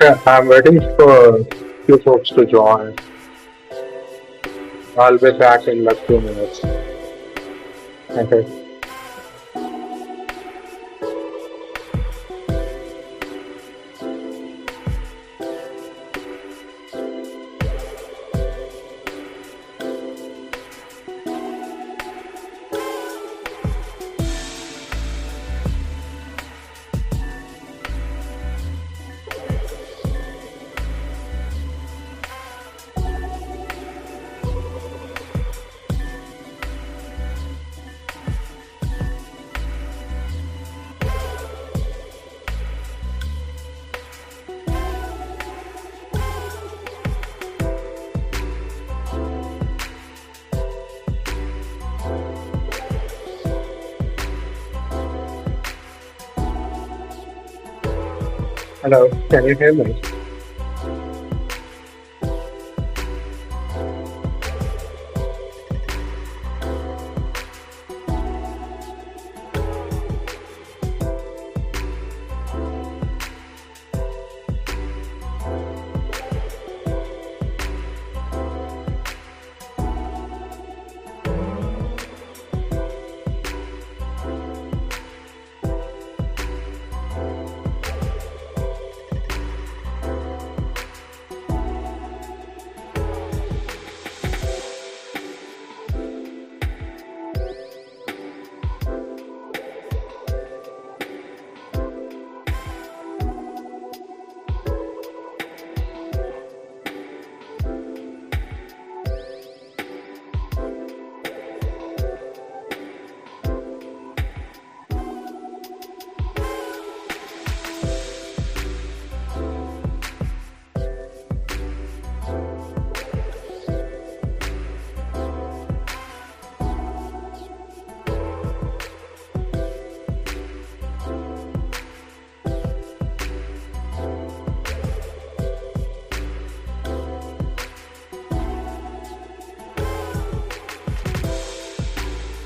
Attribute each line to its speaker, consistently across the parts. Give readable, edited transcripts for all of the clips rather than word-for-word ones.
Speaker 1: Yeah, I'm waiting for few folks to join. I'll be back in like 2 minutes. Okay. Hello, can you hear me?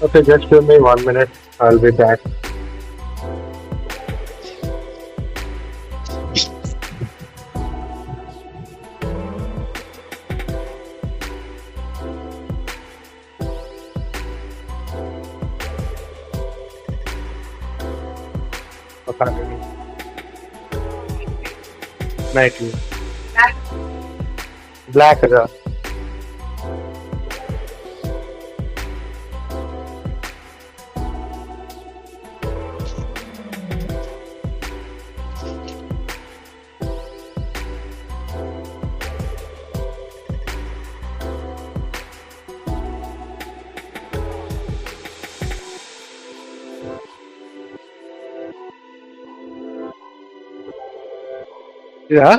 Speaker 1: Okay, just give me 1 minute. I'll be back. Okay. Nike. Black is a. Yeah?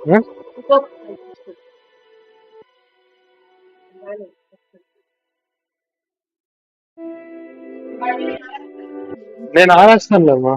Speaker 1: Hmm? నేను ఆరేస్తానులేమ్మా.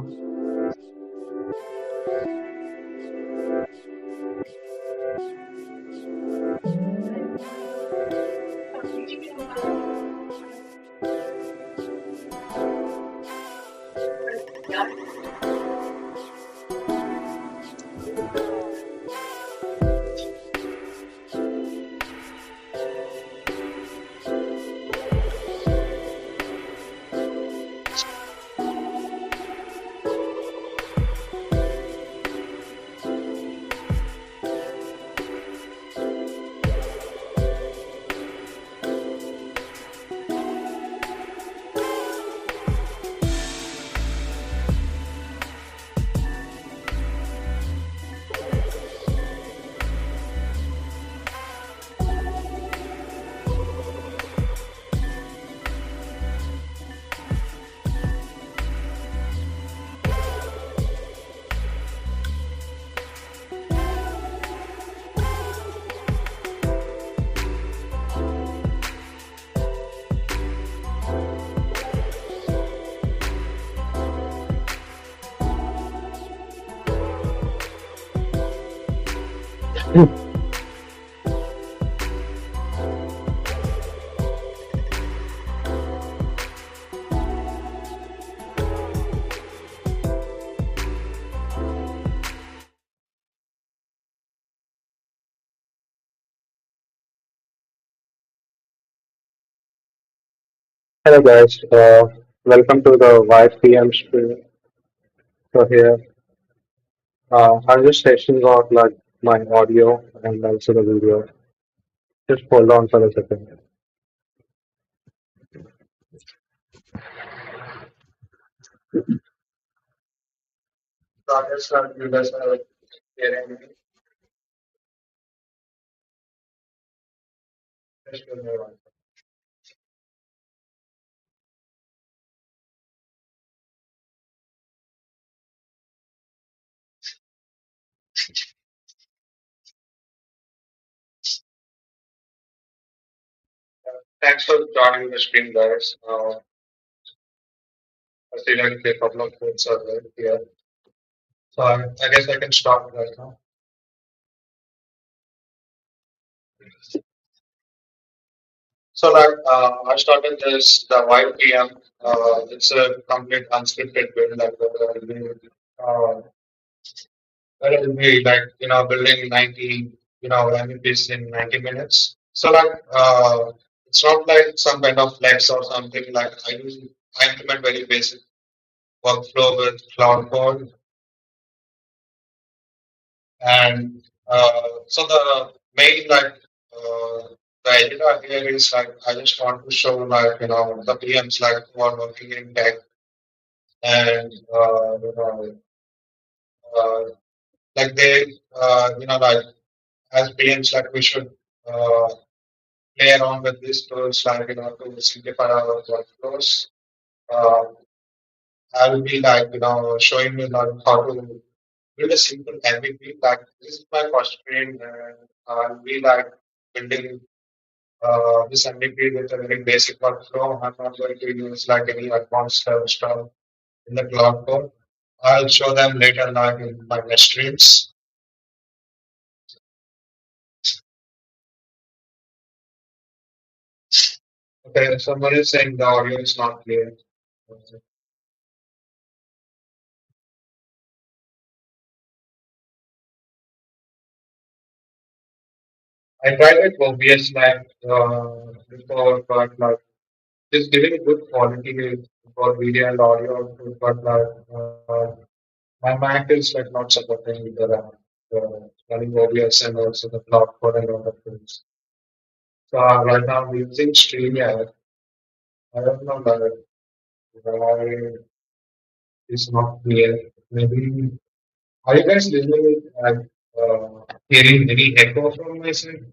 Speaker 1: Hello guys, welcome to the YPM stream. So here, I'm just testing out like my audio and also the video. Just hold on for a second. So I guess you guys are hearing me. Just give me one. Thanks for joining the stream, guys. I see like a couple of folks are there here. So I guess I can start right now. So like I started this the YPM. It's a complete unscripted build like uh, that will be like, building 90, MVPs in 90 minutes. So like, it's not like some kind of flex or something like I implement very basic workflow with Cloud Code. And so the main like, the idea here is like, I just want to show like, the PMs like who are working in tech and, uh, like they, like as PMs, like we should, uh, play around with these tools like to simplify our workflows. Uh, I'll be like showing you like how to build a simple MVP. Like this is my first screen, and I'll be like building this MVP with a very basic workflow. I'm not going to use like any advanced stuff in the cloud code. I'll show them later like in my next streams. Okay, somebody is saying the audio is not clear. I tried with OBS like before, but like it's giving good quality for video and audio output, but like my Mac is like not supporting the running OBS and also the cloud code and all of things. So right now I'm using StreamYard. I don't know why it's not clear. Maybe are you guys listening? Hearing any echo from my side?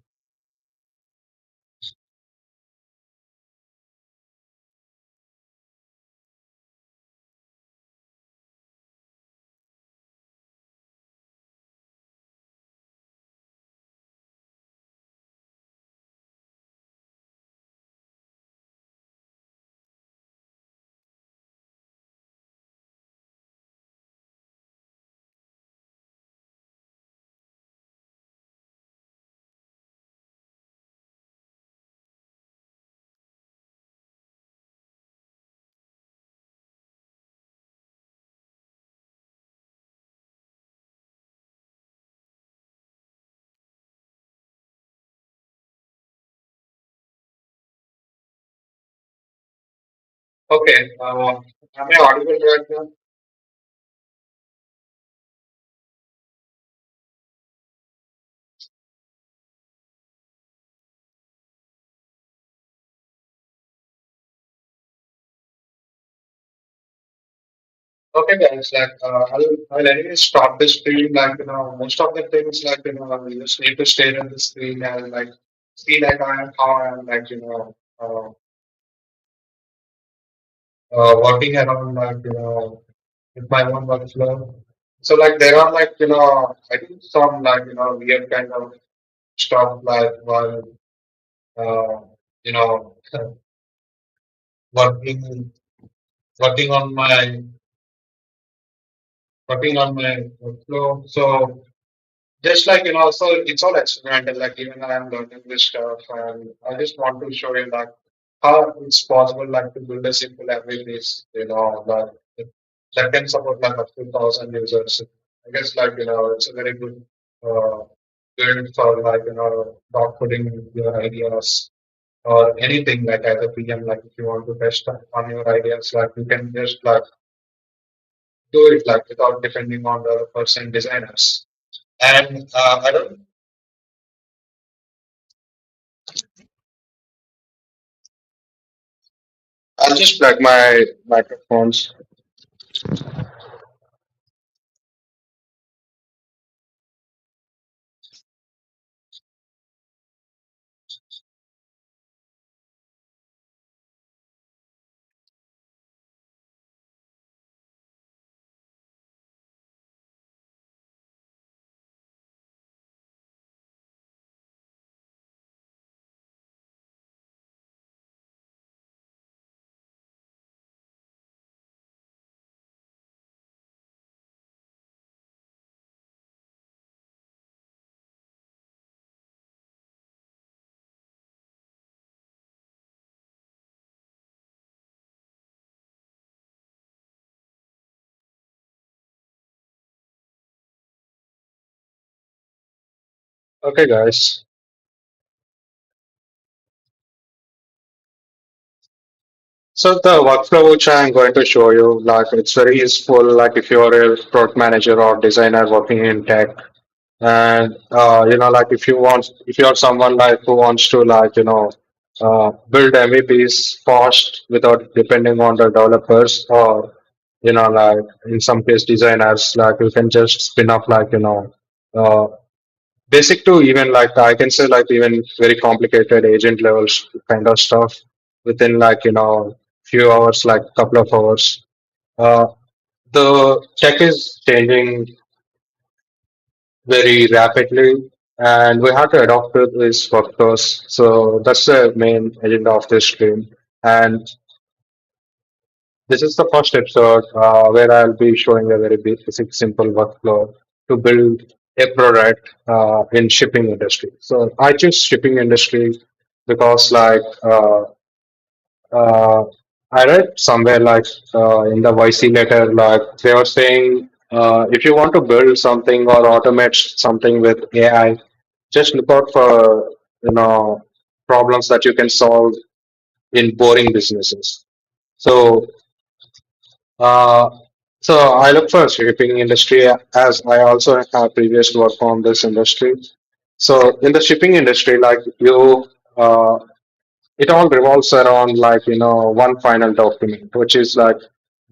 Speaker 1: Okay. Am I audible right now? Okay, guys, like I'll anyway stop the screen. Like most of the things like you just need to stare at the screen and like see like how I'm like working around like with my own workflow. So like there are like I do some like weird kind of stuff like while uh, you know working working on my workflow. So just like so it's all experimental. Like even I'm learning this stuff, and I just want to show you like how it's possible like to build a simple MVPs. That can support like up to 1,000 users. I guess like it's a very good uh, build for like dog putting your ideas. or anything like as a PM, like if you want to test on your ideas, like you can just like do it like without depending on the other person designers. And I don't, I'll just plug my microphones. Okay, guys. So the workflow which I'm going to show you, like it's very useful, like if you're a product manager or designer working in tech, and like if you're someone like who wants to build MVPs fast without depending on the developers or like in some case designers, like you can just spin up uh, basic to even like I can say like even very complicated agent levels kind of stuff within few hours, like couple of hours. Uh, the tech is changing very rapidly, and we have to adopt to this workflows. So that's the main agenda of this stream. And this is the first episode where I'll be showing a very basic, simple workflow to build a product in shipping industry. So I choose shipping industry because uh, I read somewhere in the YC letter, like they were saying, if you want to build something or automate something with AI, just look out for problems that you can solve in boring businesses. So uh, so I look for shipping industry as I also have previous work on this industry. So in the shipping industry, uh, it all revolves around one final document, which is like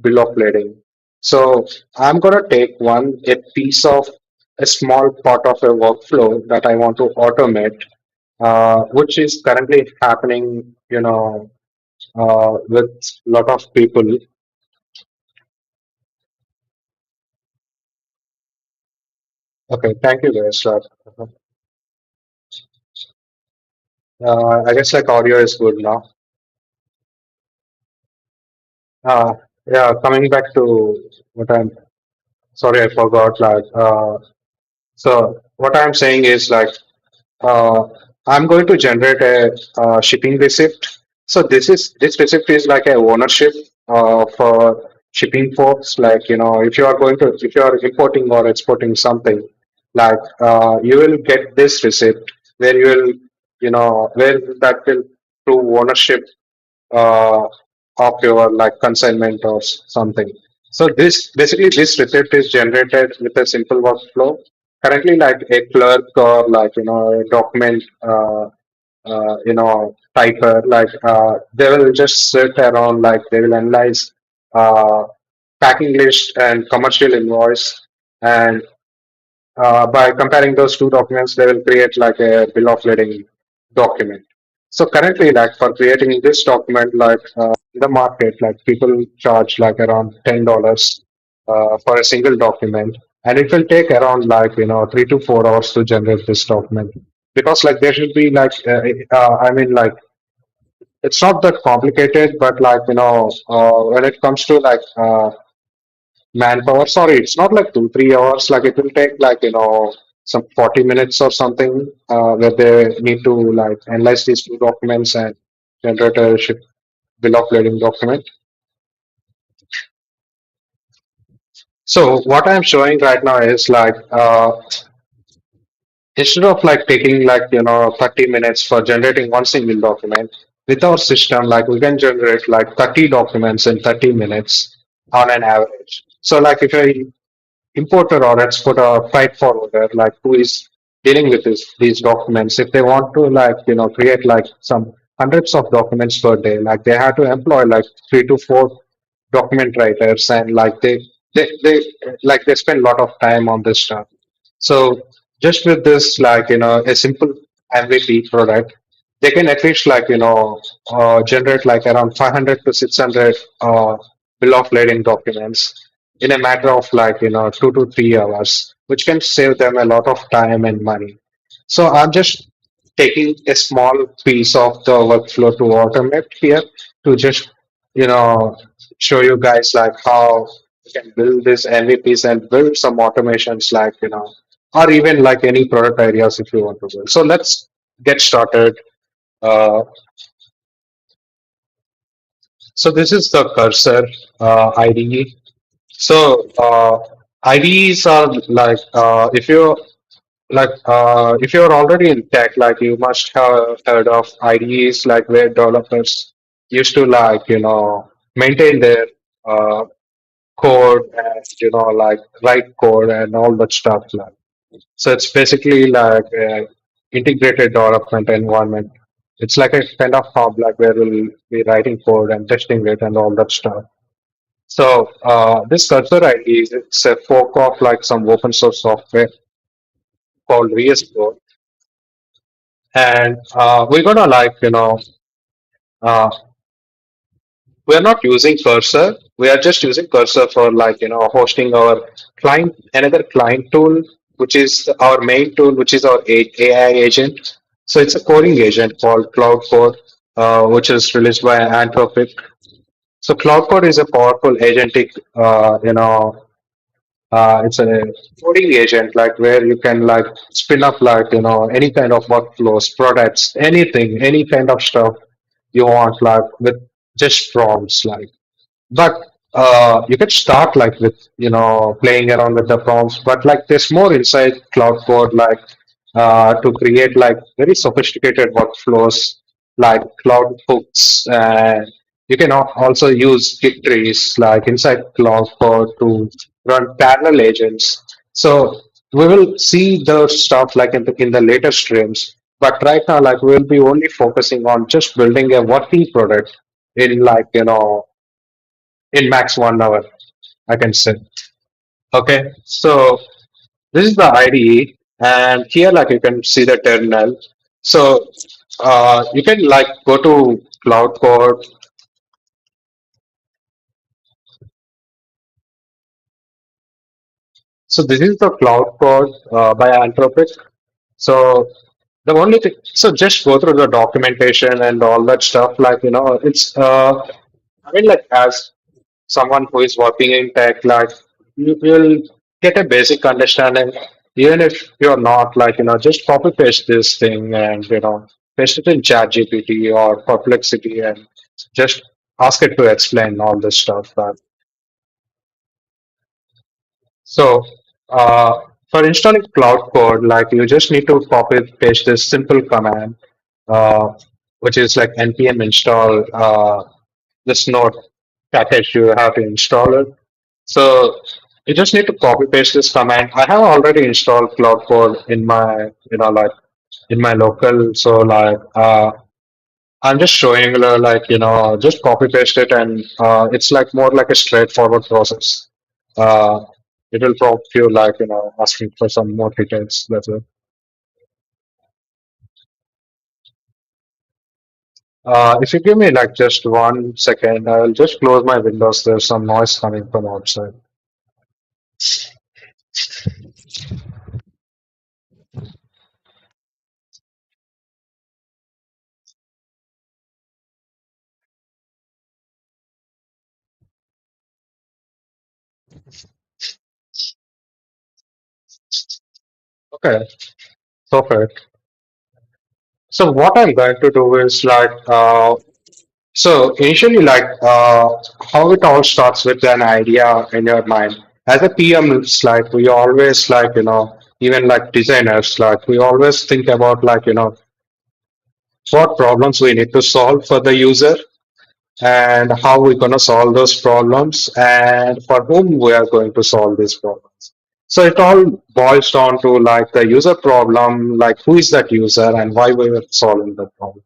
Speaker 1: bill of lading. So I'm gonna take a piece of a small part of a workflow that I want to automate, which is currently happening, with a lot of people. Okay, thank you guys. I guess like audio is good now. Uh, yeah, coming back to what I'm sorry, I forgot. So what I'm saying is uh, I'm going to generate a shipping receipt. So this receipt is like a ownership for shipping folks. Like if you are importing or exporting something, you will get this receipt where you will where that will prove ownership uh, of your like consignment or something. So this receipt is generated with a simple workflow. Currently, like a clerk or a document typer, they will just sit around, like they will analyze uh, packing list and commercial invoice, and by comparing those two documents, they will create like a bill of lading document. So currently, like for creating this document, in the market, like people charge like around $10 for a single document, and it will take around 3 to 4 hours to generate this document. Because like there should be I mean it's not that complicated, but when it comes to manpower. Sorry, it's not like 2 3 hours. Like it will take some 40 minutes or something, where they need to like analyze these two documents and generate a ship bill of lading document. So what I'm showing right now is Instead of like taking like 30 minutes for generating one single document, with our system like we can generate like 30 documents in 30 minutes on an average. So like if I importer or exporter or freight forwarder, like who is dealing with these documents, if they want to like, create like some hundreds of documents per day, like they have to employ like 3 to 4 document writers and like they like they spend a lot of time on this stuff. So just with this, like, a simple MVP product, they can at least like, generate like around 500 to 600 bill of lading documents in a matter of like 2 to 3 hours, which can save them a lot of time and money. So I'm just taking a small piece of the workflow to automate here to just show you guys like how you can build this MVPs and build some automations like or even like any product ideas if you want to build. So let's get started. Uh, so this is the cursor IDE. So IDEs are like if you're already in tech, like you must have heard of IDEs, like where developers used to like maintain their uh, code and like write code and all that stuff. Like so, it's basically like a integrated development environment. It's like a kind of hub, like where we'll be writing code and testing it and all that stuff. So this Cursor ID is it's a fork of like some open source software called VS Code, and we're gonna like uh, we are not using Cursor. We are just using Cursor for like hosting our client, another client tool, which is our main tool, which is our AI agent. So it's a coding agent called Cloud Code, which is released by Anthropic. So Cloud Code is a powerful agentic, it's a coding agent, like where you can like spin up like any kind of workflows, products, anything, any kind of stuff you want, like with just prompts, like. But you can start like with playing around with the prompts, but like there's more inside Cloud Code, like to create like very sophisticated workflows, like Cloud hooks, and you can also use Git trees like inside Cloud Code to run parallel agents. So we will see the stuff like in the later streams. But right now, like we'll be only focusing on just building a working product in like in max 1 hour, I can say. Okay, so this is the IDE, and here like you can see the terminal. So you can like go to Cloud Code. So this is the Cloud Code by Anthropic. So the only thing, so just go through the documentation and all that stuff. Like it's I mean like as someone who is working in tech, like you will get a basic understanding. Even if you're not, like just copy paste this thing and paste it in Chat GPT or Perplexity and just ask it to explain all this stuff. So for installing Cloud Code, like you just need to copy paste this simple command, uh, which is like npm install this node package you have to install it. So you just need to copy paste this command. I have already installed Cloud Code in my, like in my local. So like I'm just showing like just copy paste it, and it's like more like a straightforward process. Uh, it will prompt you like asking for some more details. That's it. If you give me like just 1 second, I'll just close my windows. There's some noise coming from outside. Okay, perfect. So what I'm going to do is like so initially, like how it all starts with an idea in your mind. As a PM, it's like we always like
Speaker 2: even like designers, like we always think about like, what problems we need to solve for the user and how we're going to solve those problems and for whom we are going to solve these problems. So it all boils down to like the user problem, like who is that user and why we are solving the problem.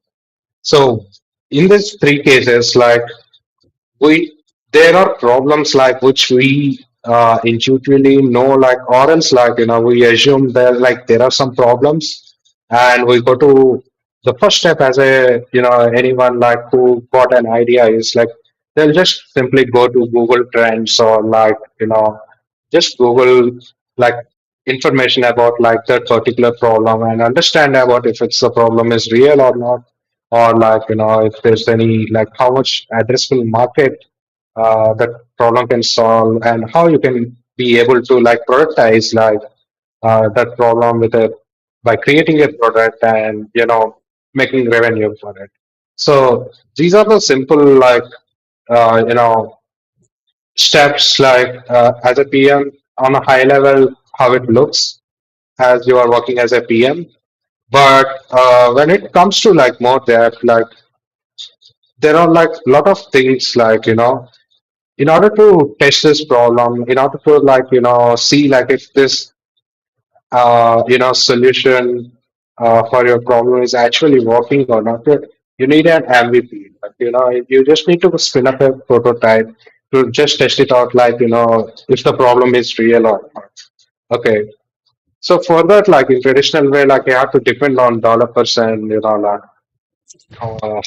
Speaker 2: So in these three cases, like we there are problems like which we intuitively know, like or else like we assume that like there are some problems, and we go to the first step as a anyone like who got an idea is like they'll just simply go to Google Trends or like just Google like information about like that particular problem and understand about if it's the problem is real or not, or like if there's any like how much addressable market that problem can solve, and how you can be able to like prioritize like that problem with a by creating a product and making revenue for it. So these are the simple like uh, you know steps like as a PM on a high level how it looks as you are working as a PM. But when it comes to like more depth, like there are like a lot of things like in order to test this problem, in order to like see like if this solution for your problem is actually working or not, you need an MVP. Like, you just need to spin up a prototype to just test it out, like if the problem is real or not. Okay. So for that, like in traditional way, like you have to depend on developers and like uh,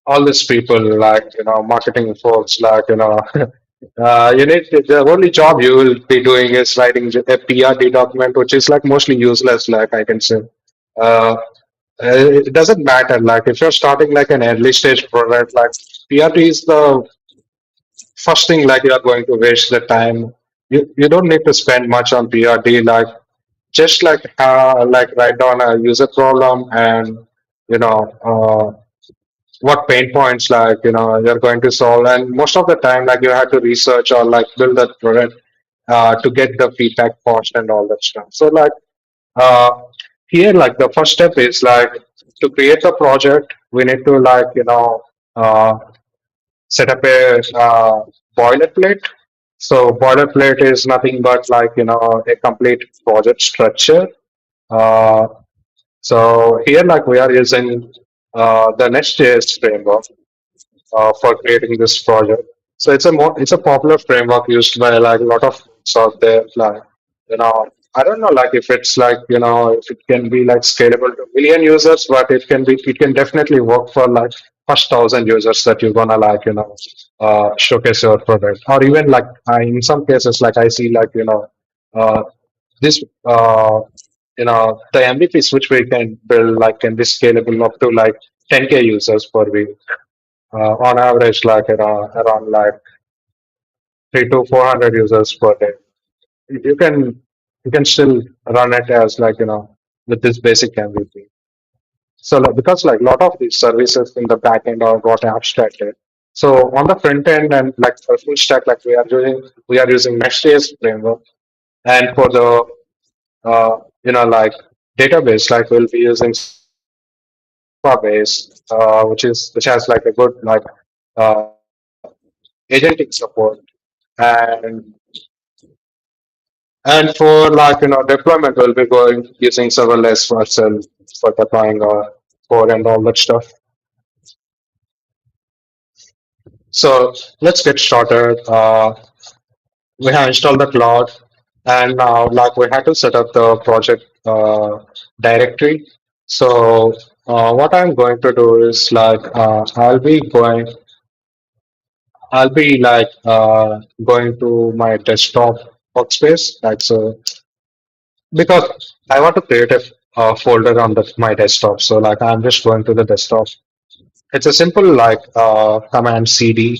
Speaker 2: all these people like marketing folks like you need the only job you will be doing is writing a PRD document, which is like mostly useless, like I can say. uh, it doesn't matter like if you're starting like an early stage product, like PRD is the first thing like you are going to waste the time. You don't need to spend much on PRD, like just like write down a user problem and you know what pain points like you're going to solve, and most of the time like you have to research or like build that product to get the feedback fast and all that stuff. So like uh, here like the first step is like to create the project we need to like uh, set up a boilerplate. So boilerplate is nothing but like a complete project structure. uh, so here like we are using the Next.js framework for creating this project. So it's a popular framework used by like a lot of folks out there. Like I don't know like if it's like if it can be like scalable to million users, but it can definitely work for like first 1,000 users that you're gonna like showcase your product, or even like in some cases like I see like uh, this the MVPs which we can build like can be scalable up to like 10K users per week on average, like around like 3 to 400 users per day. You can you can still run it as like with this basic MVP. So like, because like a lot of these services in the back end are got abstracted. So on the front end and like for full stack, like we are using Next.js framework, and for the like database, like we'll be using Sybase, which has like a good like agentic support. And for like deployment, we'll be going using serverless for deploying our code and all that stuff. So let's get started. We have installed the cloud, and now like we had to set up the project directory. So what I'm going to do is like I'll be like going to my desktop workspace. Like so because I want to create a folder on my desktop. So like I'm just going to the desktop. It's a simple like command CD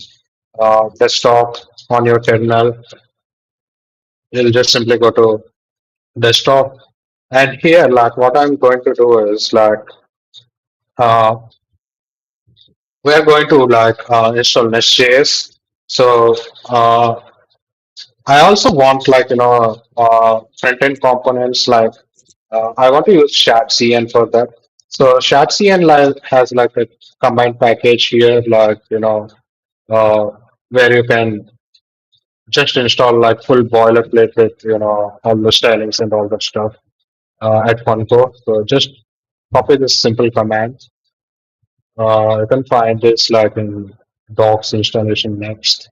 Speaker 2: desktop on your terminal. You'll just simply go to desktop, and here like what I'm going to do is like uh, we are going to like install Nest.js. So uh, I also want like front end components like I want to use ShatCN for that. So ShatCN has like a combined package here, like uh, where you can just install like full boilerplate with all the stylings and all that stuff at one go. So just copy this simple command. You can find this like in docs installation next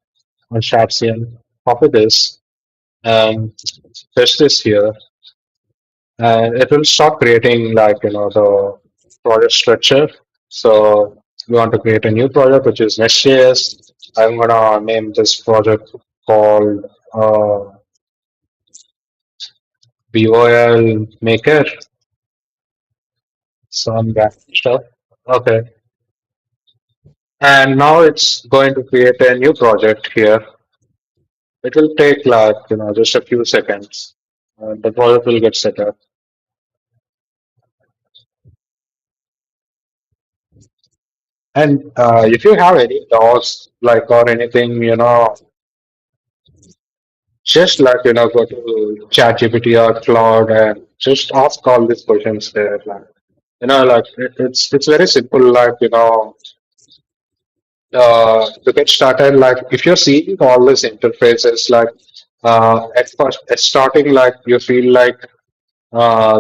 Speaker 2: on ShatCN. Copy this and paste this here, and it will start creating like the project structure. So we want to create a new project which is Next.js. I'm gonna name this project called BOL Maker, some that stuff. Okay, and now it's going to create a new project here. It will take like just a few seconds. The project will get set up. And if you have any doubts like or anything, just like go to ChatGPT or Cloud and just ask all these questions there. Like like it's very simple. Like to get started, like if you're seeing all these interfaces, like at first at starting, like you feel like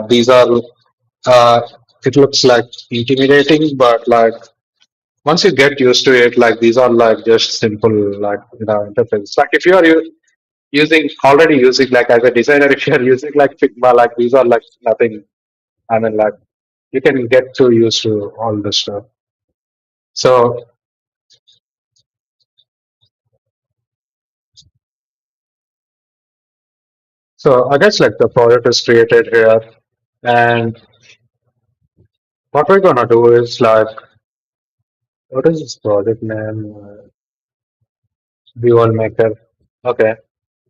Speaker 2: these are uh, it looks like intimidating, but like once you get used to it, like these are like just simple like interfaces. Like if you are using already using like as a designer, if you're using like Figma, like these are like nothing. I mean, like you can get too used to all this stuff. So, so I guess like the project is created here, and what we're gonna do is like, what is this project name? Visual Maker. Okay,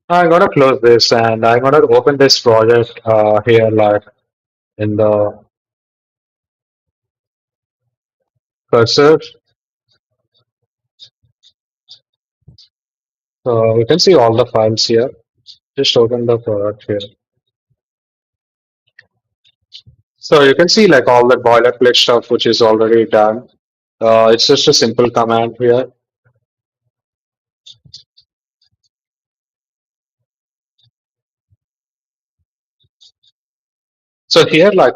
Speaker 2: I'm gonna close this, and I'm gonna open this project here, like in the cursor. So you can see all the files here. Just open the product here. So you can see like all the boilerplate stuff which is already done. It's just a simple command here. So here like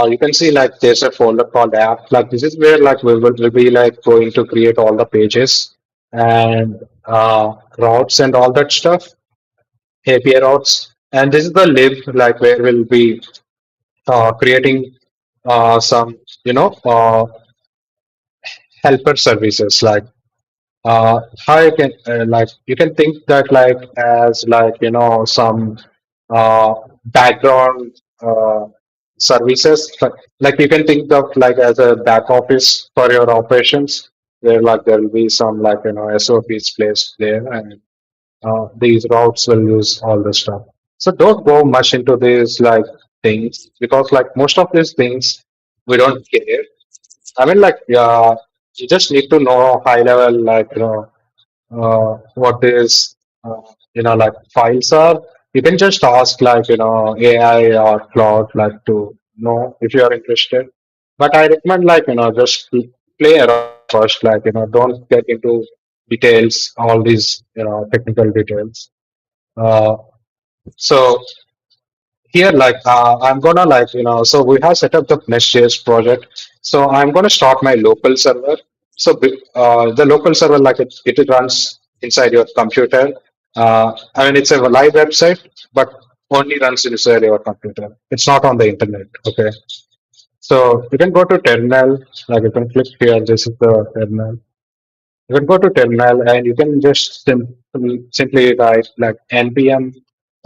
Speaker 2: you can see like there's a folder called app. Like this is where like we'll be like going to create all the pages and routes and all that stuff, API routes. And this is the lib like where we'll be creating some helper services like how you can like you can think that like as like some uh, background services like you can think of like as a back office for your operations where like there will be some like SOPs placed there, and these routes will use all this stuff. So don't go much into these like things because like most of these things we don't care. I mean, like, you just need to know high level, like, what is, like files are. You can just ask, like, AI or Claude, like, to know if you are interested. But I recommend, like, just play around first, like, don't get into details, all these, technical details. Uh, so here like I'm gonna like so we have set up the Nest.js project, so I'm gonna start my local server. So the local server like it runs inside your computer. I mean it's a live website but only runs inside your computer, it's not on the internet. Okay, so you can go to terminal, like you can click here, this is the terminal. You can go to terminal and you can just simply write like npm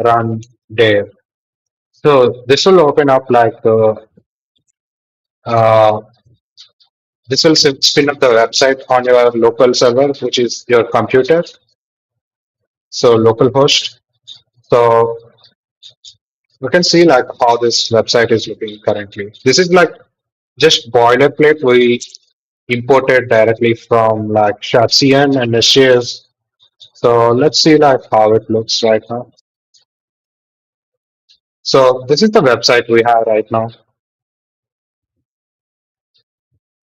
Speaker 2: run dev. So this will open up like uh, this will spin up the website on your local server, which is your computer. So localhost. So we can see like how this website is looking currently. This is like just boilerplate we imported directly from like ShopCN and SJS. So let's see like how it looks right now. So this is the website we have right now.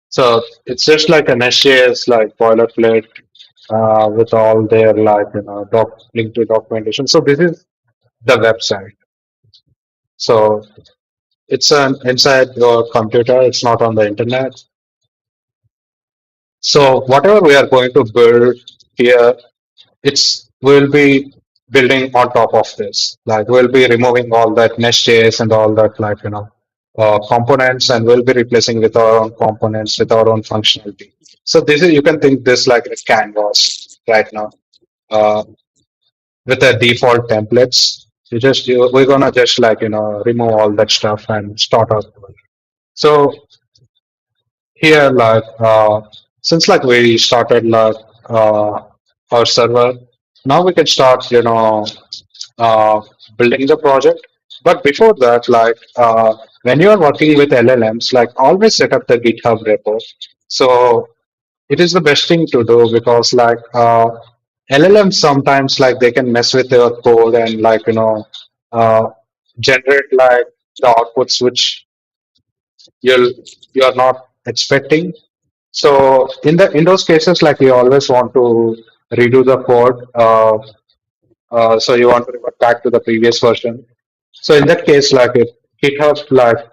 Speaker 2: So it's just like an SJS like boilerplate with all their like link to documentation. So this is the website. So it's an inside your computer. It's not on the internet. So whatever we are going to build here, it's we'll be building on top of this. Like we'll be removing all that Nest.js and all that components, and we'll be replacing with our own components with our own functionality. So this is you can think this like a canvas right now uh, with the default templates. We're gonna just remove all that stuff and start out. So here since like we started uh, our server, now we can start uh, building the project. But before that, when you are working with LLMs, like always set up the GitHub repo. So it is the best thing to do because LLMs sometimes like they can mess with your code and uh, generate like the outputs which you'll you're not expecting. So in those cases, like you always want to redo the code. So you want to revert back to the previous version. So in that case, GitHub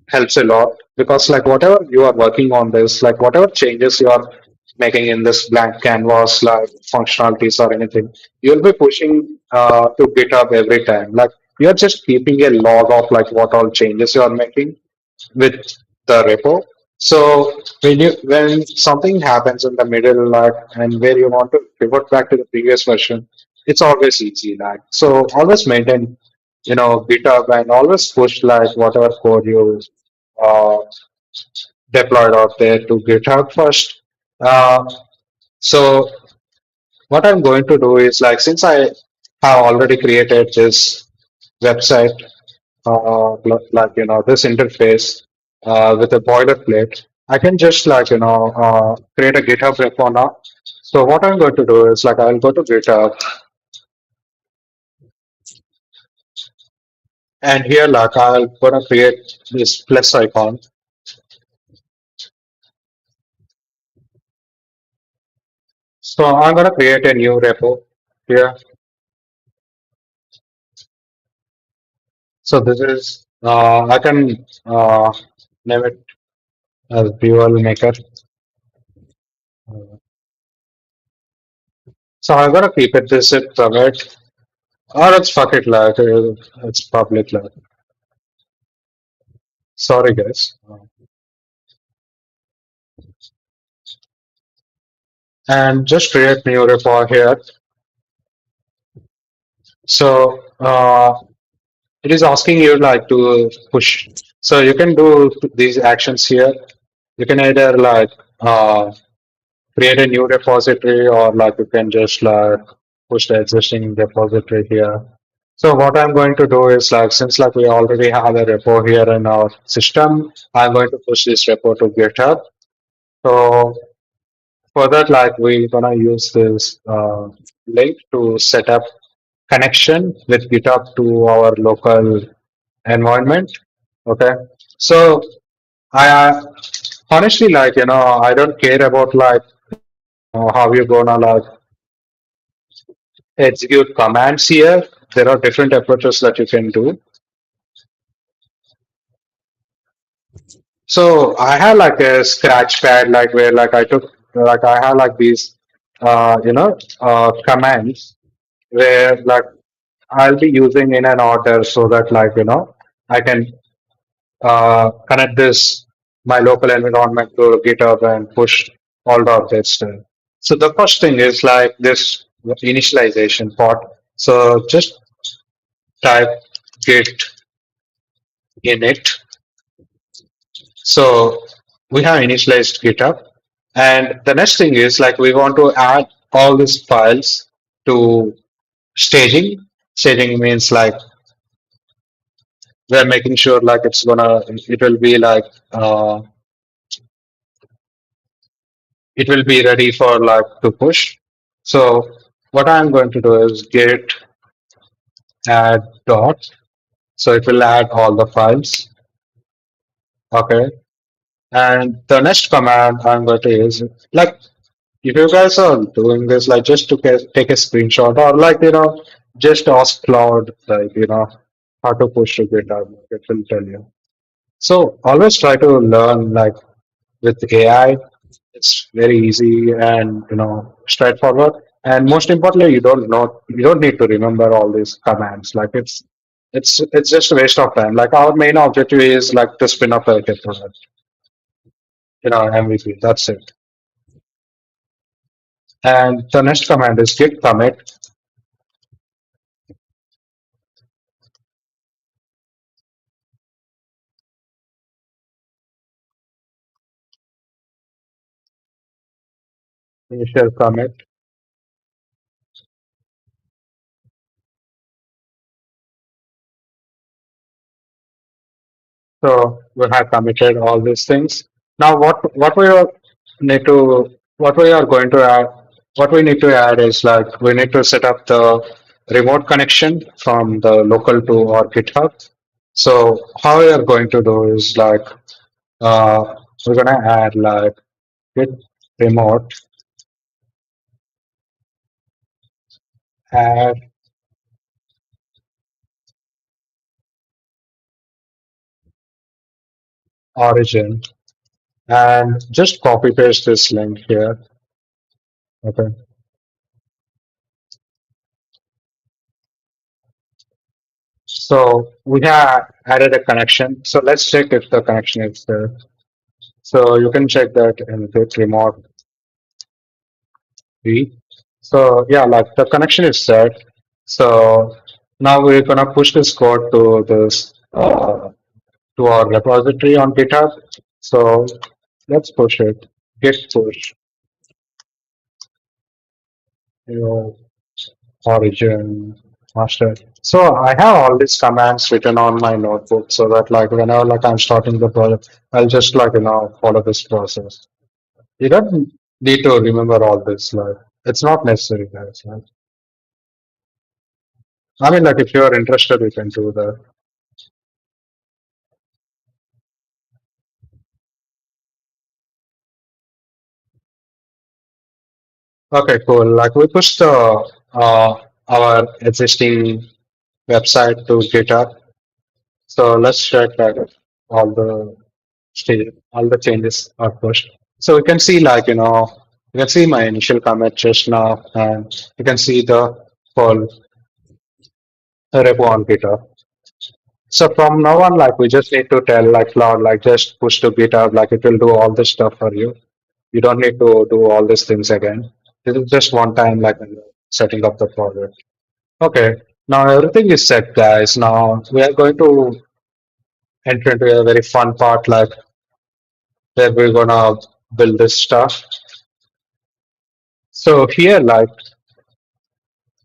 Speaker 2: helps a lot because like whatever you are working on this, like whatever changes you are making in this blank canvas, like functionalities or anything, you'll be pushing to GitHub every time. Like you're just keeping a log of like what all changes you are making with the repo. So when something happens in the middle, like and where you want to revert back to the previous version, it's always easy. Like so, always maintain GitHub and always push like whatever code you uh, deployed out there to GitHub first. Uh, so what I'm going to do is like since I have already created this website this interface with a boilerplate, I can just create a GitHub repo now. So what I'm going to do is like I'll go to GitHub and here like I'll gonna create this plus icon. So I'm gonna create a new repo here. So this is I can name it as Dual Maker. So I'm gonna keep it this is private or it's fuck it like it's public like. Sorry guys. And just create new repo here. So it is asking you like to push. So you can do these actions here. You can either create a new repository or like you can just push the existing repository here. So what I'm going to do is like since like we already have a repo here in our system, I'm going to push this repo to GitHub. So for that, like we're gonna use this link to set up connection with GitHub to our local environment. Okay, so I honestly I don't care about how you're gonna execute commands here. There are different approaches that you can do. So I have like a scratch pad like where like I took like I have like these commands where like I'll be using in an order so that I can connect this my local environment to GitHub and push all the updates there. So the first thing is like this initialization part. So just type git init. So we have initialized GitHub. And the next thing is like we want to add all these files to staging. Staging means like we're making sure like it will be it will be ready for like to push. So what I'm going to do is git add dot. So it will add all the files. Okay. And the next command I'm going to use, like, if you guys are doing this, like, just to take a screenshot or, like, just ask Cloud, like, how to push to GitHub. It will tell you. So always try to learn, like, with AI. It's very easy and, straightforward. And most importantly, you don't need to remember all these commands. Like, it's just a waste of time. Like, our main objective is like to spin up a Git product, MVP. That's it. And the next command is git commit. Initial commit. So we have committed all these things. Now, need to what we are going to add, what we need to add is, like, we need to set up the remote connection from the local to our GitHub. So how we are going to do is, like, we're gonna add, like, git remote add origin and just copy paste this link here. Okay. So we have added a connection. So let's check if the connection is there. So you can check that in Git remote V. So yeah, like, the connection is set. So now we're gonna push this code to this to our repository on GitHub. So let's push it. Git push, you know, origin master. So I have all these commands written on my notebook so that, like, whenever, like, I'm starting the project, I'll just, like, follow this process. You don't need to remember all this. Like, it's not necessary, guys. Like, I mean, like, if you're interested, you can do that. Okay, cool. Like, we pushed our existing website to GitHub. So let's check that all the changes are pushed. So you can see, like, you can see my initial commit just now, and you can see the full repo on GitHub. So from now on, like, we just need to tell, like, Cloud, like, just push to GitHub, like, it will do all this stuff for you. You don't need to do all these things again. This is just one time, like, setting up the project. Okay, now everything is set, guys. Now we are going to enter into a very fun part, like, where we're gonna build this stuff. So here, like,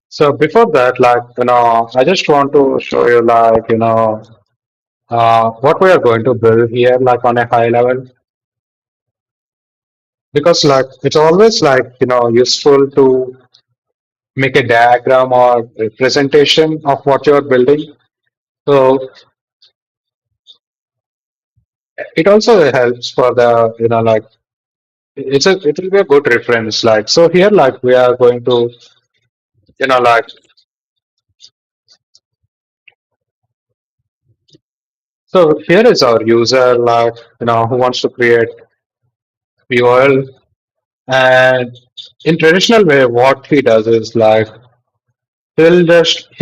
Speaker 2: so before that, like, I just want to show you, like, what we are going to build here, like, on a high level, because, like, it's always, like, useful to make a diagram or representation of what you're building. So it also helps for the, like, it will be a good reference. Like, so here, like, we are going to, like, so here is our user, like, who wants to create POL. And in traditional way, what he does is, like, he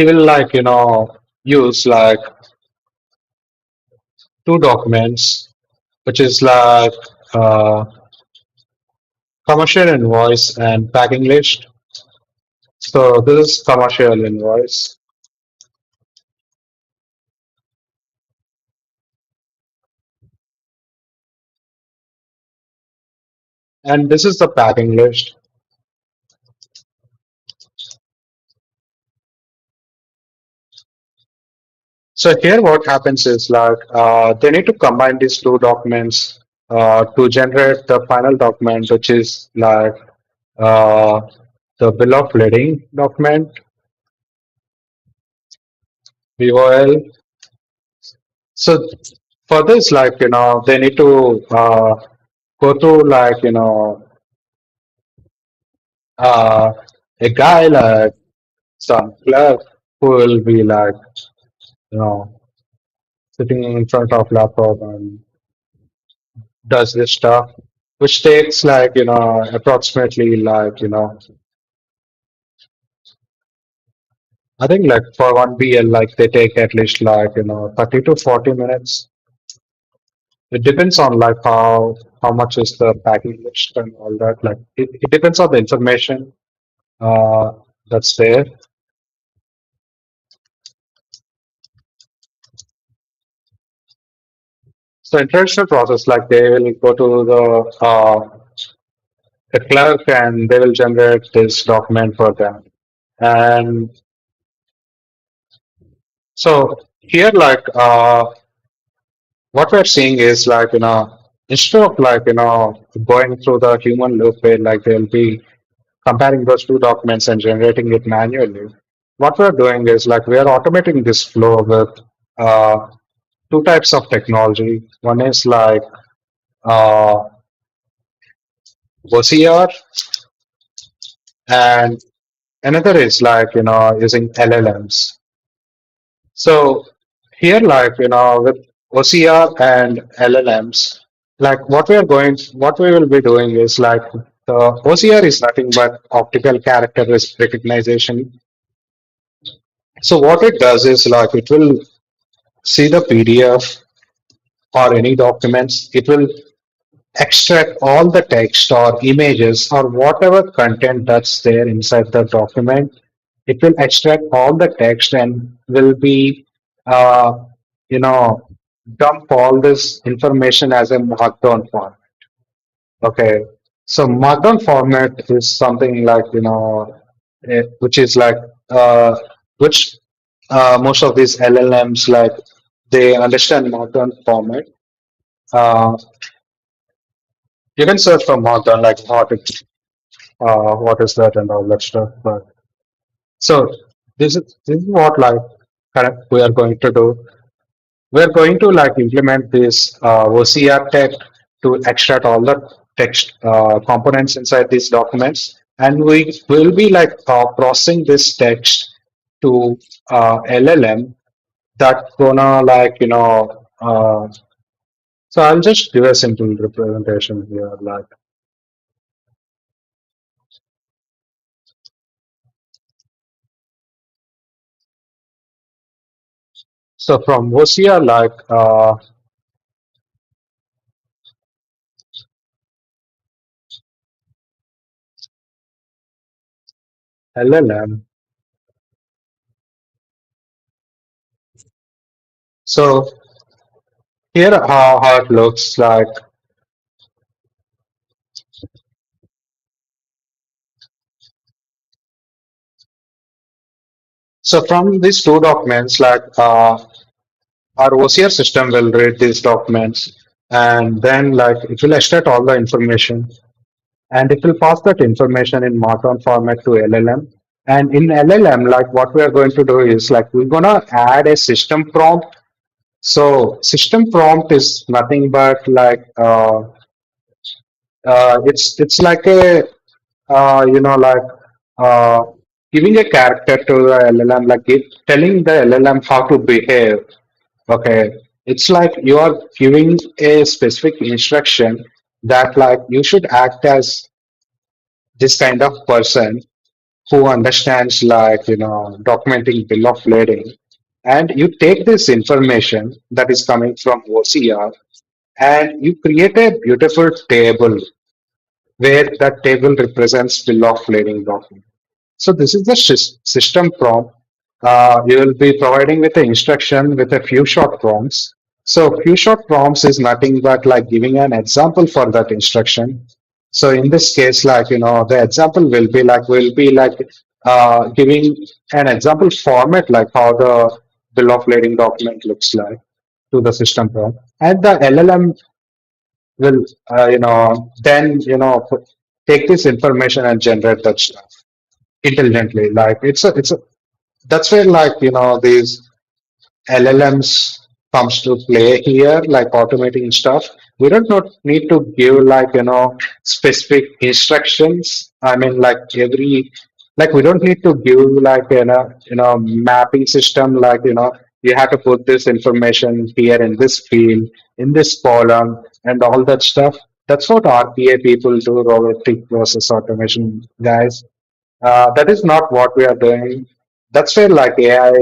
Speaker 2: will, like, use, like, two documents, which is, like, uh, commercial invoice and packing list. So this is commercial invoice, and this is the packing list. So here what happens is, like, they need to combine these two documents to generate the final document, which is, like, uh, the bill of lading document, BOL. So for this, like, they need to go to, like, uh, a guy, like some clerk who will be like, you know, sitting in front of laptop and does this stuff, which takes like, approximately like, I think like for one BL, like they take at least like, 30 to 40 minutes. It depends on like how much is the packing list and all that. Like it depends on the information uh, that's there. So in traditional process, like they will go to the clerk and they will generate this document for them. And so here, like what we're seeing is like, instead of like, going through the human loop where like they'll be comparing those two documents and generating it manually, what we're doing is like we are automating this flow with uh, two types of technology. One is like uh, OCR, and another is like, using LLMs. So here, like, with OCR and LLMs, like what we will be doing is like the OCR is nothing but optical character recognition. So what it does is like it will see the PDF or any documents. It will extract all the text or images or whatever content that's there inside the document. It will extract all the text and will be, uh, you know, dump all this information as a markdown format. Okay. So markdown format is something like, which is like, uh, which most of these LLMs, like, they understand markdown format. Uh, you can search for markdown, like what is that and all that stuff. But so this is what like we are going to do. We're going to like implement this OCR text to extract all the text components inside these documents, and we will be like processing this text to LLM that gonna like so I'll just give a simple representation here. Like so from OCR, like LLM. So here how it looks like. So from these two documents, like our OCR system will read these documents, and then like it will extract all the information, and it will pass that information in Markdown format to LLM. And in LLM, like what we are going to do is like we're gonna add a system prompt. So system prompt is nothing but like it's like a like uh, giving a character to the LLM, like telling the LLM how to behave. Okay, it's like you are giving a specific instruction that like you should act as this kind of person who understands like documenting bill of lading, and you take this information that is coming from OCR and you create a beautiful table where that table represents bill of lading document. So this is the system prompt. You will be providing with the instruction with a few short prompts. So few short prompts is nothing but like giving an example for that instruction. So in this case, like the example will be like giving an example format like how the bill of lading document looks like to the system prompt, and the LLM will then take this information and generate that stuff intelligently. Like it's a that's where like these LLMs comes to play here, like automating stuff. We don't not need to give like specific instructions. I mean, like every like we don't need to give like mapping system like you have to put this information here in this field in this column and all that stuff. That's what RPA people do, robotic process automation guys. That is not what we are doing. That's where like AI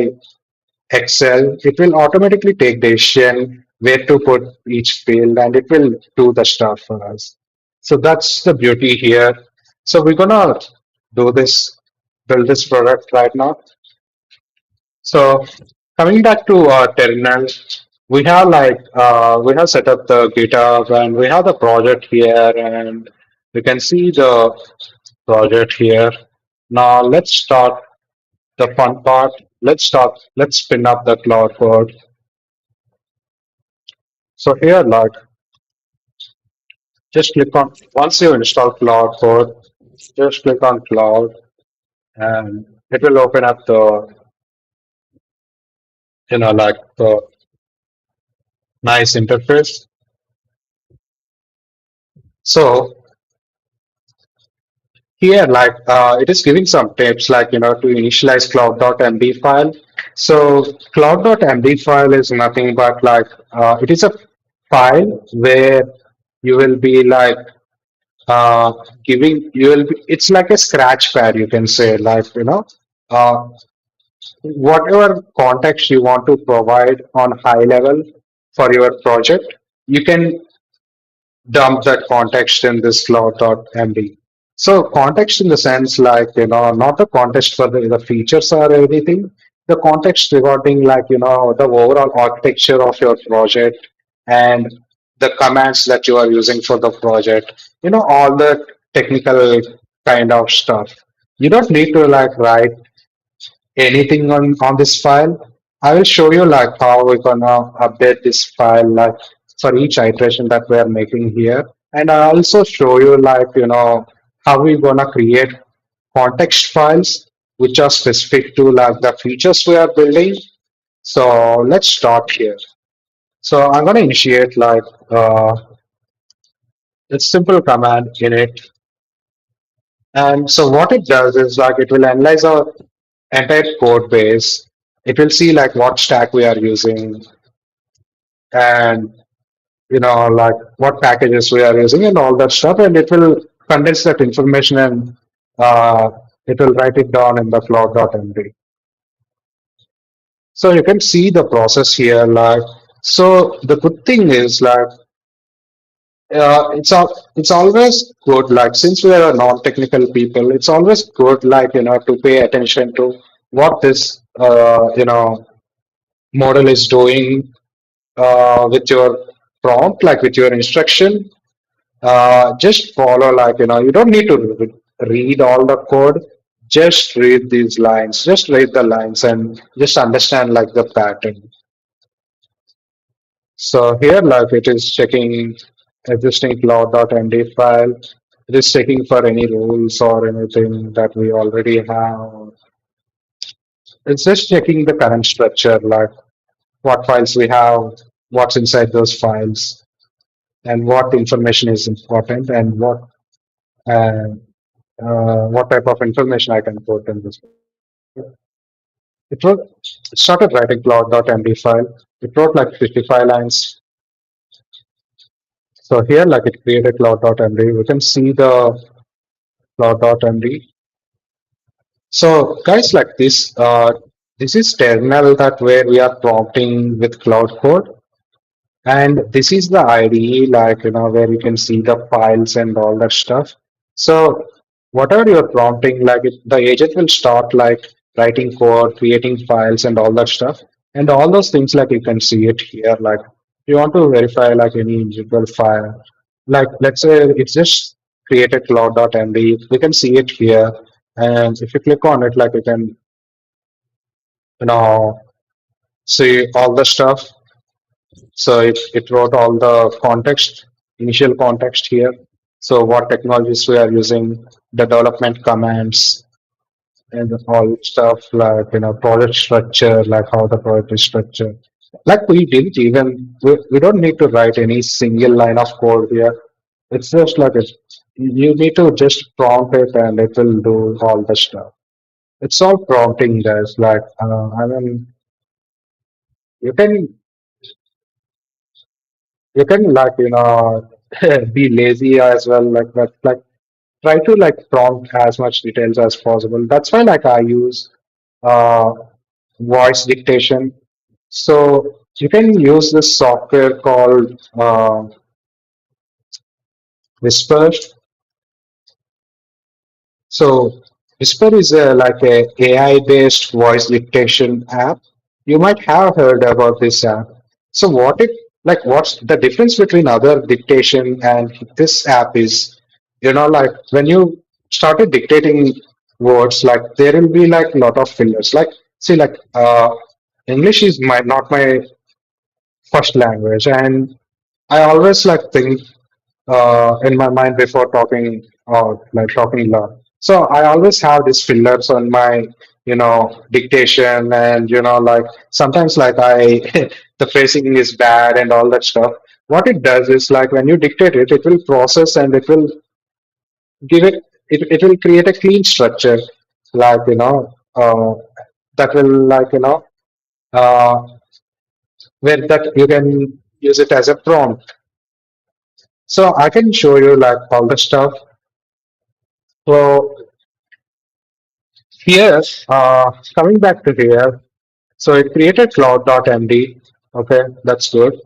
Speaker 2: Excel, it will automatically take decision where to put each field and it will do the stuff for us. So that's the beauty here. So we're gonna do this, build this product right now. So coming back to our terminal, we have set up the GitHub and we have the project here and we can see the project here. Now let's start the fun part. Let's spin up the cloud code. So here, like, just click on, once you install Cloud Code, just click on Cloud and it will open up the, like the nice interface. So here, like, it is giving some tips, like, to initialize cloud.md file. So cloud.md file is nothing but like, it is a file where you will be like, giving you will be, it's like a scratch pad, you can say, like uh, whatever context you want to provide on high level for your project, you can dump that context in this cloud.md. So context in the sense like, not the context for the features or anything, the context regarding like, the overall architecture of your project and the commands that you are using for the project, all the technical kind of stuff. You don't need to like write anything on this file. I will show you like how we're gonna update this file like for each iteration that we are making here. And I also show you like, how we're gonna create context files which are specific to like the features we are building. So let's start here. So I'm gonna initiate like a simple command init. And so what it does is like it will analyze our entire code base. It will see like what stack we are using and like what packages we are using and all that stuff, and it will condense that information and uh, it will write it down in the cloud.md. So you can see the process here. Like, so the good thing is like it's always good. Like since we are non-technical people, it's always good like to pay attention to what this model is doing with your prompt, like with your instruction. Just follow, like, you don't need to read all the code. Just read these lines, just read the lines and just understand like the pattern. So here, like it is checking existing cloud.md file. It is checking for any rules or anything that we already have. It's just checking the current structure, like what files we have, what's inside those files, and what information is important, and what type of information I can put in this. It started writing cloud.md file. It wrote like 55 lines. So here, like it created cloud.md. We can see the cloud.md. So guys, like this is terminal that where we are prompting with cloud code. And this is the IDE, like, where you can see the files and all that stuff. So whatever you're prompting, like the agent will start like writing code, creating files and all that stuff. And all those things, like you can see it here. Like you want to verify like any individual file, like let's say it's just created cloud.md, we can see it here. And if you click on it, like you can, you know, see all the stuff. So it wrote all the context, initial context here. So what technologies we are using, the development commands, and all stuff like project structure, like how the project is structured. Like we didn't even we don't need to write any single line of code here. It's just like it. You need to just prompt it and it will do all the stuff. It's all prompting, guys. Like I mean, you can like be lazy as well, like but like try to like prompt as much details as possible. That's why like I use uh, voice dictation. So you can use this software called Whisper. So Whisper is like a AI-based voice dictation app. You might have heard about this app. So what's the difference between other dictation and this app is, like when you started dictating words, like there will be like a lot of fillers. Like see, like English is not my first language, and I always like think in my mind before talking or like talking loud. So I always have these fillers on my, dictation, and like sometimes like I the phrasing is bad and all that stuff. What it does is like when you dictate it, it will process and it will give it will create a clean structure, like that will like uh, where that you can use it as a prompt. So I can show you like all the stuff. So here, coming back to here, so it created cloud.md. Okay, that's good.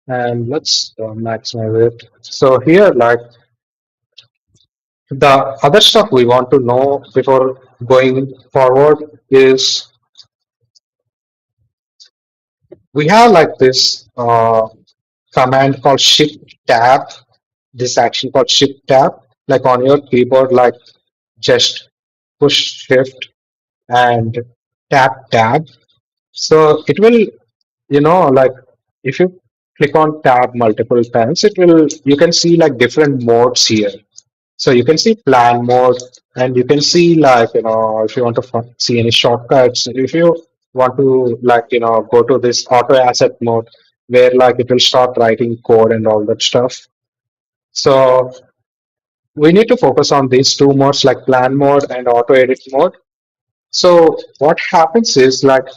Speaker 2: And let's maximize it. So here, like the other stuff we want to know before going forward is we have like this command called shift tab, this action called shift tab, like on your keyboard, like just push shift and tab. So it will, like if you click on tab multiple times, it will, you can see like different modes here. So you can see plan mode, and you can see like, if you want to see any shortcuts, if you want to like, go to this auto asset mode where like it will start writing code and all that stuff. So we need to focus on these two modes like plan mode and auto edit mode. So what happens is like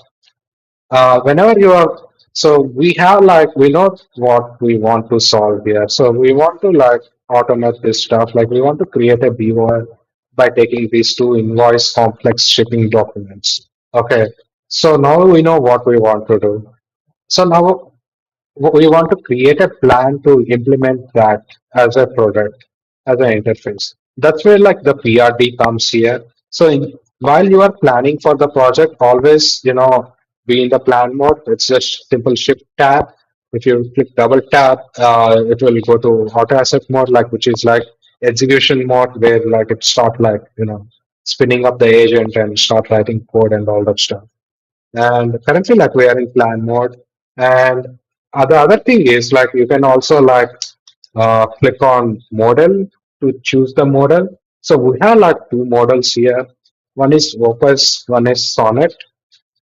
Speaker 2: whenever you are, so we have like we know what we want to solve here, so we want to like automate this stuff, like we want to create a BOR by taking these two invoice complex shipping documents. Okay, so now we know what we want to do. So now we want to create a plan to implement that as a product, as an interface. That's where like the PRD comes here. So while you are planning for the project, always, be in the plan mode. It's just simple shift tab. If you click double tap, it will go to auto asset mode, like which is like execution mode, where like it start like, spinning up the agent and start writing code and all that stuff. And currently like we are in plan mode. And the other thing is like you can also like click on model to choose the model. So we have like two models here. One is Opus, one is Sonnet.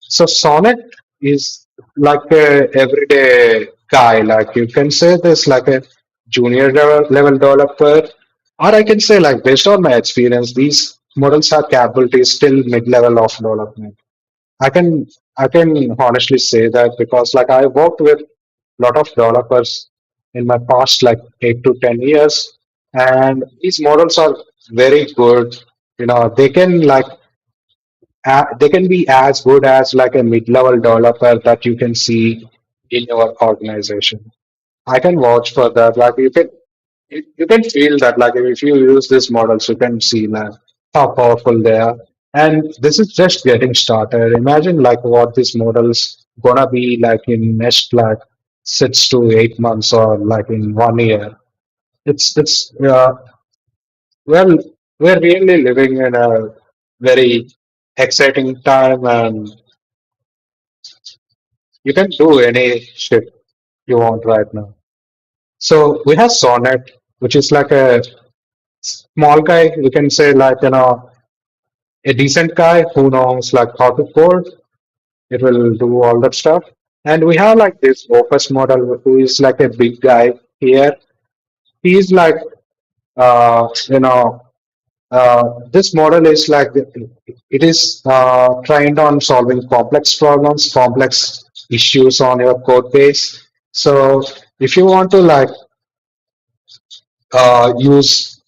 Speaker 2: So Sonnet is like a everyday guy, like you can say this like a junior level developer, or I can say like based on my experience, these models have capabilities till mid level of development. I can I can honestly say that because like I worked with a lot of developers in my past like 8 to 10 years, and these models are very good. They can like they can be as good as like a mid-level developer that you can see in your organization. I can vouch for that. Like you can feel that like if you use these models, you can see like how powerful they are. And this is just getting started. Imagine like what these models gonna be like in next like 6 to 8 months or like in 1 year. It's well, we're really living in a very exciting time, and you can do any shit you want right now. So we have Sonnet, which is like a small guy. We can say like a decent guy who knows like how to code. It will do all that stuff. And we have like this Opus model who is like a big guy here. He's like, you know, this model is like it is trained on solving complex problems, complex issues on your code base. So if you want to like use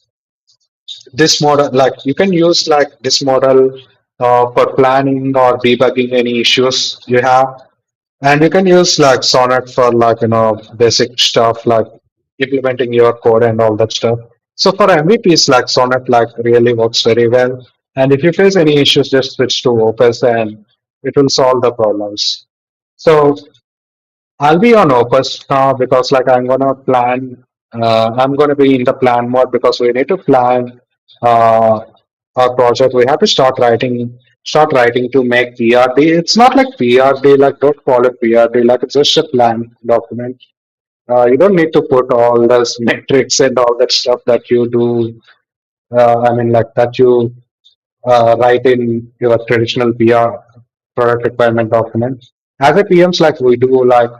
Speaker 2: this model, like you can use like this model for planning or debugging any issues you have. And you can use like Sonnet for like, basic stuff like implementing your code and all that stuff. So for MVPs, like Sonnet like really works very well. And if you face any issues, just switch to Opus and it will solve the problems. So I'll be on Opus now because like I'm gonna be in the plan mode because we need to plan uh, our project. We have to start writing to make PRD. It's not like PRD, like don't call it PRD, like it's just a plan document. You don't need to put all those metrics and all that stuff that you do. I mean, like that you write in your traditional PR product requirement document. As a PMs, like we do like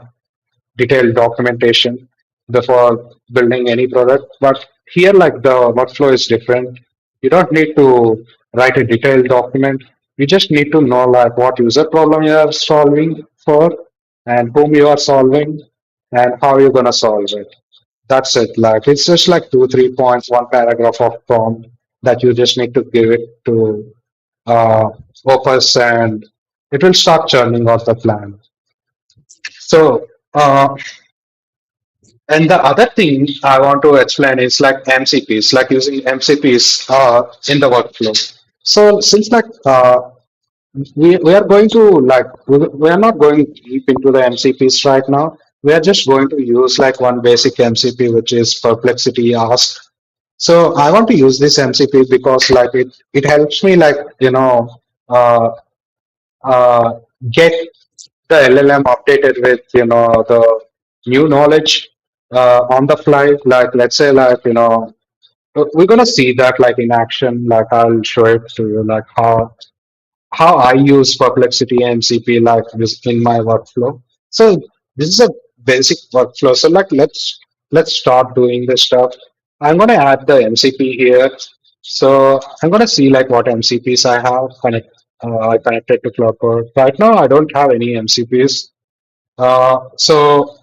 Speaker 2: detailed documentation before building any product. But here, like the workflow is different. You don't need to write a detailed document. You just need to know like what user problem you are solving for and whom you are solving and how you're gonna solve it. That's it. Like it's just like two, 3 points, one paragraph of prompt that you just need to give it to uh, Opus and it will start churning out the plan. So and the other thing I want to explain is like MCPs, like using MCPs in the workflow. So since like we are going to like we are not going deep into the MCPs right now. We are just going to use like one basic MCP, which is Perplexity Ask. So I want to use this MCP because like it helps me like uh, uh, get the LLM updated with the new knowledge on the fly. Like let's say like we're gonna see that like in action. Like I'll show it to you like how I use Perplexity MCP like this in my workflow. So this is a basic workflow. So like let's start doing this stuff. I'm gonna add the MCP here. So I'm gonna see like what MCPs I have I connected to Cloud Core. Right now I don't have any MCPs. So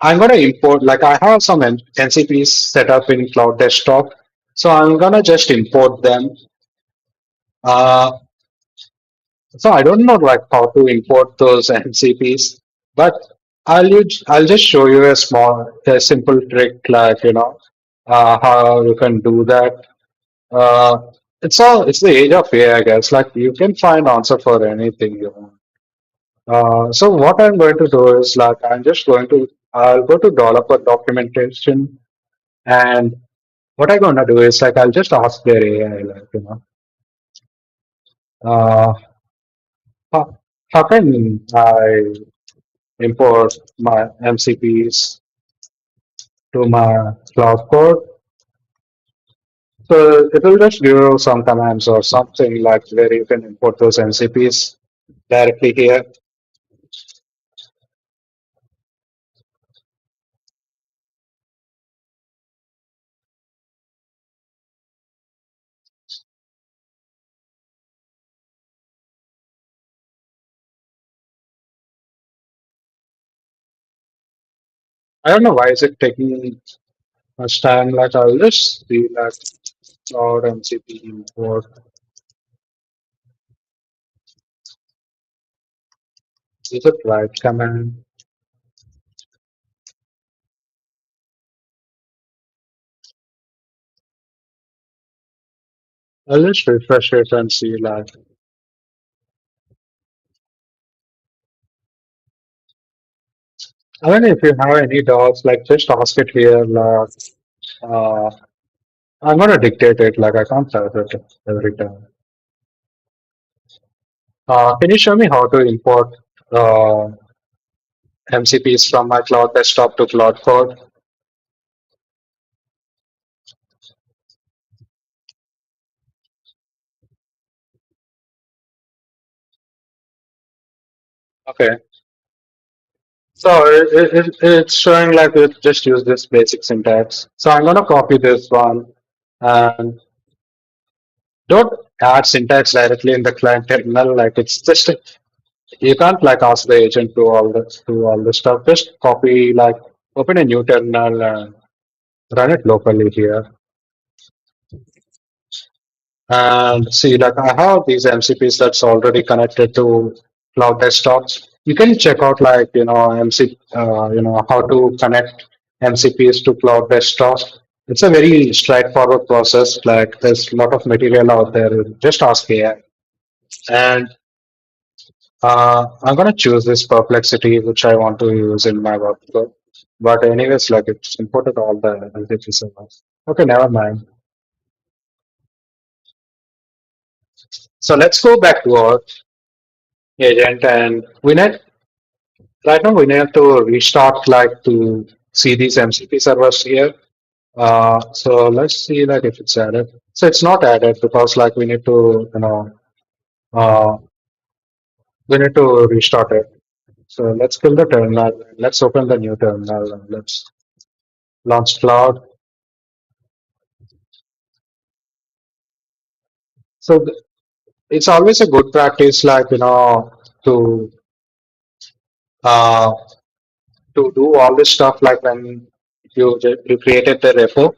Speaker 2: I'm gonna import like I have some MCPs set up in Cloud Desktop. So I'm gonna just import them. Uh, So I don't know like how to import those MCPs, but I'll just show you a simple trick like how you can do that. Uh, it's the age of AI, I guess. Like you can find answer for anything you want. So what I'm going to do is like I'll go to developer documentation and what I'm gonna do is like I'll just ask their AI like uh, how can I import my MCPs to my cloud code. So it will just give you some commands or something like where you can import those MCPs directly here. I don't know why is it taking much time. Like I'll just see that cloud MCP import. Is it right command? I'll just refresh it and see like. I mean, if you have any doubts, like just ask it here. Like, uh, I'm gonna dictate it. Like I can't type it every time. Can you show me how to import MCPs from my cloud desktop to cloud code? Okay. So it's showing like it just use this basic syntax. So I'm gonna copy this one and don't add syntax directly in the client terminal. Like it's just you can't like ask the agent to all this stuff. Just copy like open a new terminal and run it locally here. And see, like I have these MCPs that's already connected to cloud desktops. You can check out like how to connect MCPs to cloud desktops. It's a very straightforward process. Like there's a lot of material out there. Just ask AI. And I'm gonna choose this perplexity, which I want to use in my workflow. But anyways, like it's imported all the LTP servers. Okay, never mind. So let's go back to our agent, and we need right now we need to restart like to see these MCP servers here. So let's see like if it's added. So it's not added because like uh, we need to restart it. So let's kill the terminal. Let's open the new terminal and let's launch cloud. So it's always a good practice, like to uh, to do all this stuff, like when you created the repo.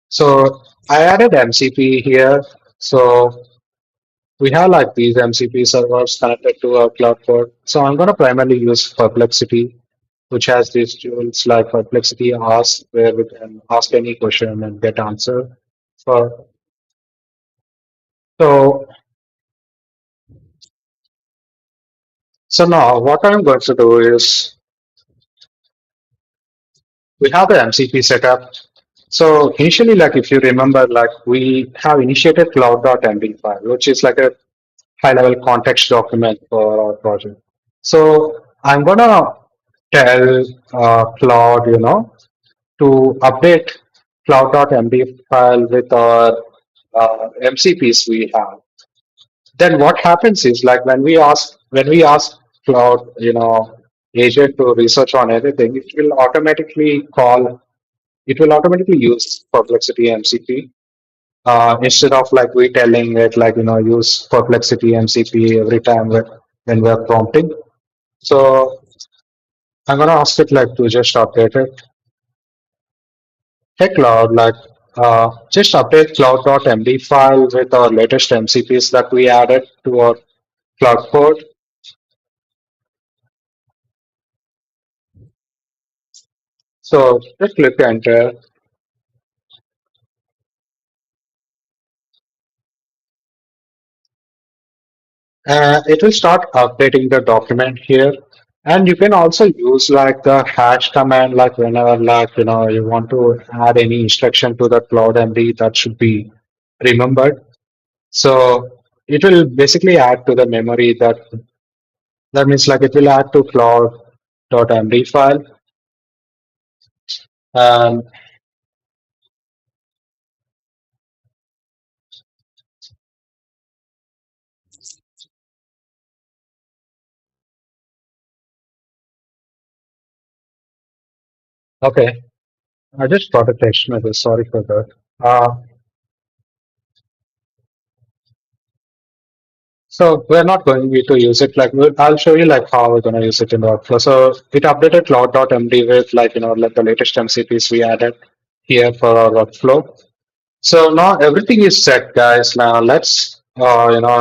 Speaker 2: So I added MCP here. So we have like these MCP servers connected to our cloud code. So I'm going to primarily use Perplexity, which has these tools like Perplexity Ask, where we can ask any question and get answer. So so so now what I'm going to do is we have the MCP setup. So initially, like if you remember, like we have initiated cloud.md file, which is like a high level context document for our project. So I'm gonna tell Cloud, to update cloud.md file with our MCPs we have. Then what happens is like when we ask Cloud, agent to research on anything, it will automatically use Perplexity MCP instead of like we telling it like use Perplexity MCP every time when we're prompting. So I'm gonna ask it like to just update it. Hey Cloud, like just update cloud.md file with our latest MCPs that we added to our cloud code. So just click enter. It will start updating the document here. And you can also use like the hash command, like whenever like you want to add any instruction to the cloud MD that should be remembered. So it will basically add to the memory that means like it will add to cloud.md file. And okay, I just got a text message. Sorry for that. So we're not going to use it like I'll show you like how we're going to use it in the workflow. So it updated cloud.md with like the latest MCPs we added here for our workflow. So now everything is set, guys. Now let's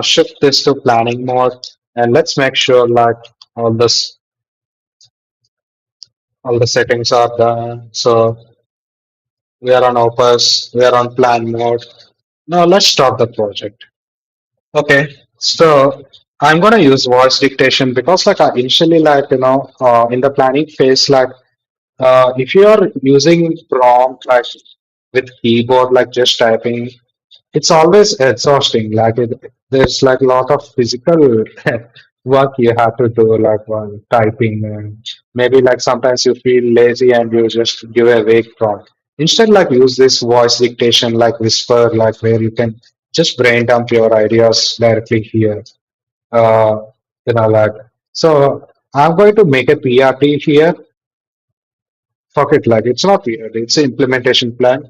Speaker 2: shift this to planning mode and let's make sure like all this all the settings are done. So we are on Opus, we are on plan mode. Now let's start the project. Okay, so I'm gonna use voice dictation because like I initially in the planning phase if you are using prompt like with keyboard like just typing, it's always exhausting. There's like a lot of physical work you have to do like while typing, and maybe like sometimes you feel lazy and you just give a vague prompt. Instead, like use this voice dictation like Whisper, like where you can just brain dump your ideas directly here. like, so I'm going to make a PRT here. Fuck it, like it's not PRT, it's an implementation plan.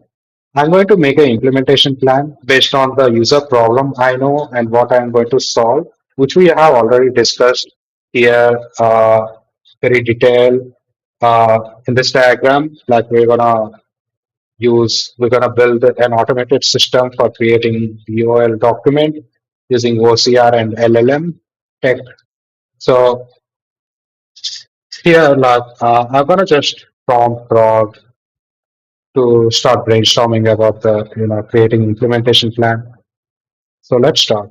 Speaker 2: I'm going to make an implementation plan based on the user problem I know and what I'm going to solve, which we have already discussed here, very detailed in this diagram. Like we're gonna build an automated system for creating DOL document using OCR and LLM tech. So here, like, I'm gonna just prompt Grok to start brainstorming about the, creating implementation plan. So let's start.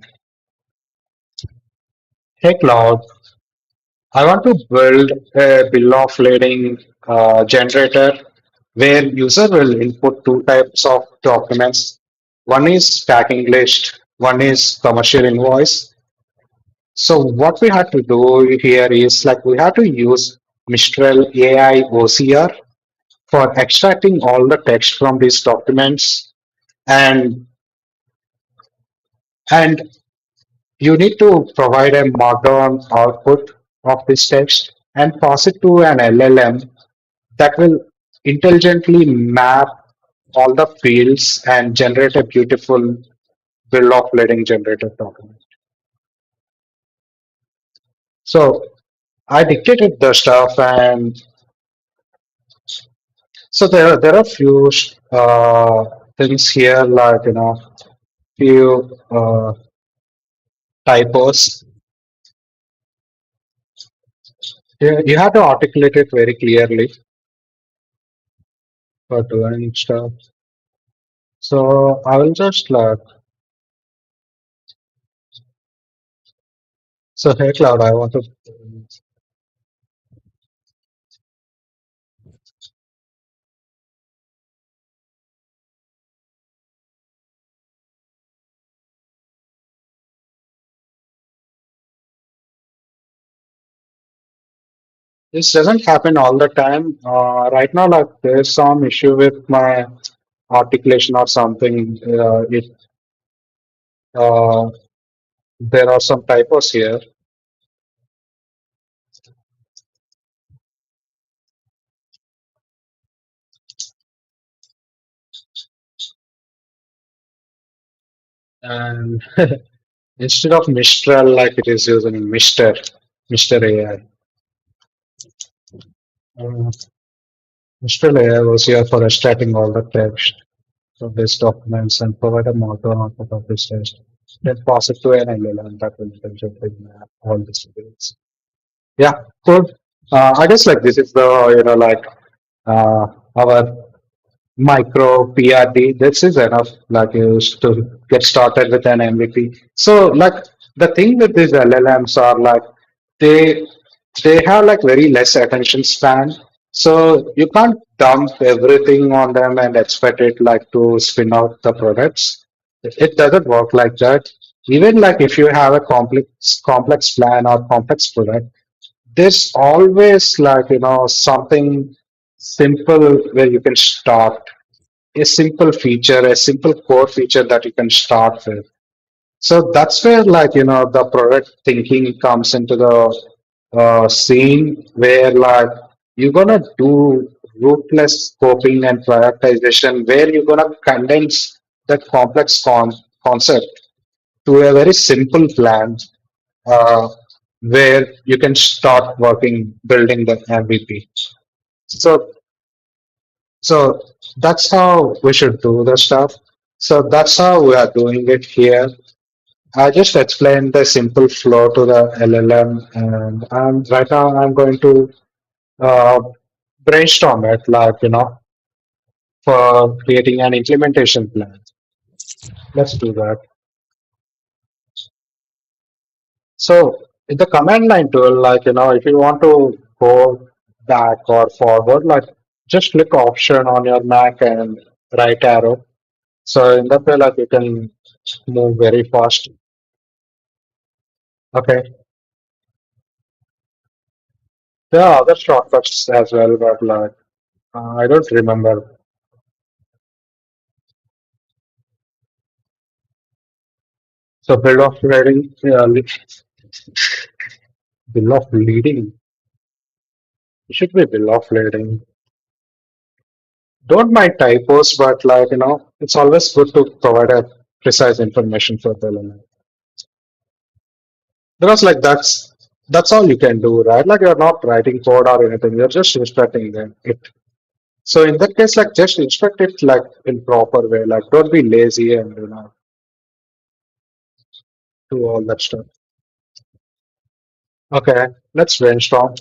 Speaker 2: Hey Cloud, I want to build a bill of lading generator where user will input two types of documents. One is packing list, one is commercial invoice. So what we had to do here is like we had to use Mistral AI OCR for extracting all the text from these documents, and and you need to provide a markdown output of this text and pass it to an LLM that will intelligently map all the fields and generate a beautiful bill of lading generator document. So I dictated the stuff, and so there are few things here, like few typos. You have to articulate it very clearly for doing stuff. So I will just so hey Cloud, I want to. This doesn't happen all the time. Right now, like there's some issue with my articulation or something. Uh, there are some typos here, and instead of Mistral, like it is using Mister AI. Uh, Mistral AI was here for extracting all the text from these documents and provide a model on top of this text. Then pass it to an LLM that will intelligently map all these fields. Yeah, cool. I guess like this is the uh, our micro PRD. This is enough like used to get started with an MVP. So like the thing with these LLMs are like they they have like very less attention span. So you can't dump everything on them and expect it like to spin out the products. It doesn't work like that. Even like if you have a complex plan or complex product, there's always like something simple where you can start, a simple feature, a simple core feature that you can start with. So that's where like the product thinking comes into the scene, where like you're gonna do ruthless scoping and prioritization, where you're gonna condense that complex concept to a very simple plan, uh, where you can start working building the MVP. So so that's how we should do the stuff. So that's how we are doing it here. I just explained the simple flow to the LLM, and right now I'm going to uh, brainstorm it, like for creating an implementation plan. Let's do that. So in the command line tool, like if you want to go back or forward, like just click option on your Mac and right arrow. So in that way, like you can move very fast. Okay. There are other shortcuts as well, but like I don't remember. So build of reading. Bill of lading. It should be bill of lading. Don't mind typos, but it's always good to provide a precise information for the learner. Because that's all you can do, right? Like you're not writing code or anything, you're just instructing them it. So in that case, like just instruct it like in proper way. Like don't be lazy and do all that stuff. Okay, let's brainstorm.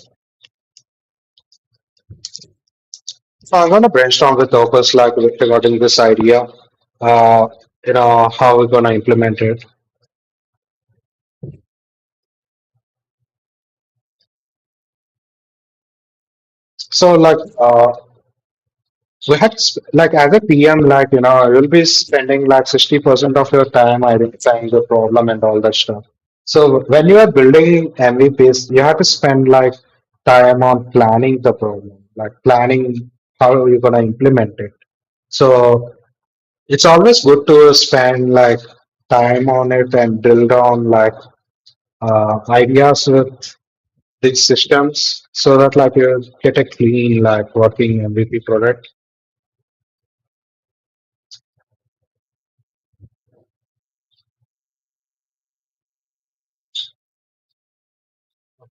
Speaker 2: So I'm gonna brainstorm with Opus like regarding this idea. Uh, how we're gonna implement it. So we had like as a PM, you'll be spending like 60% of your time identifying the problem and all that stuff. So when you are building MVPs, you have to spend like time on planning the problem, like planning how you're gonna implement it. So it's always good to spend like time on it and build on like ideas with these systems so that like you get a clean like working MVP product.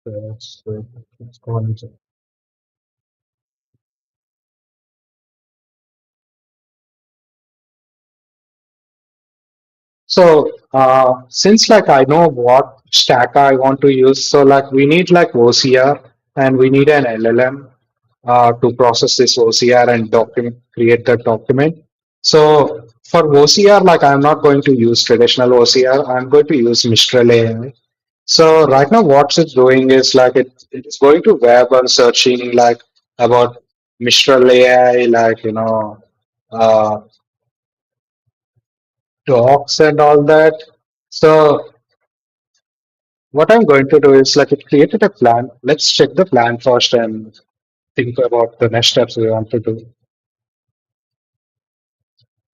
Speaker 2: Okay, so let's go on. So since like I know what stack I want to use, so like we need like OCR and we need an LLM to process this OCR and document create the document. So for OCR, like I'm not going to use traditional OCR, I'm going to use Mistral AI. So right now, what it's doing is like it's going to web and searching like about Mistral AI, uh, docs and all that. So what I'm going to do is like it created a plan. Let's check the plan first and think about the next steps we want to do.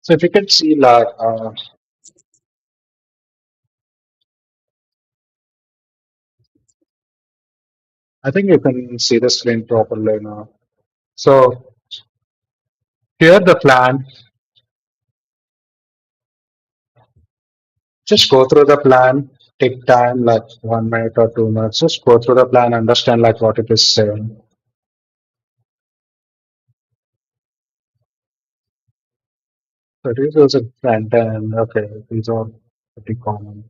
Speaker 2: So if you can see like I think you can see the screen properly now. So here the plan, just go through the plan, take time like 1 minute or 2 minutes, just go through the plan, understand like what it is saying. So it is also front end, okay, these are pretty common.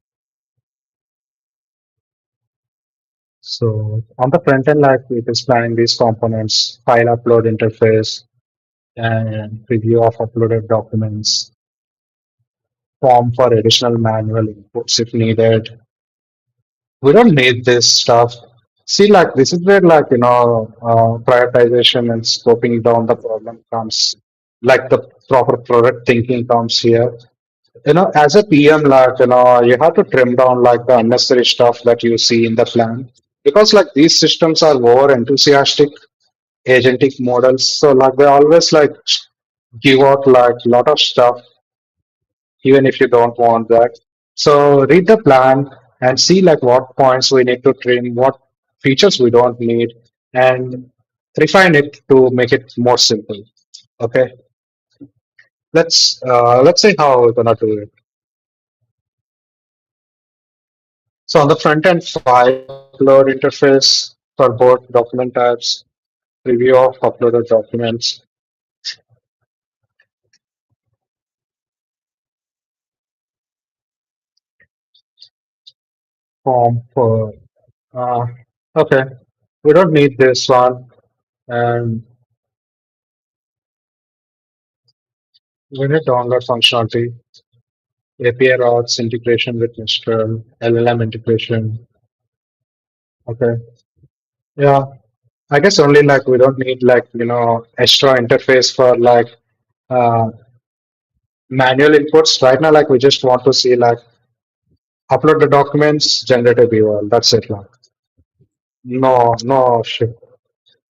Speaker 2: So on the front end, like it is planning these components, file upload interface and preview of uploaded documents, form for additional manual inputs if needed. We don't need this stuff. See, like this is where prioritization and scoping down the problem comes. Like the proper product thinking comes here. As a PM, you have to trim down like the unnecessary stuff that you see in the plan because like these systems are over enthusiastic agentic models, so like they always like give out like a lot of stuff even if you don't want that. So read the plan and see like what points we need to trim, what features we don't need, and refine it to make it more simple. Okay, let's see how we're gonna do it. So on the front end, file upload interface for both document types, review of uploaded documents, form for uh, okay. We don't need this one, and we need download functionality. API routes integration with Mistral, LLM integration. Okay. Yeah. I guess only like we don't need like, extra interface for like uh, manual inputs. Right now, like we just want to see like upload the documents, generate a URL. That's it. Like no shit,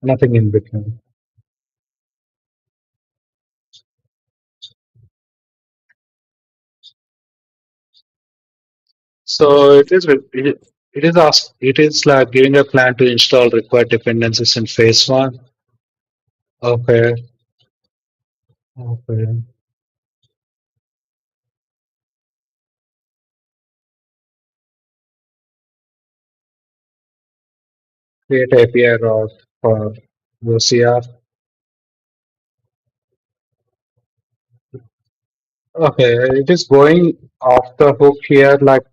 Speaker 2: nothing in between. So it It is like giving a plan to install required dependencies in phase one. Okay. Okay. Create API route for OCR. Okay, it is going off the hook here. Like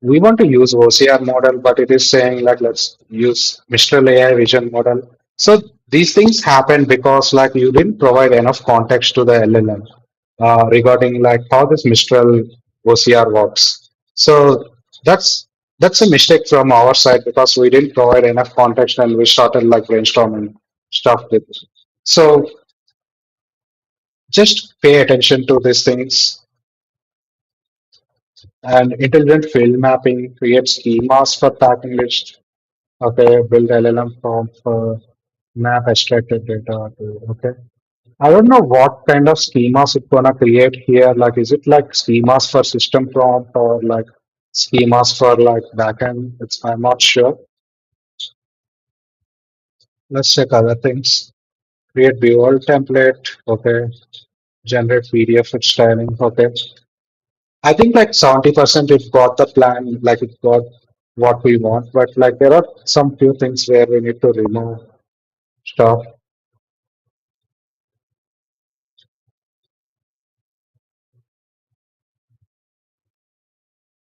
Speaker 2: we want to use OCR model, but it is saying like let's use Mistral AI vision model. So these things happen because like you didn't provide enough context to the LLM regarding like how this Mistral OCR works. So that's that's a mistake from our side because we didn't provide enough context and we started like brainstorming stuff with it. So just pay attention to these things and intelligent field mapping, create schemas for packing list. Okay, build LLM from map extracted data. Okay. I don't know what kind of schemas it's gonna create here. Like, is it like schemas for system prompt or like schemas for like backend? I'm not sure. Let's check other things. Create behavioral template. Okay. Generate PDF with styling. Okay. I think like 70% it got the plan, like it got what we want, but like there are some few things where we need to remove stuff.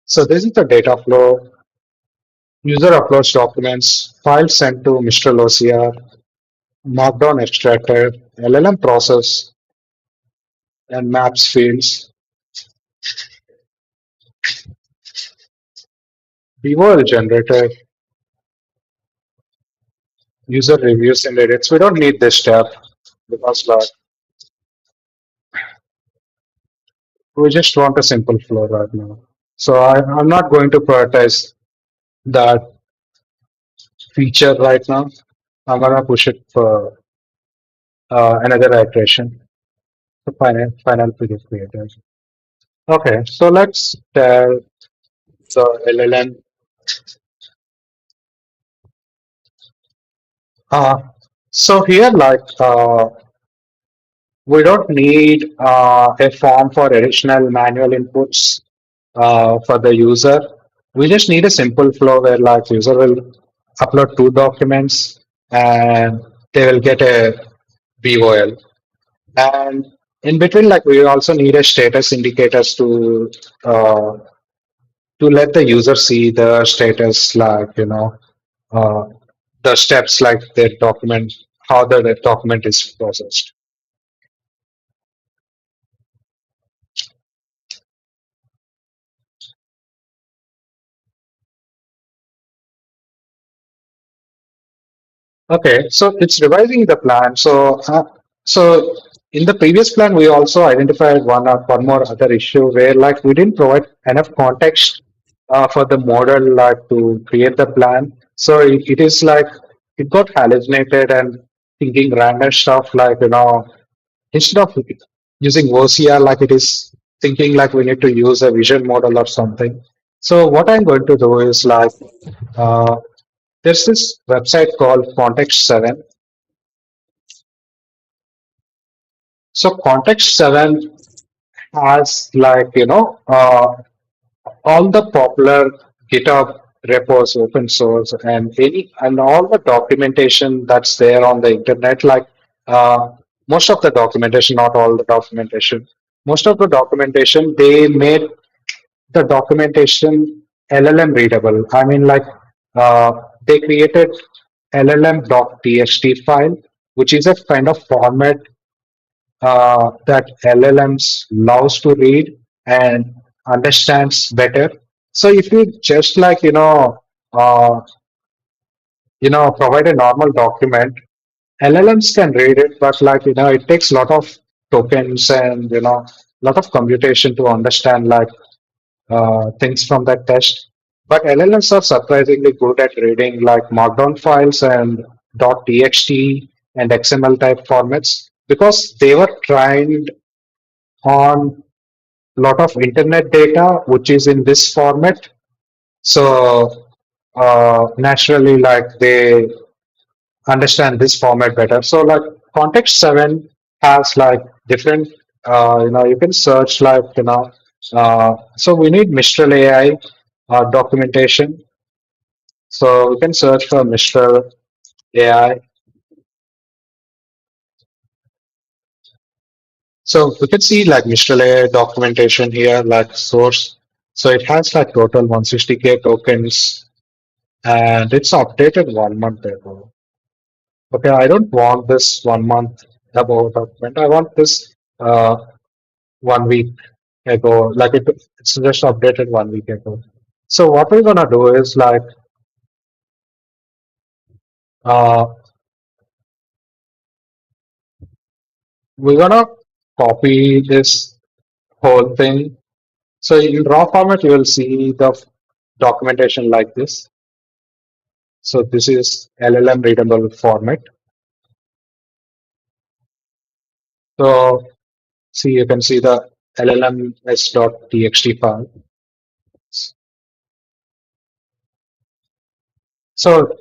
Speaker 2: So this is the data flow. User uploads documents, files sent to Mr. OCR, Markdown extracted, LLM process, and maps fields. BOL generated, user reviews and edits. We don't need this step because we just want a simple flow right now. So I'm not going to prioritize that feature right now. I'm gonna push it for another iteration. The final PDF creator. Okay, so let's tell the LLM. Uh, so here, like, we don't need a form for additional manual inputs for the user. We just need a simple flow where, like, user will upload two documents and they will get a BOL. And in between, like, we also need a status indicators uh, to let the user see the status, like uh, the steps, like their document, how the document is processed. Okay, so it's revising the plan. So in the previous plan, we also identified one more other issue where like we didn't provide enough context for the model like to create the plan. So it is like it got hallucinated and thinking random stuff like instead of using OCR like it is thinking like we need to use a vision model or something. So what I'm going to do is like uh, there's this website called Context 7. So Context 7 has like, all the popular GitHub repos, open source, and all the documentation that's there on the internet. Like uh, most of the documentation, not all the documentation, most of the documentation they made the documentation LLM readable. I mean, like uh, they created LLM.txt file, which is a kind of format that LLMs loves to read and understands better. So if you just like provide a normal document, LLMs can read it, but like it takes a lot of tokens and lot of computation to understand like things from that test. But LLMs are surprisingly good at reading like Markdown files and .txt and XML type formats because they were trained on a lot of internet data, which is in this format. So naturally like they understand this format better. So like context 7 has like different you can search like so we need Mistral AI documentation. So we can search for Mistral AI. So we can see like Mistral AI documentation here, like source. So it has like total 160K tokens and it's updated 1 month ago. Okay, I don't want this 1 month about document. I want this 1 week ago. Like it's just updated 1 week ago. So what we're gonna do is like uh, we're gonna copy this whole thing. So in raw format, you will see the documentation like this. So this is LLM readable format. So see, you can see the llms.txt file. So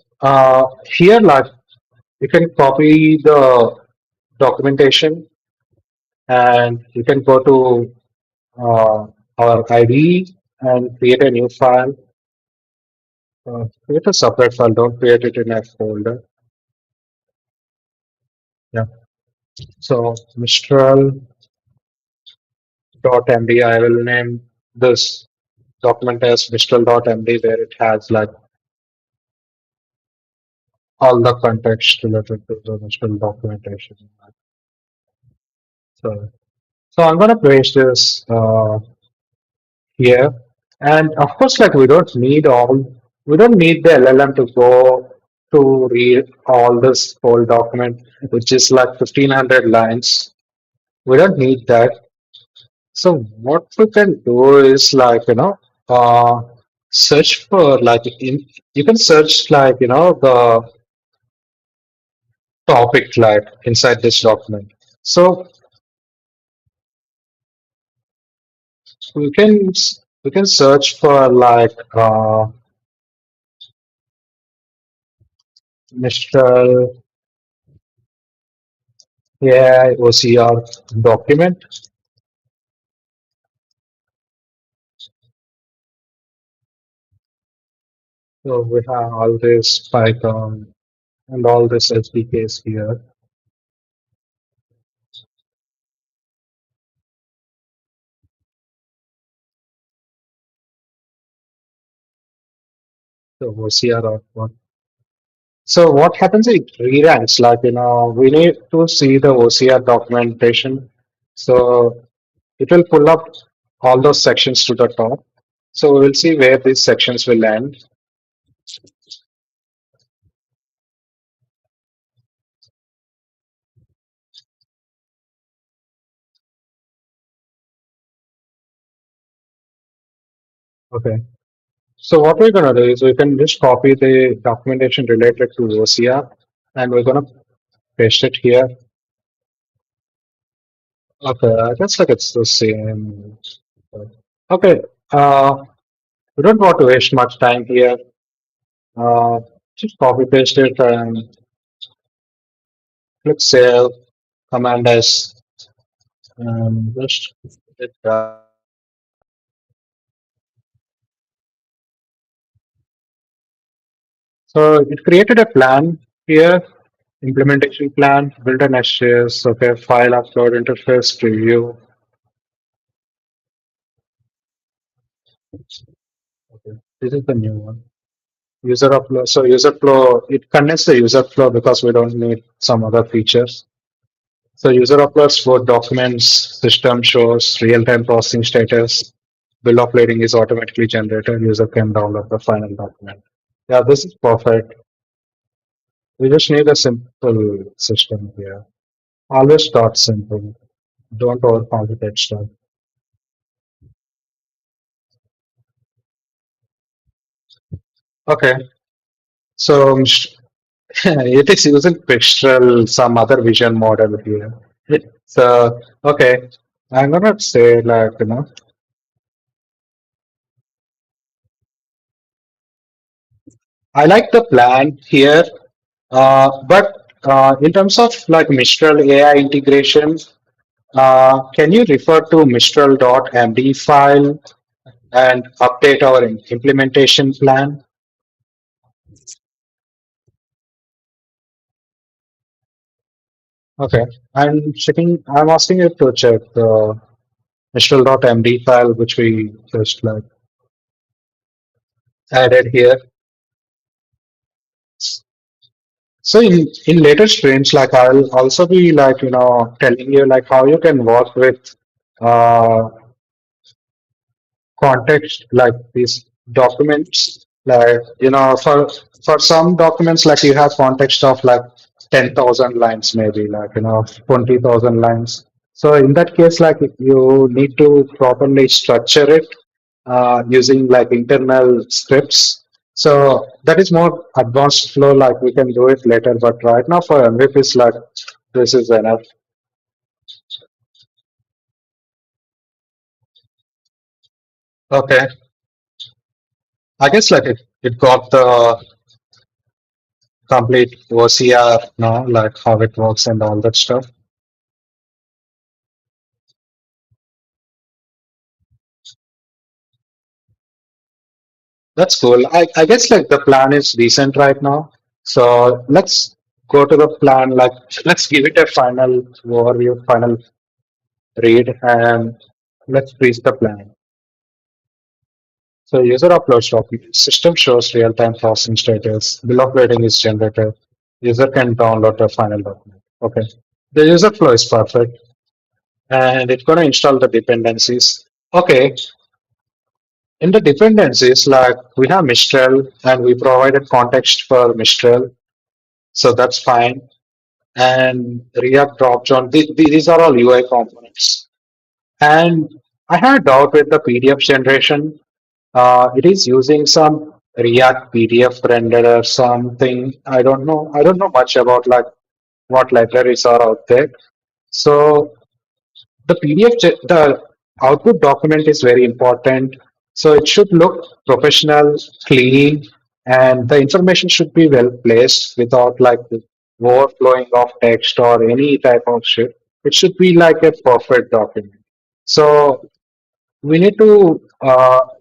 Speaker 2: here, like you can copy the documentation and you can go to our IDE and create a new file. Create a separate file. Don't create it in a folder. Yeah. So Mistral.md. I will name this document as Mistral.md, where it has like all the context related to the Mistral documentation. So, so I'm gonna paste this here, and of course, like we don't need the LLM to go to read all this whole document, which is like 1500 lines. We don't need that. So what we can do is like, search for like you can search like, the topic like inside this document. So we can we can search for like Mr. AI OCR document. So we have all this Python and all this SDKs here. So OCR output. So what happens? It re-ranks. Like we need to see the OCR documentation. So it will pull up all those sections to the top. So we will see where these sections will end. Okay. So what we're gonna do is we can just copy the documentation related to OCR, and we're gonna paste it here. Okay, I guess like it's the same. Okay. We don't want to waste much time here. Uh, just copy paste it and click save. Command S. Just it, so it created a plan here. Implementation plan. Build an SJS. Okay. File upload interface preview. Okay. This is the new one. User upload. So user flow. It connects the user flow because we don't need some other features. So user uploads both documents, system shows real-time processing status, bill of lading is automatically generated, user can download the final document. Yeah, this is perfect. We just need a simple system here. Always start simple. Don't overcomplicate stuff. Okay, so it is using Pixel, some other vision model here. So, okay, I'm gonna say like, I like the plan here, but in terms of like Mistral AI integration, can you refer to Mistral.md file and update our implementation plan? Okay, I'm asking you to check the Mistral.md file, which we just like added here. So in later streams, like I'll also be like telling you like how you can work with uh, context like these documents. Like for some documents, like you have context of like 10,000 lines, maybe like 20,000 lines. So in that case, like you need to properly structure it using like internal scripts. So that is more advanced flow, like we can do it later, but right now for MVPs, like this is enough. Okay. I guess like it got the complete OCR, no, like how it works and all that stuff. That's cool. I guess like the plan is decent right now. So let's go to the plan, like let's give it a final overview, final read, and let's freeze the plan. So user uploads document. System shows real-time processing status. Bill of lading is generated. User can download the final document. Okay. The user flow is perfect, and it's going to install the dependencies. Okay. In the dependencies, like we have Mistral, and we provided context for Mistral, so that's fine. And React dropdown. These are all UI components. And I had a doubt with the PDF generation. It is using some React PDF renderer something. I don't know. I don't know much about like what libraries are out there. So the the output document is very important. So it should look professional, clean, and the information should be well placed without like the overflowing of text or any type of shit. It should be like a perfect document. So we need to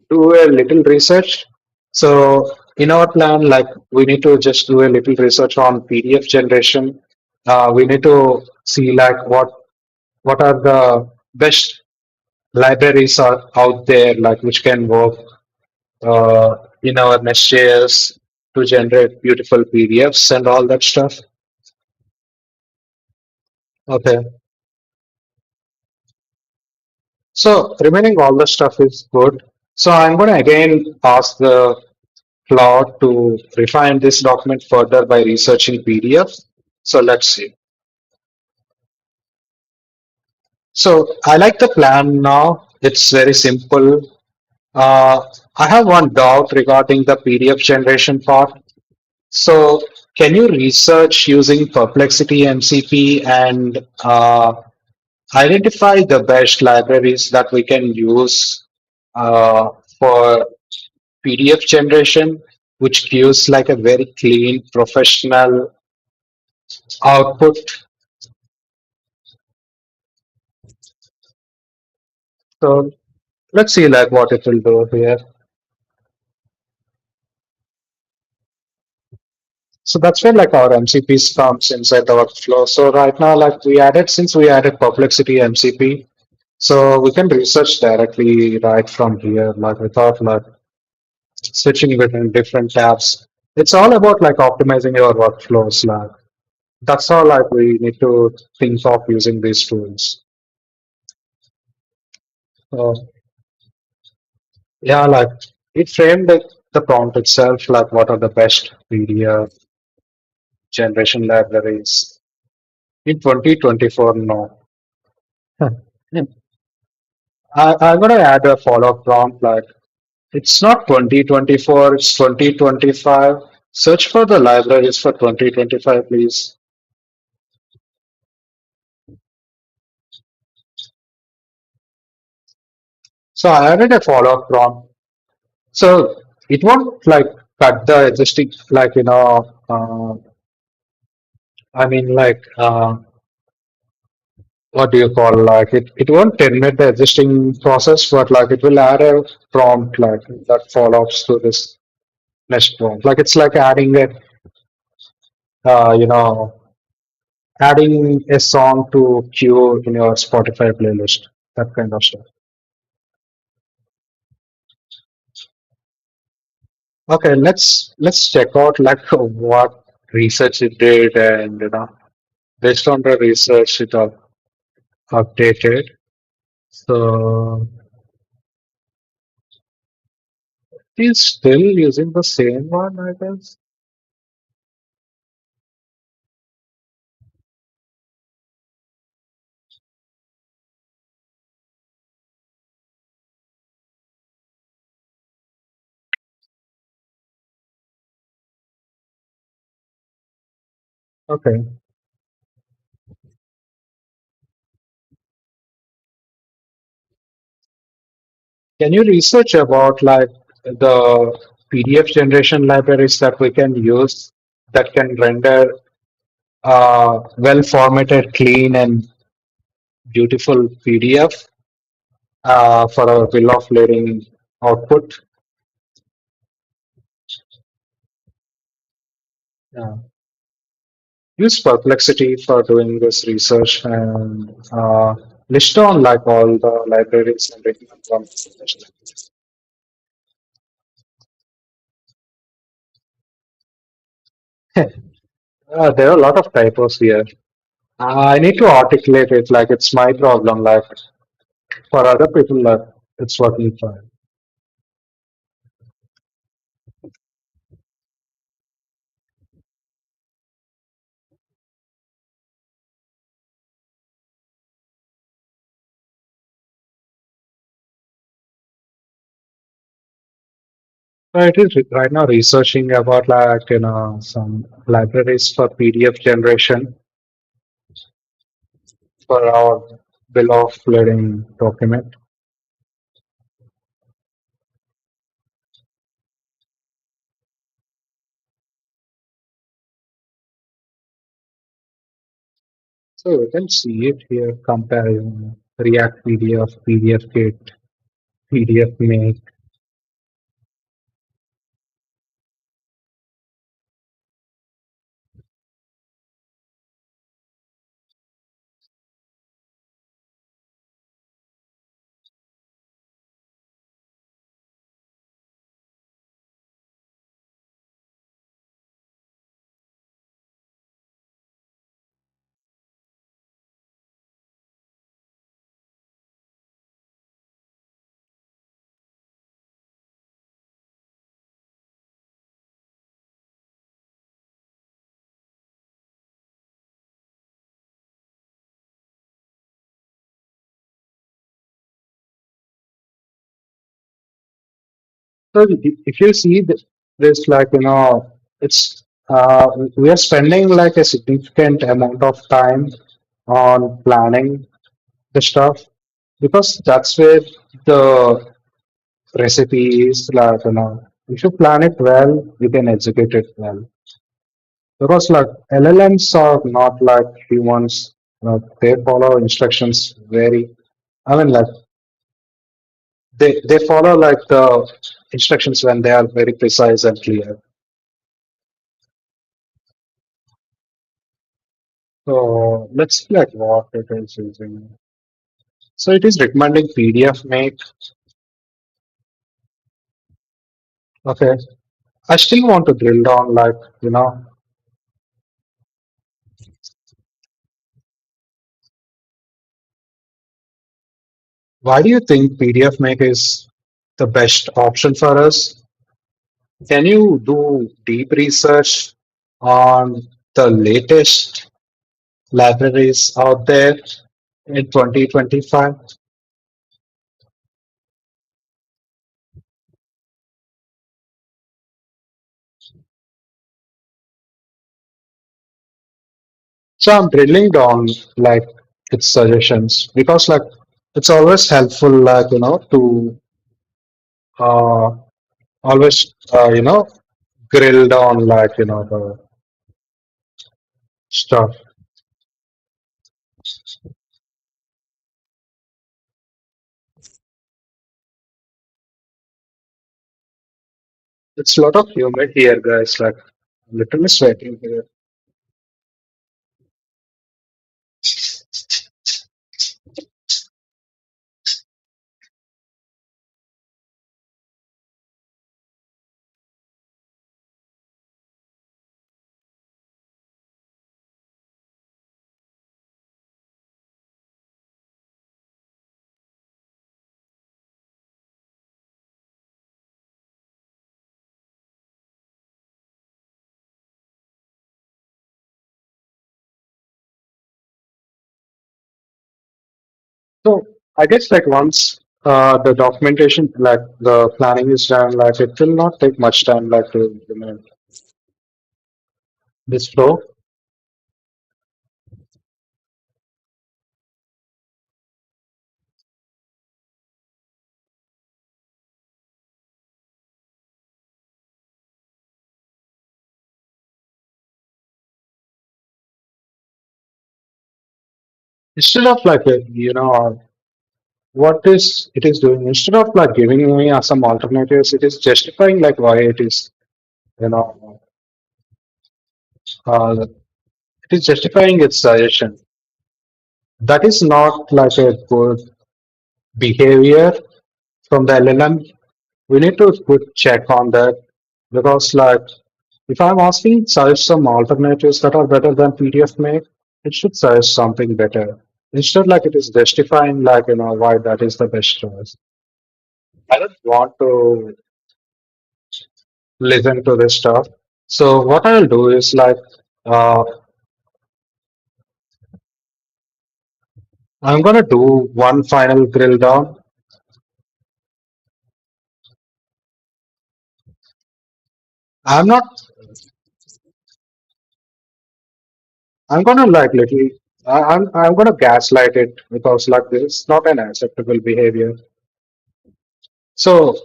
Speaker 2: do a little research. So in our plan, like we need to just do a little research on PDF generation. We need to see like what are the best libraries are out there, like which can work in our Nest.js to generate beautiful PDFs and all that stuff. Okay. So remaining all the stuff is good. So I'm going to again ask the Claude to refine this document further by researching PDF. So let's see. So I like the plan now. It's very simple. Uh, I have one doubt regarding the PDF generation part. So can you research using Perplexity MCP and identify the best libraries that we can use for PDF generation, which gives like a very clean, professional output? So let's see like what it will do here. So that's where like our MCPs comes inside the workflow. So right now, like since we added Perplexity MCP, so we can research directly right from here, like without like switching between different tabs. It's all about like optimizing your workflows. Like that's all like we need to think of using these tools. So yeah, like it framed the prompt itself, like what are the best PDF generation libraries in 2024? No. I'm gonna add a follow-up prompt like it's not 2024, it's 2025. Search for the libraries for 2025, please. So I added a follow-up prompt. So it won't like cut the existing, like, I mean, like, what do you call, like, it won't terminate the existing process, but like it will add a prompt like that follows to this next prompt. Like it's like adding a, uh, you know, adding a song to queue in your Spotify playlist, that kind of stuff. Okay, let's check out like what research it did, and based on the research it updated. So he's still using the same one, I guess. Okay. Can you research about like the PDF generation libraries that we can use that can render well formatted, clean, and beautiful PDF for our bill of lading output? Yeah. Use Perplexity for doing this research and list down like all the libraries and recommend from. There are a lot of typos here. I need to articulate it like it's my problem. Like for other people, like it's working fine. So it is right now researching about like some libraries for PDF generation for our bill of lading document. So we can see it here comparing React PDF, PDF Kit, PDF Make. So if you see this, like it's we are spending like a significant amount of time on planning the stuff because that's where the recipe is. Like if you plan it well, you can execute it well. Because like LLMs are not like humans. They follow instructions very. I mean, like they follow like the instructions when they are very precise and clear. So let's see like what it is using. So it is recommending PDF Make. Okay. I still want to drill down like, why do you think PDF Make is the best option for us? Can you do deep research on the latest libraries out there in 2025? So I'm drilling down like its suggestions because like it's always helpful like to uh, always grilled on like the stuff. It's a lot of humid here, guys. Like literally sweating here. So I guess like once the documentation, like the planning is done, like it will not take much time, like to implement this flow. Instead of like what is it is doing, instead of like giving me some alternatives, it is justifying like why it is, you know, it is justifying its suggestion. That is not like a good behavior from the LLM. We need to put check on that because like if I'm asking suggest some alternatives that are better than PDF Make, it should suggest something better. Instead, like it is justifying like why that is the best choice. I don't want to listen to this stuff. So what I'll do is like uh, I'm gonna do one final drill down. I'm not. I'm gonna like little. I'm gonna gaslight it because like this is not an acceptable behavior. So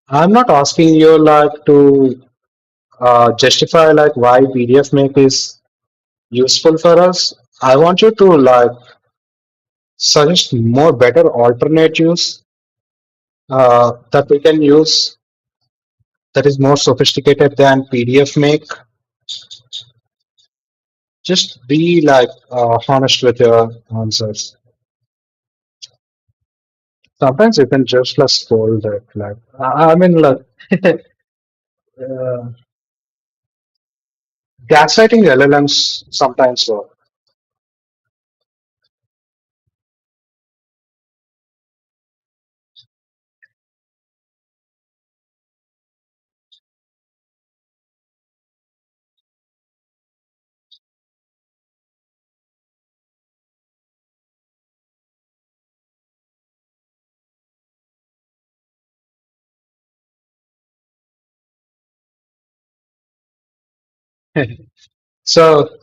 Speaker 2: I'm not asking you like to justify like why PDF Make is useful for us. I want you to like suggest more better alternatives that we can use that is more sophisticated than PDF Make. Just be like honest with your answers. Sometimes you can just like scold it. Like I mean, like uh, gaslighting LLMs sometimes work. So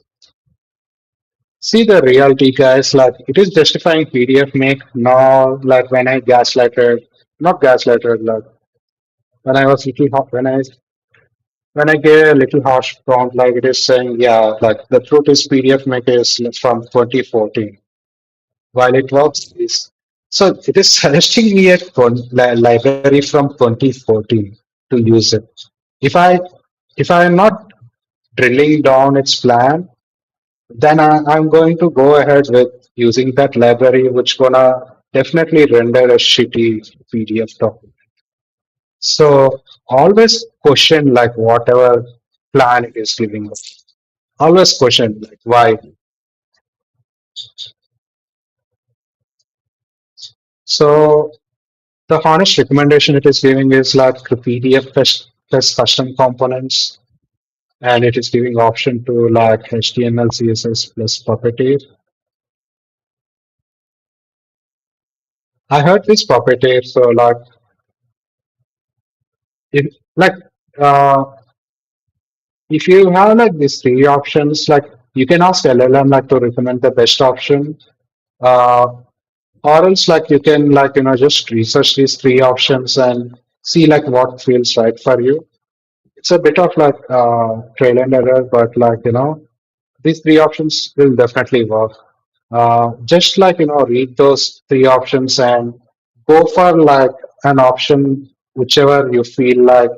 Speaker 2: see the reality, guys. Like it is justifying PDF Make. Now, like when I gaslighted, not gaslighted. Like when I was little when I gave a little harsh prompt, like it is saying, yeah, like the truth is PDF Make is from 2014, while it works is so it is suggesting me a library from 2014 to use it. If I am not drilling down its plan, then I'm going to go ahead with using that library, which gonna definitely render a shitty PDF document. So always question like whatever plan it is giving us. Always question like why. So the honest recommendation it is giving is like the PDF plus custom components, and it is giving option to like HTML, CSS plus Puppeteer. I heard this Puppeteer, so like if like uh, if you have like these three options, like you can ask LLM like to recommend the best option, uh, or else like you can like just research these three options and see like what feels right for you. it's a bit of like trail and error, but like these three options will definitely work. Just like read those three options and go for like an option whichever you feel like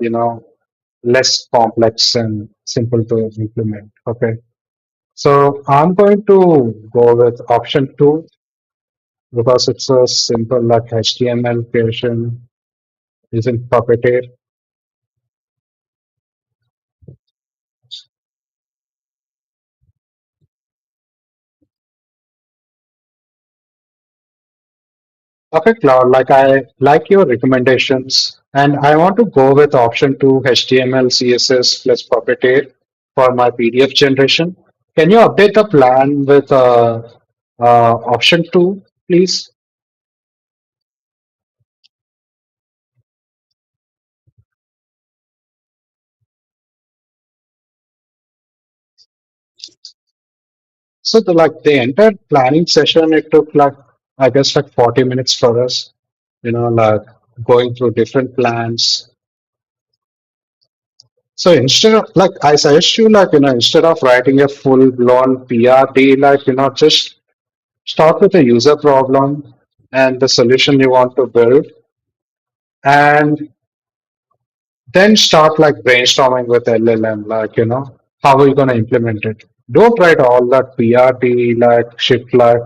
Speaker 2: less complex and simple to implement. Okay, so I'm going to go with option two because it's a simple like HTML creation using Puppeteer. Okay, Cloud, like I like your recommendations, and I want to go with option two, HTML, CSS plus Puppeteer for my PDF generation. Can you update the plan with option two, please? So the entire planning session, it took like I guess like 40 minutes for us, like going through different plans. So instead of like I suggest you like instead of writing a full blown PRD, like just start with a user problem and the solution you want to build, and then start like brainstorming with LLM, like how are you going to implement it. Don't write all that PRD like shit like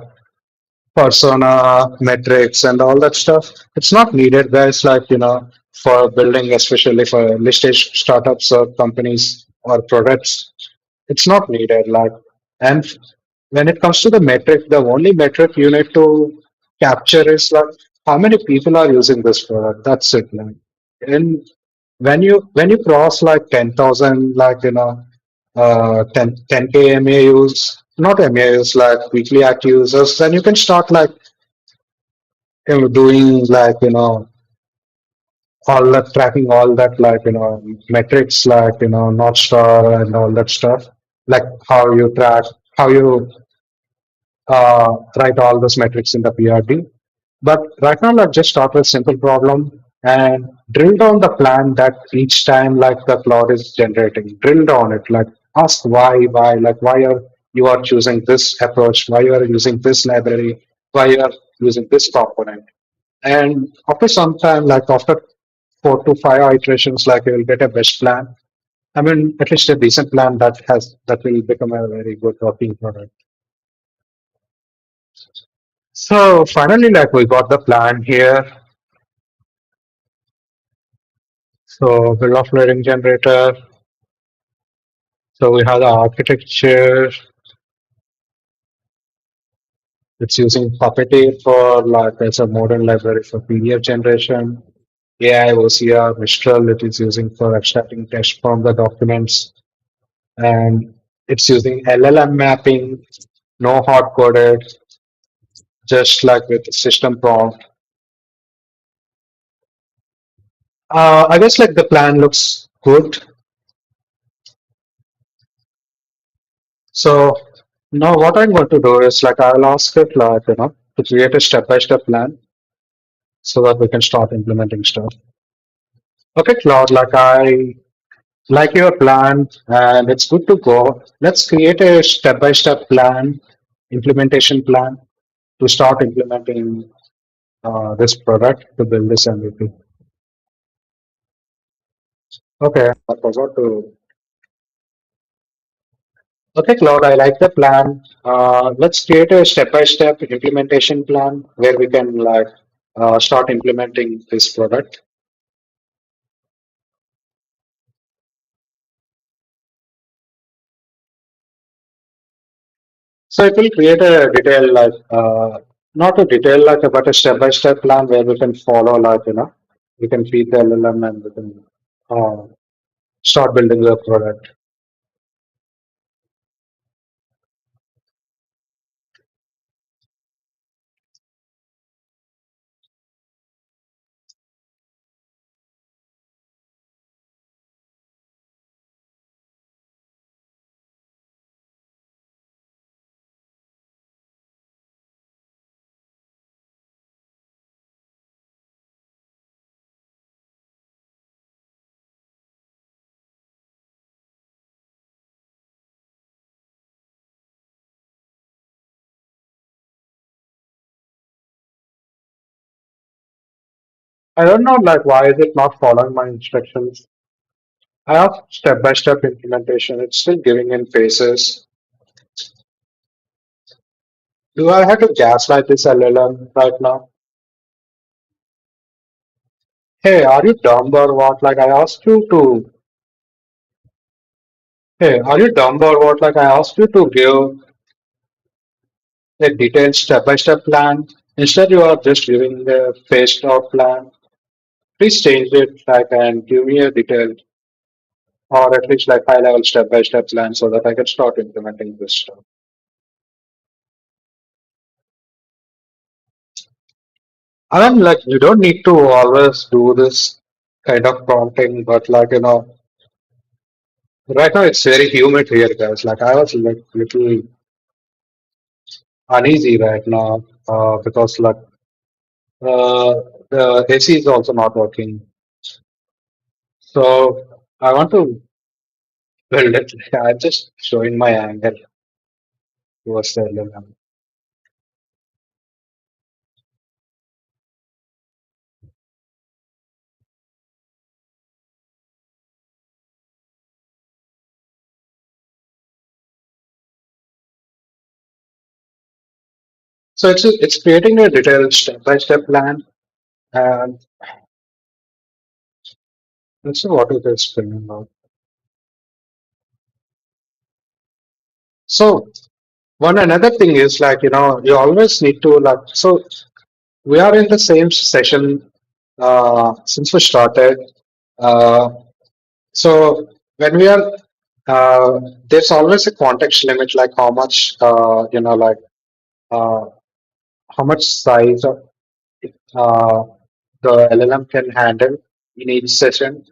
Speaker 2: persona metrics and all that stuff. It's not needed, guys. Like for building, especially for listed startups or companies or products, it's not needed. Like, and when it comes to the metric, the only metric you need to capture is like how many people are using this product. That's it. Like, and when you cross like 10,000, like 10K MAUs, not MAUs, like weekly active users, then you can start like doing like all that tracking all that like metrics like North Star and all that stuff, like how you track, how you write all those metrics in the PRD. But right now, let's just start with simple problem and drill down the plan that each time like the cloud is generating. Drill down it, like ask why, like why are you are choosing this approach, why you are using this library, why you are using this component. And after some time, like after 4 to 5 iterations, like you will get a best plan. I mean, at least a decent plan that will become a very good working product. So finally, like we got the plan here. So bill of lading generator. So we have the architecture. It's using Puppeteer for like as a modern library for PDF generation. AI OCR Mistral it is using for extracting text from the documents, and it's using LLM mapping, no hard coded, just like with the system prompt. I guess like the plan looks good. So now what I'm going to do is like I'll ask it like to create a step-by-step plan so that we can start implementing stuff. Okay, Claude, like I like your plan and it's good to go. Let's create a step-by-step plan, implementation plan to start implementing this product to build this MVP. Okay, I forgot to. Okay, Claude, I like the plan. Let's create a step-by-step implementation plan where we can like start implementing this product. So it will create a detailed like not a detailed like but a step-by-step plan where we can follow like we can feed the LLM and we can uh, start building the product. I don't know like why is it not following my instructions. I have step-by-step implementation. It's still giving in phases. Do I have to gaslight this LLM right now? Hey, are you dumb or what? Like I asked you to. Hey, are you dumb or what? Like I asked you to give a detailed step-by-step plan. Instead, you are just giving the phased-out plan. Please change it like and give me a detailed or at least like high-level step-by-step plan so that I can start implementing this stuff. I mean, like you don't need to always do this kind of prompting, but right now it's very humid here, guys. Like I was like little uneasy right now because uh, the AC is also not working. So I want to build it. I'm just showing my anger towards the LLM. So it's creating a detailed step-by-step plan, and let's see what it is bringing out. So one another thing is you always need to we are in the same session since we started. Uh, so when we are there's always a context limit, like how much uh, how much size of uh, the LLM can handle in each session.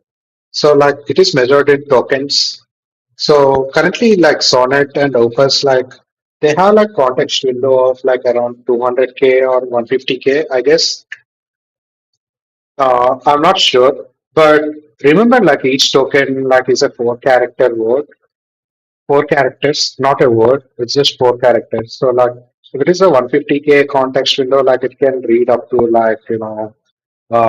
Speaker 2: So like it is measured in tokens. So currently like Sonnet and Opus they have like context window of like around 200K or 150K, I guess. I'm not sure, but remember like each token like is a four-character word, four characters, not a word. It's just four characters. So like if it is a 150K context window, like it can read up to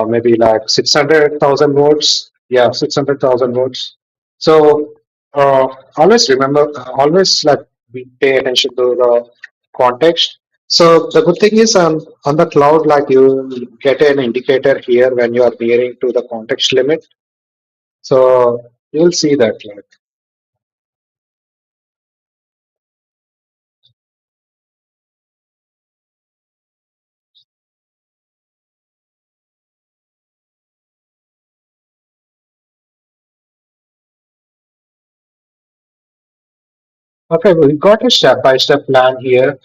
Speaker 2: maybe like 600,000 words. Yeah, 600,000 words. So always remember, always like we pay attention to the context. So the good thing is on the cloud, like you get an indicator here when you are nearing to the context limit. So you'll see that. Like, okay, we got a step-by-step plan here.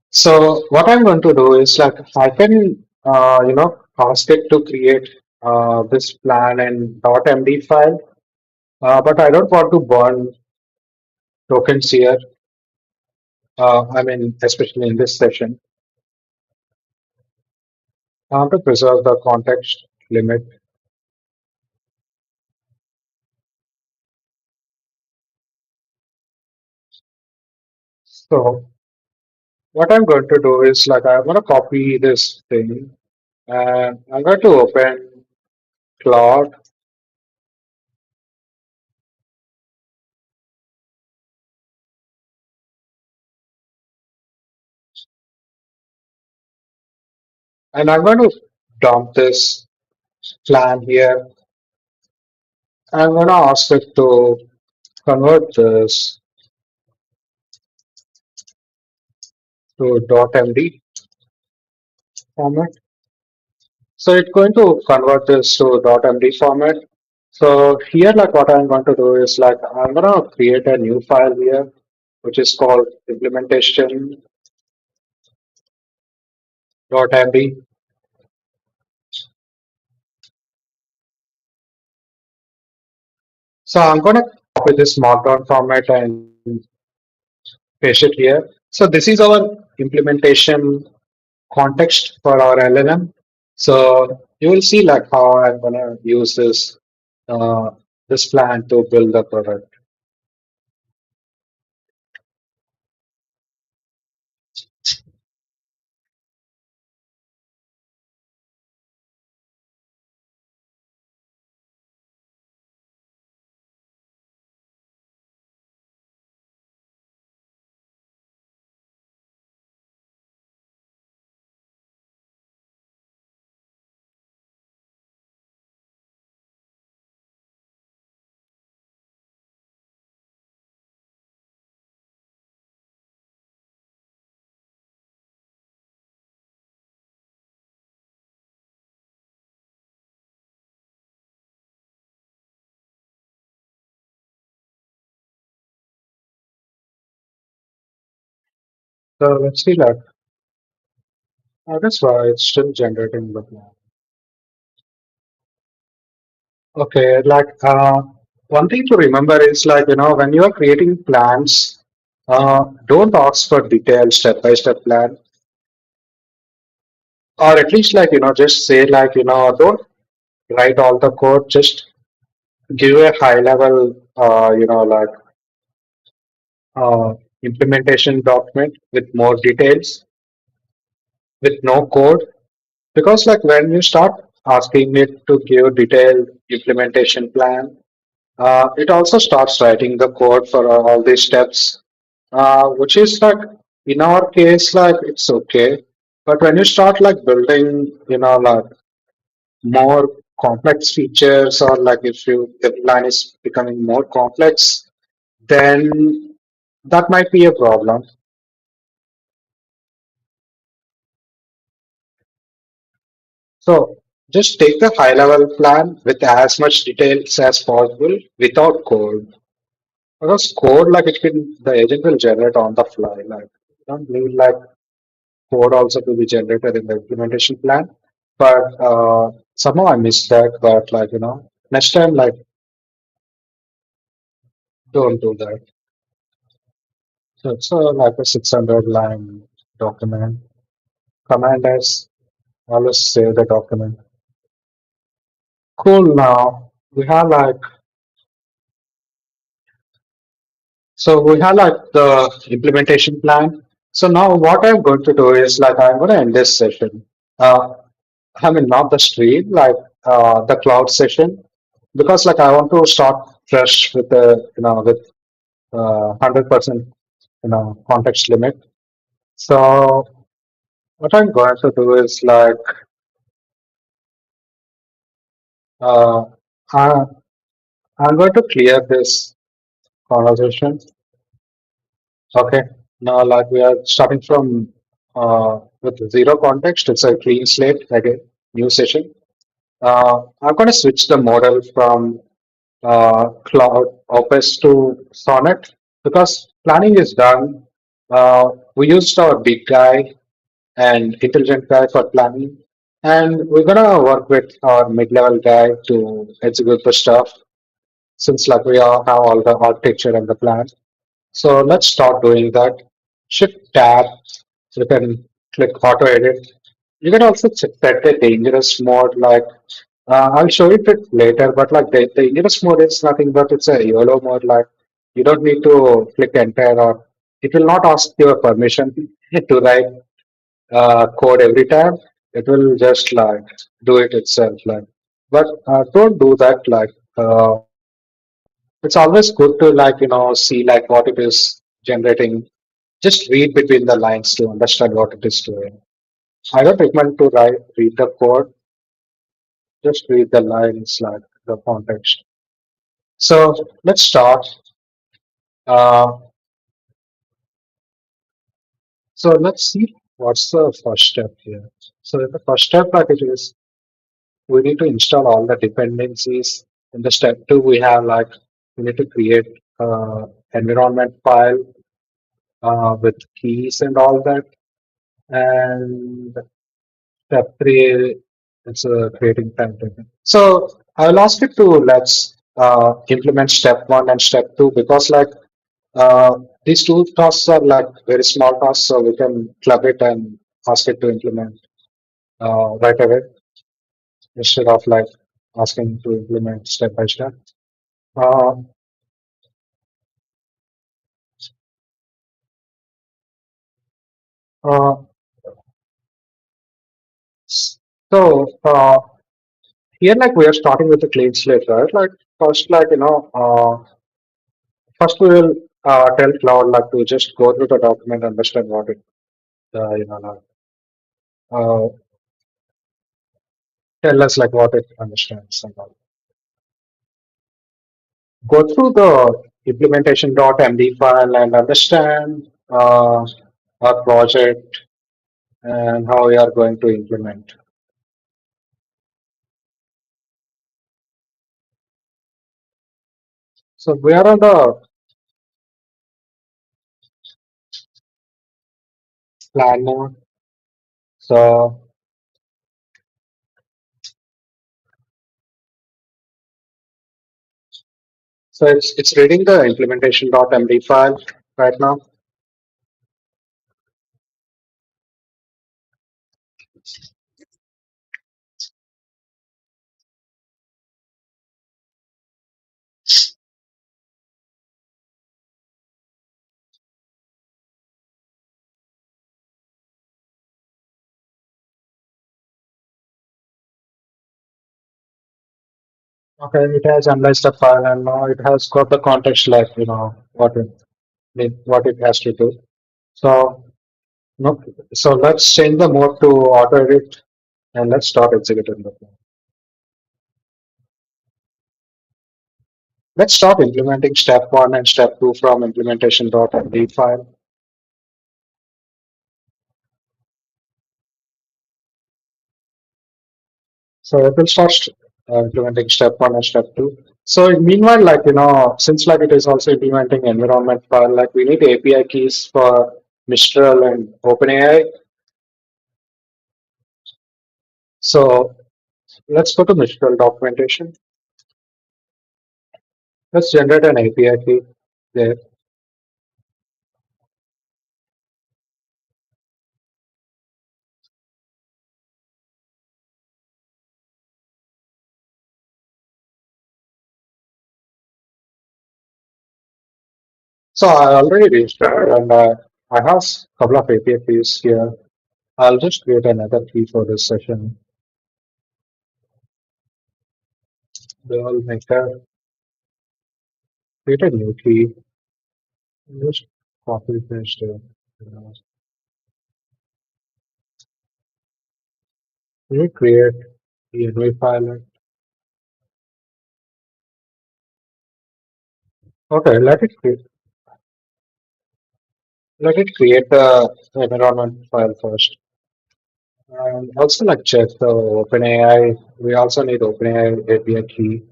Speaker 2: So what I'm going to do is like I can ask it to create this plan in .md file, but I don't want to burn tokens here. I mean, especially in this session, I want to preserve the context limit. So what I'm going to do is like I'm going to copy this thing and I'm going to open Claude and I'm going to dump this plan here. I'm going to ask it to convert this to .md format. So it's going to convert this to .md format. So here, like what I'm going to do is like I'm going to create a new file here, which is called implementation.md. So I'm going to copy this markdown format and paste it here. So this is our implementation context for our LLM. So you will see like how I'm going to use uh, this plan to build the product. So let's see that. That's why it's still generating the plan. Okay, one thing to remember is when you are creating plans, don't ask for detailed step-by-step plan, or at least just say don't write all the code, just give a high level uh, implementation document with more details with no code. Because when you start asking it to give detailed implementation plan, it also starts writing the code for all these steps, which is in our case it's okay. But when you start building, more complex features, or if the plan is becoming more complex, then that might be a problem. So just take the high level plan with as much details as possible without code. Because code, the agent will generate on the fly. You don't need code also to be generated in the implementation plan. But somehow I missed that. But next time, don't do that. So it's like a 600 line document. Command S, always save the document. Cool. Now we have the implementation plan. So now what I'm going to do is I'm going to end this session. Uh, I mean, not the stream, the cloud session, because I want to start fresh with the with 100% context limit. So what I'm going to do is uh, I, I'm going to clear this conversation. Okay. Now we are starting from with zero context. It's a clean slate again, new session. I'm going to switch the model from Cloud Opus to Sonnet because planning is done. We used our big guy and intelligent guy for planning, and we're gonna work with our mid-level guy to execute the stuff since we all have all the architecture and the plan. So let's start doing that. Shift tab, so you can click auto edit. You can also set the dangerous mode. I'll show it later, but the dangerous mode is nothing but it's a YOLO mode. You don't need to click enter, or it will not ask your permission to write code every time. It will just do it itself. But don't do that. It's always good to see what it is generating. Just read between the lines to understand what it is doing. I don't recommend to read the code. Just read the lines, the context. So let's start. Uh, so let's see what's the first step here. So the first step, it is we need to install all the dependencies. In the step two, we have we need to create environment file with keys and all that. And step three, it's creating timetable. So I'll ask it to let's implement step one and step two because these two tasks are very small tasks, so we can club it and ask it to implement right away instead of asking to implement step by step. Uh, uh, so here we are starting with a clean slate, right? First first we will tell Cloud to just go through the document, understand what it uh, tell us what it understands and all. Go through the implementation.md file and understand our project and how we are going to implement. So we are on the plan mode. So, so it's reading the implementation.md file right now. Okay, it has analyzed the file and now it has got the context like what it has to do. So no, so let's change the mode to auto edit and let's start executing the plan. Let's start implementing step one and step two from implementation.md file. So it will start implementing step one and step two. So meanwhile, since like it is also implementing environment file, like we need API keys for Mistral and OpenAI. So let's go to Mistral documentation. Let's generate an API key there. So I already registered and I have a couple of API keys here. I'll just create another key for this session. They all make a create a new key. Just copy paste it. Recreate the env file. Okay, let it create the environment file first. And also like check the OpenAI. We also need OpenAI API key.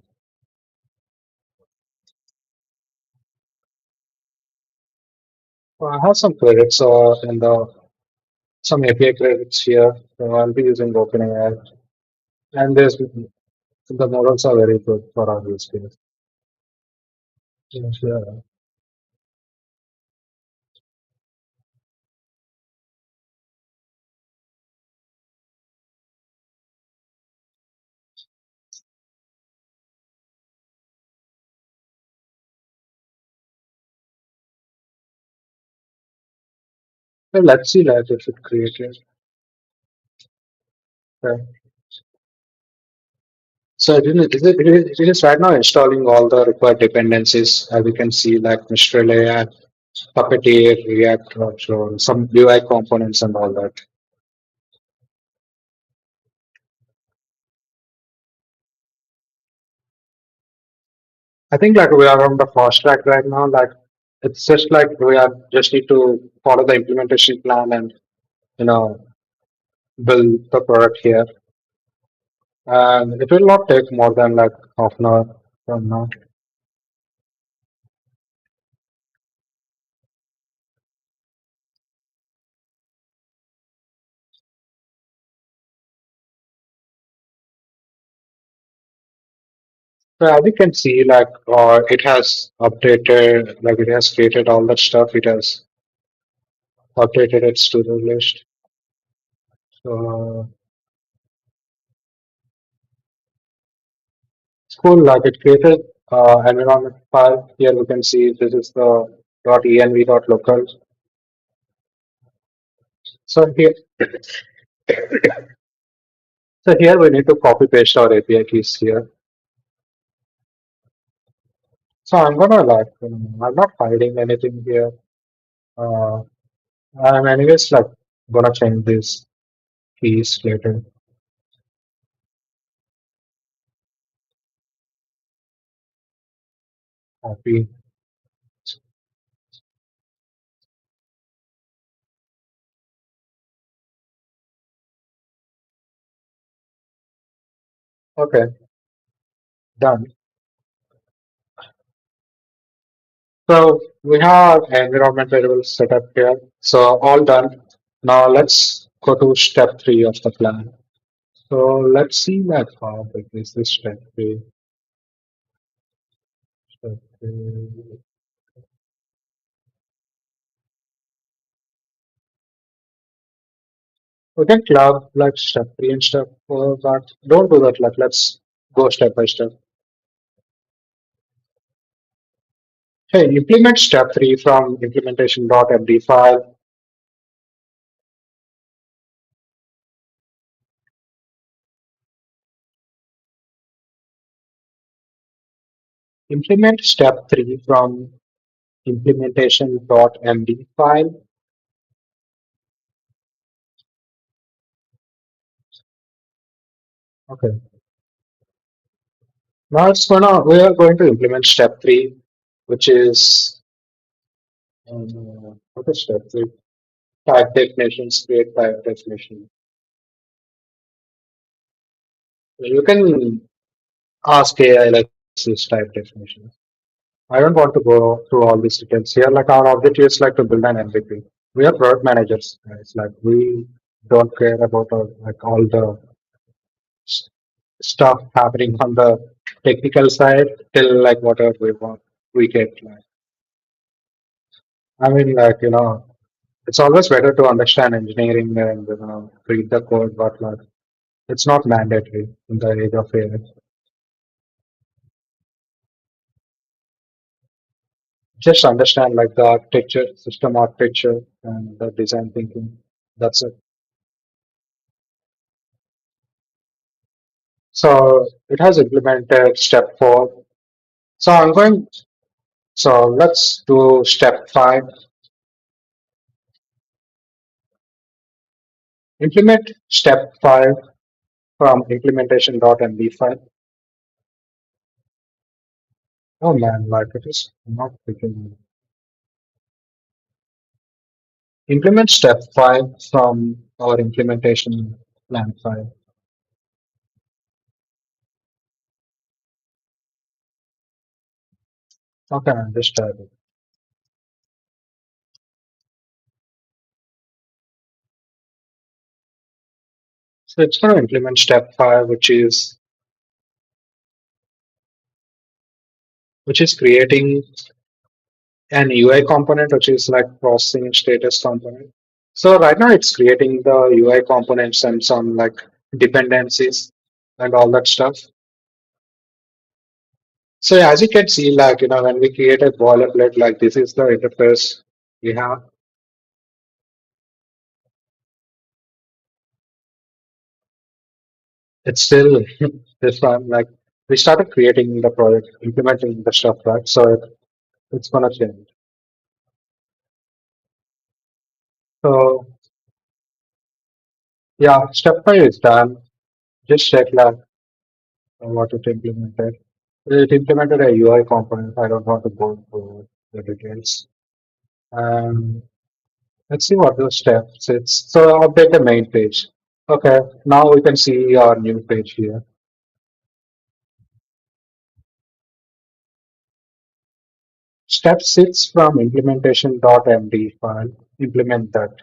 Speaker 2: I have some credits in the some API credits here. So I'll be using OpenAI. And the models are very good for our use case. Yes, yeah. So let's see that if it created. Okay. So it is right now installing all the required dependencies. As you can see, like Mistral AI, Puppeteer, React, so some UI components and all that. I think like we are on the fast track right now. Like it's just like we are just need to follow the implementation plan and you know build the product here. And it will not take more than like half an hour from now. So as you can see, like it has updated, like it has created all that stuff. It has updated its to-do list. So it's cool. Like it created environment file. Here we can see this is the .env.local. So here, so here we need to copy paste our API keys here. So I'm gonna I'm not hiding anything here. Uh, I'm anyways like gonna change these keys later. Copy. Okay, done. So we have environment variables set up here. So all done. Now let's go to step three of the plan. So let's see like how big is this step three. Step three. We can club like step three and step four, but don't do that. Like let's go step by step. Hey, implement step three from implementation.md file. Implement step three from implementation.md file. Okay. Now we are going to implement step three, which is what is step three? Type definitions, create type definition. You can ask AI like this type definition. I don't want to go through all these details here. Like our objective is like to build an MVP. We are product managers, guys. Like we don't care about like all the s- stuff happening on the technical side till like whatever we want we get. Like I mean, like it's always better to understand engineering and read the code, but like it's not mandatory in the age of AI. Just understand like the architecture, system architecture, and the design thinking. That's it. So it has implemented step four. So I'm going. So let's do step five. Implement step five from implementation.md file. Oh man, like it is not picking. Implement step five from our implementation plan file. Okay, I understand it. So it's going to implement step five, which is creating an UI component, which is like processing status component. So right now it's creating the UI components and some like dependencies and all that stuff. So as you can see, like when we create a boilerplate, like this is the interface we have. It's still this one. Like we started creating the project, implementing the stuff, right? So it's gonna change. So yeah, step five is done. Just check like what it implemented. It implemented a UI component. I don't want to go into the details. Um, let's see what the steps it's. So update the main page. Okay, now we can see our new page here. Step six from implementation.md file. Implement that,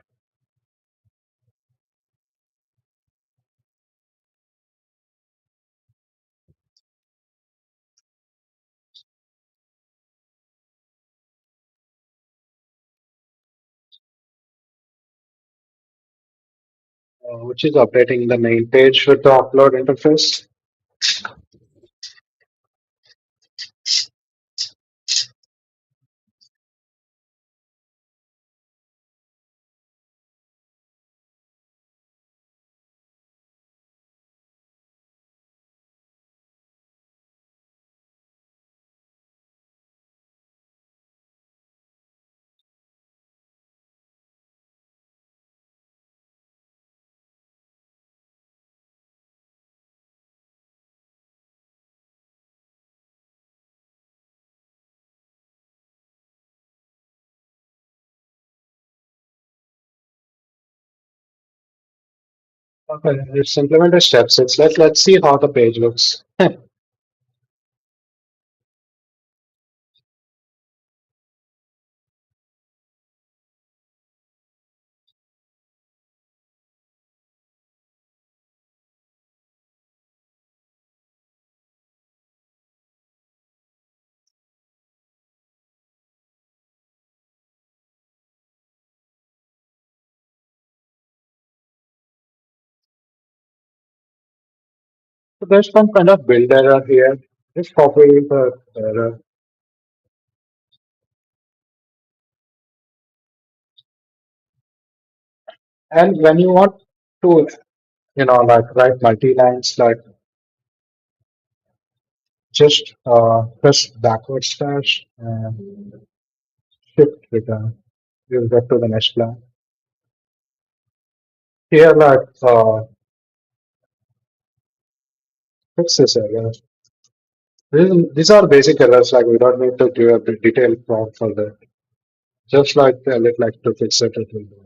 Speaker 2: which is updating the main page with the upload interface. Okay, it's implemented step six. Let's see how the page looks. So there's some kind of build error here. Just copy the error. And when you want to, like write multi-lines, like just press backward slash and shift return. You'll get to the next line. Here, like, fix this error. These are basic errors, like we don't need to give a detailed prompt for that. Just like it like to fix it, it will do it.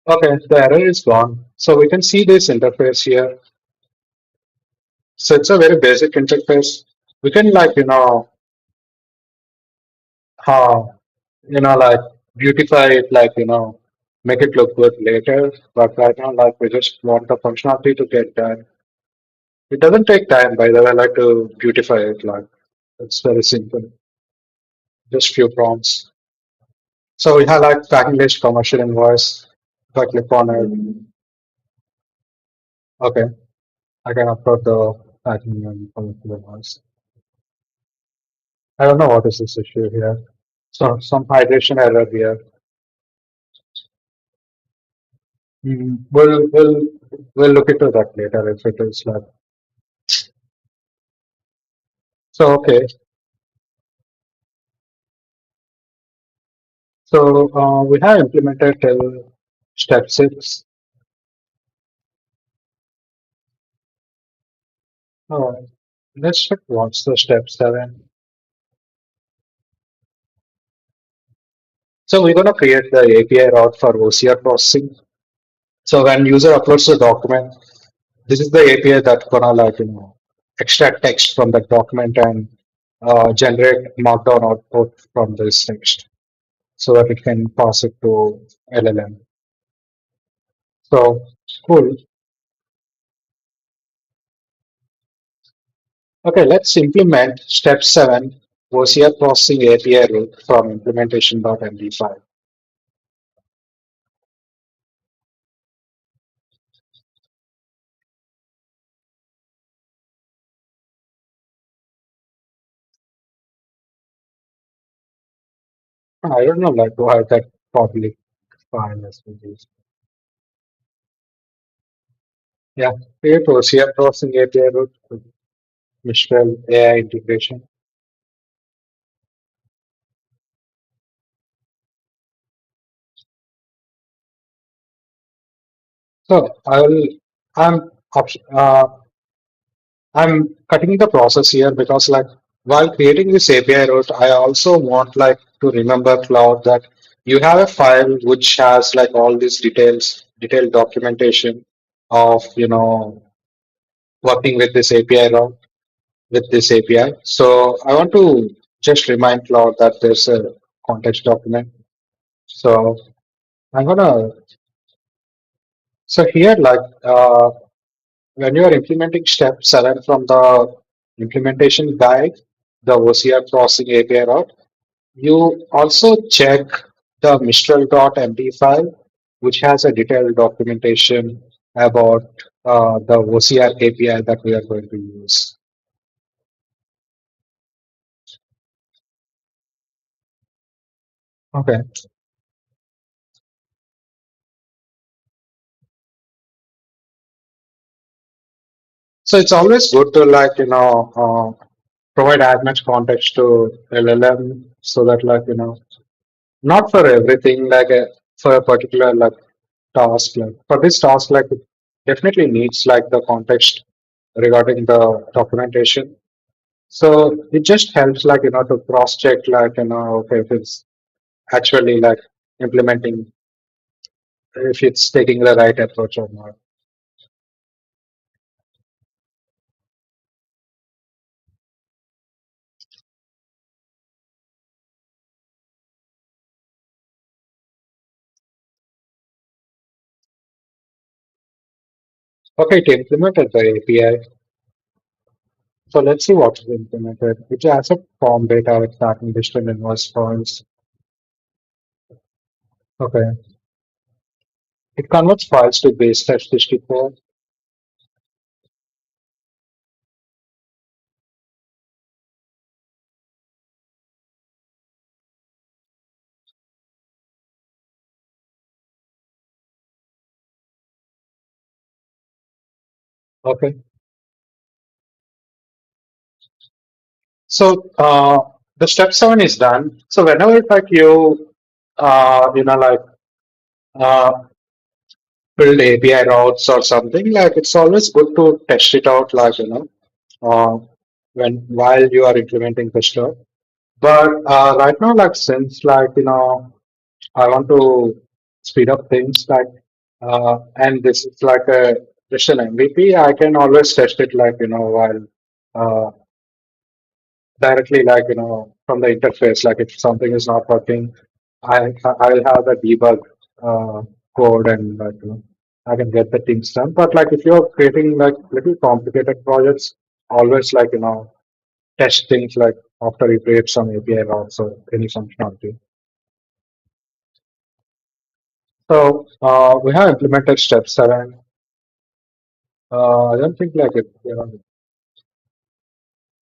Speaker 2: Okay, the error is gone. So we can see this interface here. So it's a very basic interface. We can like, how, like beautify it, like, make it look good later. But right now, like we just want the functionality to get done. It doesn't take time, by the way, like to beautify it. Like it's very simple. Just few prompts. So we have like tracking list commercial invoice. If I click on it, okay, I can upload the tracking and commercial invoice. I don't know what is this issue here. So some hydration error here. We'll look into that later if it is like so. Okay, so we have implemented till step 6. Oh, let's check what's the step 7. So we're gonna create the API route for OCR processing. So when user uploads the document, this is the API that's gonna like extract text from that document and generate markdown output from this text so that it can pass it to LLM. So cool. Okay, let's implement step 7 OCR processing API route from implementation.md5. I don't know like why that public file has been used. Yeah, create OCR processing API route with Mistral AI integration. So I'm I'm cutting the process here because like while creating this API route, I also want like to remember Cloud that you have a file which has like all these detailed documentation of working with this API route with this API. So I want to just remind Cloud that there's a context document. So I'm gonna so here like when you are implementing step 7 from the implementation guide, the OCR processing API route, you also check the Mistral.md file, which has a detailed documentation about the OCR API that we are going to use. Okay. So it's always good to like, provide as much context to LLM so that like, not for everything, like for a particular like task, like for this task, like it definitely needs like the context regarding the documentation. So it just helps like to cross check like okay if it's actually like implementing if it's taking the right approach or not. Okay, it implemented the API. So let's see what is implemented. It has a form data with tracking digital invoice files. Okay. It converts files to base text 64. Okay. So the step 7 is done. So whenever like like uh, build API routes or something, like it's always good to test it out, like uh, when while you are implementing the stuff. But right now, like since like I want to speed up things, like and this is like a just an MVP, I can always test it like while uh, directly like from the interface. Like if something is not working, I'll have the debug uh, code and like I can get the things done. But like if you're creating like little complicated projects, always like test things like after you create some API routes or any functionality. So we have implemented step 7. I don't think like it.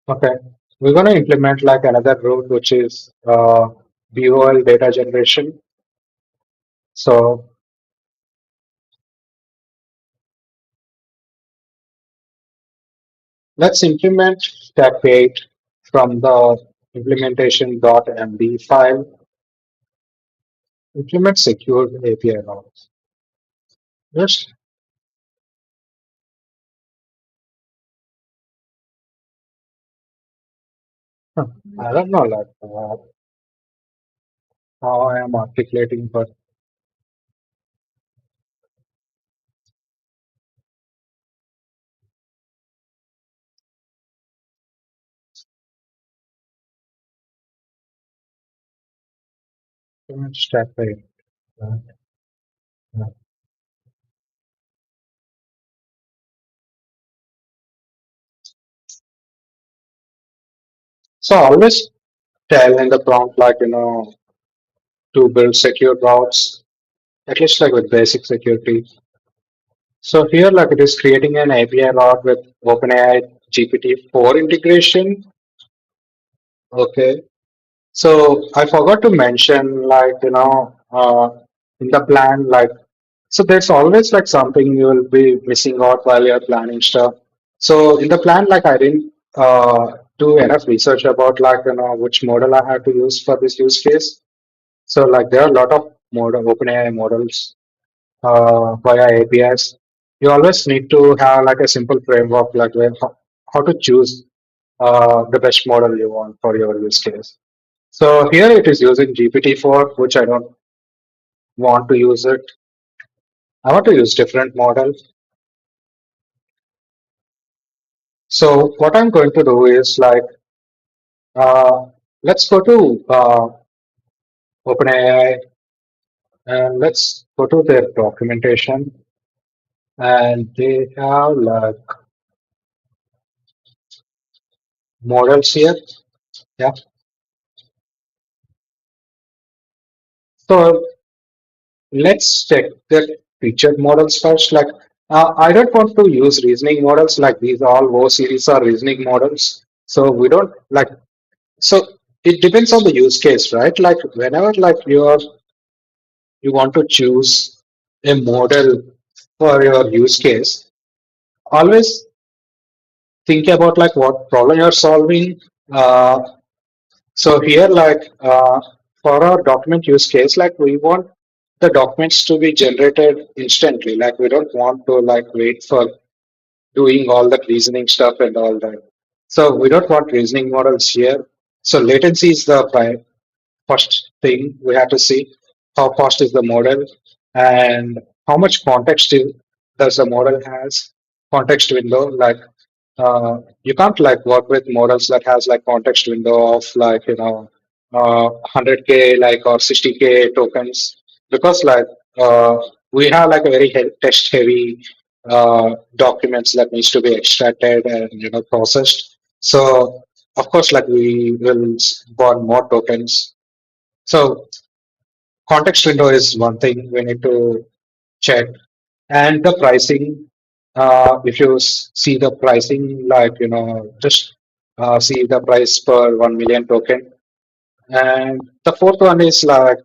Speaker 2: Okay, we're going to implement like another route, which is BOL data generation. So let's implement step 8 from the implementation.md file. Implement secure API routes. Just, huh, I don't know like how I am articulating, but implement step 8. Uh, uh, So always tell in the prompt like to build secure routes, at least like with basic security. So here like it is creating an API route with OpenAI GPT-4 integration. Okay. So I forgot to mention, like, in the plan, like, so there's always like something you will be missing out while you're planning stuff. So in the plan, like, I didn't do enough research about like, which model I have to use for this use case. So like, there are a lot of model OpenAI models via APIs. You always need to have like a simple framework, like where, how to choose the best model you want for your use case. So here it is using GPT-4, which I don't want to use it. I want to use different model. So what I'm going to do is like, uh, let's go to OpenAI and let's go to their documentation. And they have like models here. Yeah. So let's check the featured models first. Like, I don't want to use reasoning models like these all O series are reasoning models. So we don't like, so it depends on the use case, right? Like whenever like you want to choose a model for your use case, always think about like what problem you're solving. Uh, so here, like for our document use case, like we want the documents to be generated instantly. Like we don't want to like wait for doing all that reasoning stuff and all that. So we don't want reasoning models here. So latency is the first thing we have to see. How fast is the model, and how much context does the model has? Context window, like you can't like work with models that has like context window of like 100K like or 60K tokens, because like uh, we have like a very text heavy documents that needs to be extracted and processed. So of course like we will want more tokens. So context window is one thing we need to check, and the pricing. If you see the pricing, like just see the price per 1 million token. And the fourth one is like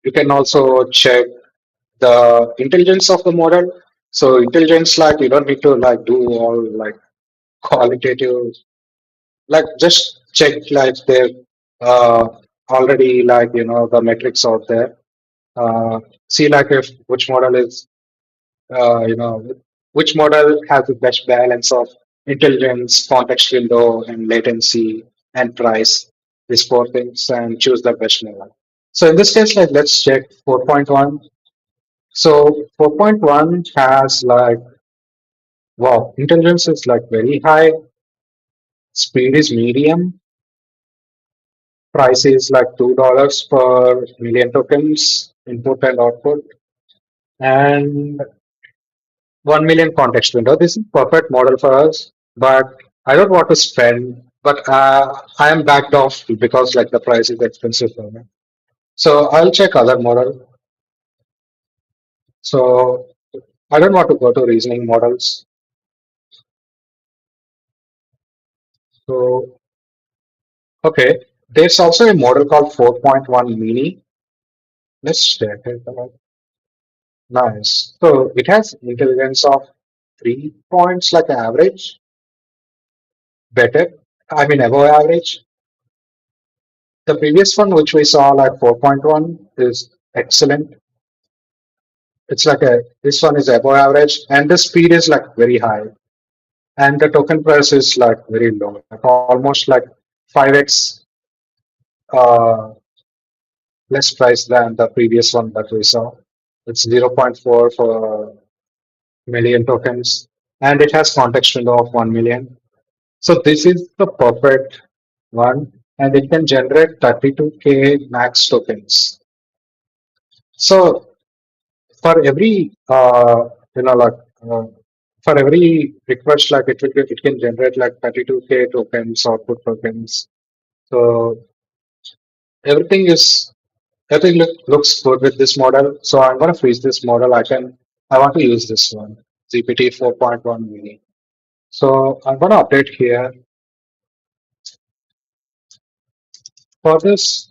Speaker 2: you can also check the intelligence of the model. So intelligence, like you don't need to like do all like qualitative, like just check like their uh, already like the metrics out there. See like if which model is which model has the best balance of intelligence, context window, and latency and price. These four things, and choose the best model. So in this case, like let's check 4.1. So 4.1 has like wow, intelligence is like very high, speed is medium, price is like $2 per million tokens, input and output, and 1 million context window. This is perfect model for us, but I don't want to spend, but I am backed off because like the price is expensive for me. So I'll check other model. So I don't want to go to reasoning models. So, okay, there's also a model called 4.1 mini. Let's check it out. Nice. So it has intelligence of 3 points like average, better. I mean above average. The previous one, which we saw like 4.1, is excellent. It's like a this one is above average, and the speed is like very high, and the token price is like very low, like almost like 5x uh, less price than the previous one that we saw. It's zero point 0.4 for million tokens, and it has context window of 1 million. So this is the perfect one, and it can generate 32K max tokens. So for every like uh, for every request, like it can generate like 32K tokens, output tokens. So everything is everything looks good with this model. So I'm gonna freeze this model. I want to use this one, GPT 4.1 mini. So I'm gonna update here. For this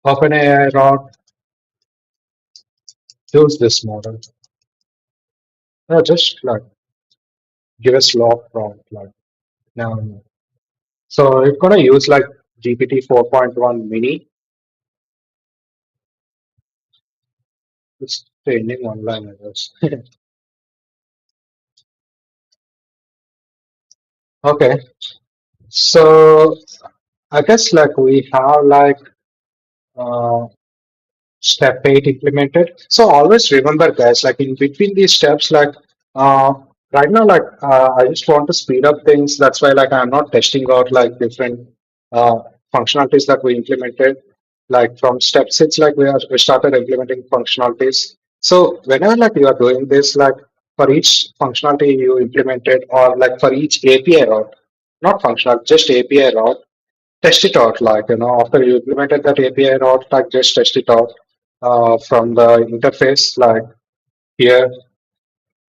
Speaker 2: OpenAI route, use this model. No, just like give a slow prompt like now. So it's gonna use like GPT 4.1 mini. It's training online, I guess. Okay, so I guess like we have like uh, step 8 implemented. So always remember, guys, like in between these steps, like uh, right now, like I just want to speed up things. That's why like I'm not testing out like different uh, functionalities that we implemented. Like from step 6, like we started implementing functionalities. So whenever like you are doing this, like for each functionality you implemented, or like for each API route, not functional, just API route, test it out. Like after you implemented that API route, like just test it out from the interface, like here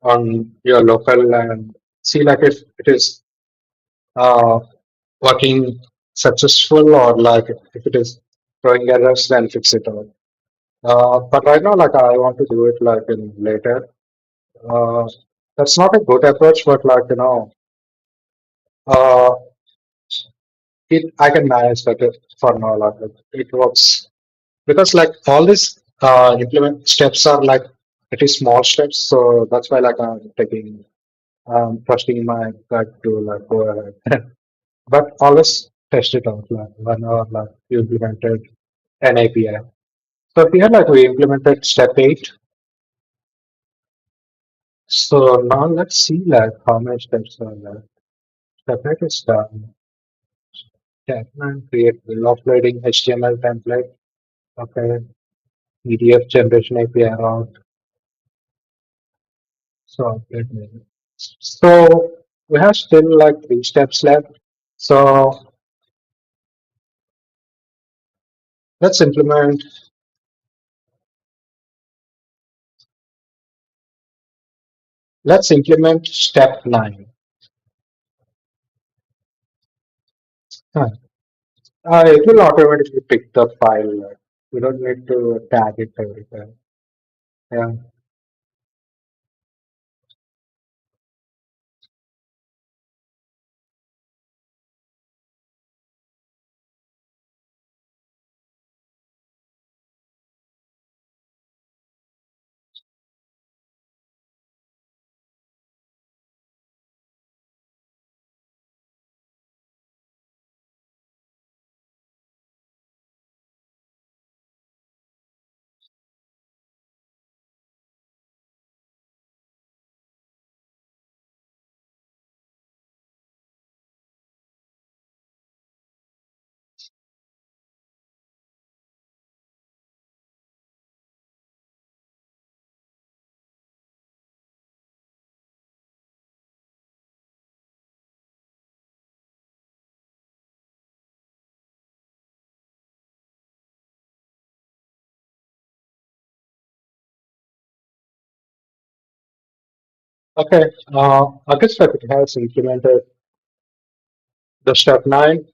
Speaker 2: on your local, and see like if it is uh, working successful, or like if it is throwing errors, then fix it out. But right now, like I want to do it like in later. Uh, that's not a good approach, but like uh, it I can manage that for now. Like it works because like all these implement steps are like pretty small steps, so that's why like I'm taking trusting my gut to like go ahead. But always test it out like whenever like you implemented an API. So here like we implemented step 8. So now let's see like how many steps are there. Step 8 is done. Step 9 create bill offloading HTML template. Okay. PDF generation API route. So update menu. So we have still like 3 steps left. So let's implement step 9. Huh. It will automatically pick the file. We don't need to tag it every time. Yeah. Okay. I guess that it has implemented the step 9.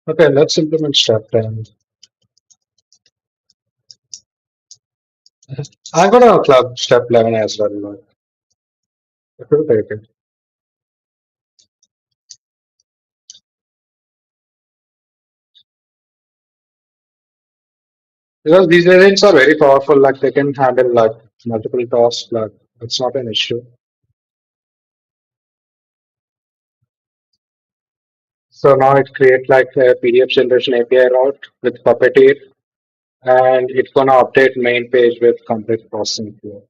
Speaker 2: Okay, let's implement step 10. I'm gonna club step 11 as well. It will take it. Because these agents are very powerful, like they can handle like multiple tasks, like it's not an issue. So now it creates like a PDF generation API route with Puppeteer, and it's gonna update main page with complete processing flow.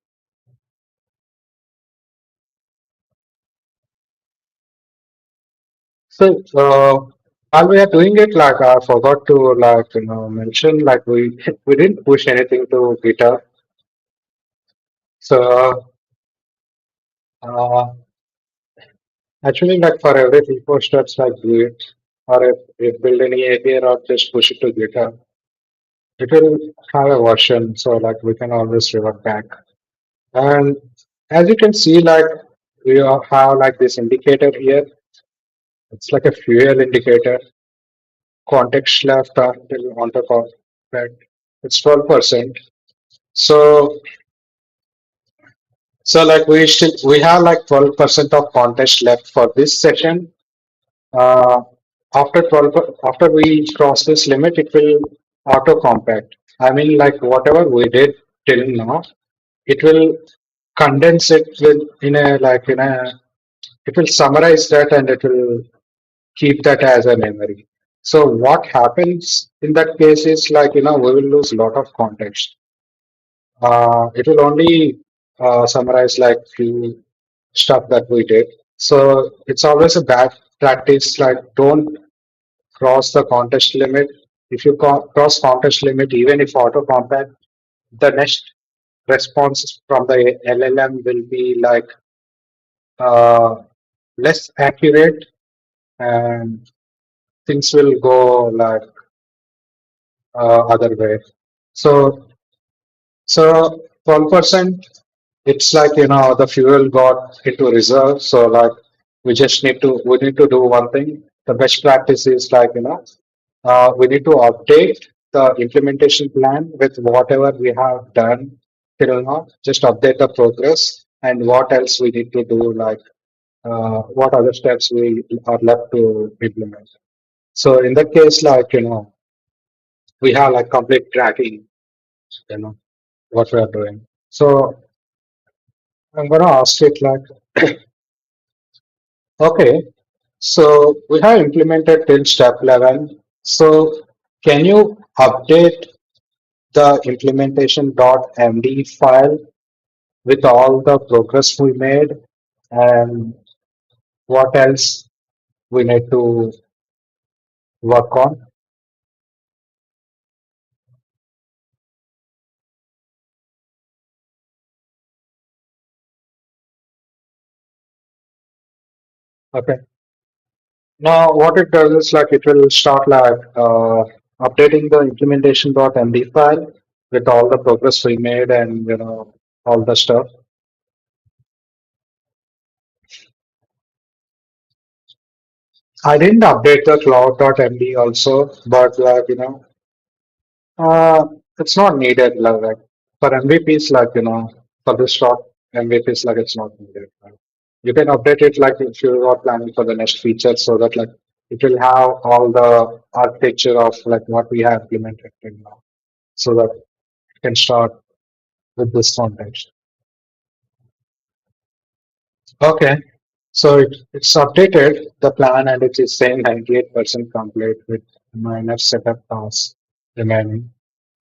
Speaker 2: So while we are doing it, like I forgot to like mention like we didn't push anything to GitHub. So uh, actually, like for every repo steps like do it, or if build any API route, just push it to GitHub. It will have a version, so like we can always revert back. And as you can see, like have like this indicator here. It's like a fuel indicator. Context left until on the contact. It's 12%. So like we have like 12% of context left for this session. Uh, after 12 after we cross this limit, it will auto compact. I mean, like whatever we did till now, it will condense it with in a like in a it will summarize that and it will keep that as a memory. So what happens in that case is like we will lose a lot of context. It will only summarize like few stuff that we did. So it's always a bad practice. Like don't cross the context limit. If you cross context limit, even if auto compact, the next response from the LLM will be like uh, less accurate and things will go like other way. So 12%, it's like the fuel got into reserve. So like we need to do one thing. The best practice is like we need to update the implementation plan with whatever we have done till now. Just update the progress and what else we need to do, like what other steps we are left to implement. So in that case, like we have like complete tracking. you know, what we are doing. So I'm gonna ask it like, okay, so we have implemented till step 11. So can you update the implementation.md file with all the progress we made and what else we need to work on? Okay. Now, what it does is like it will start like updating the implementation.md file with all the progress we made and all the stuff. I didn't update the cloud.md also, but uh, it's not needed. Like for MVPs, for this short MVPs, like it's not needed. You can update it like if you are planning for the next feature, so that like it will have all the architecture of like what we have implemented till now, so that you can start with this context. Okay, so it's updated the plan and it is saying 98% complete with minor setup tasks remaining.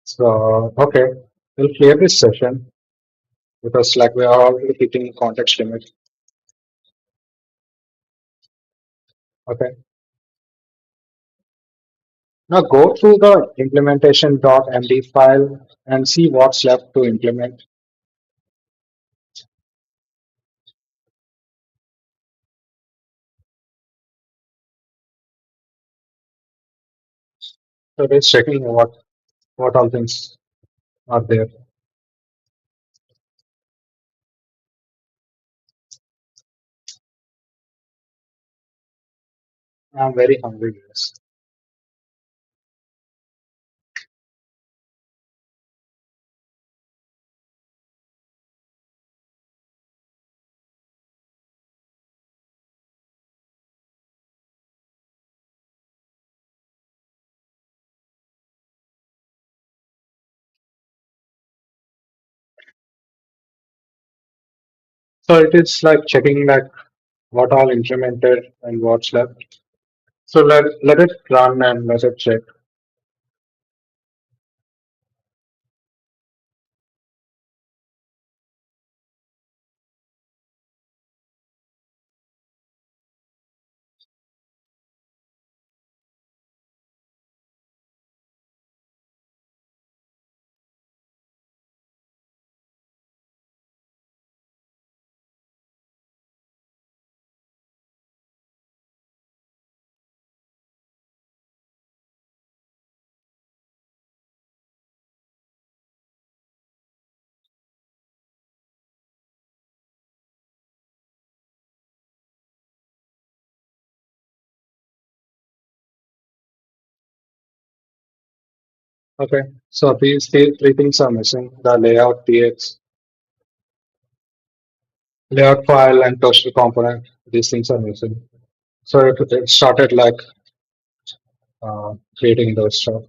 Speaker 2: So, okay, we'll clear this session because like we are already hitting context limit. Okay. Now go through the implementation.md file and see what's left to implement. So it's checking what all things are there. I'm very hungry. Yes. So it is like checking like what all implemented and what's left. So let it run and let it check. Okay. So these three things are missing. The layout TX, layout file and toaster component. These things are missing. So it started like creating those stuff.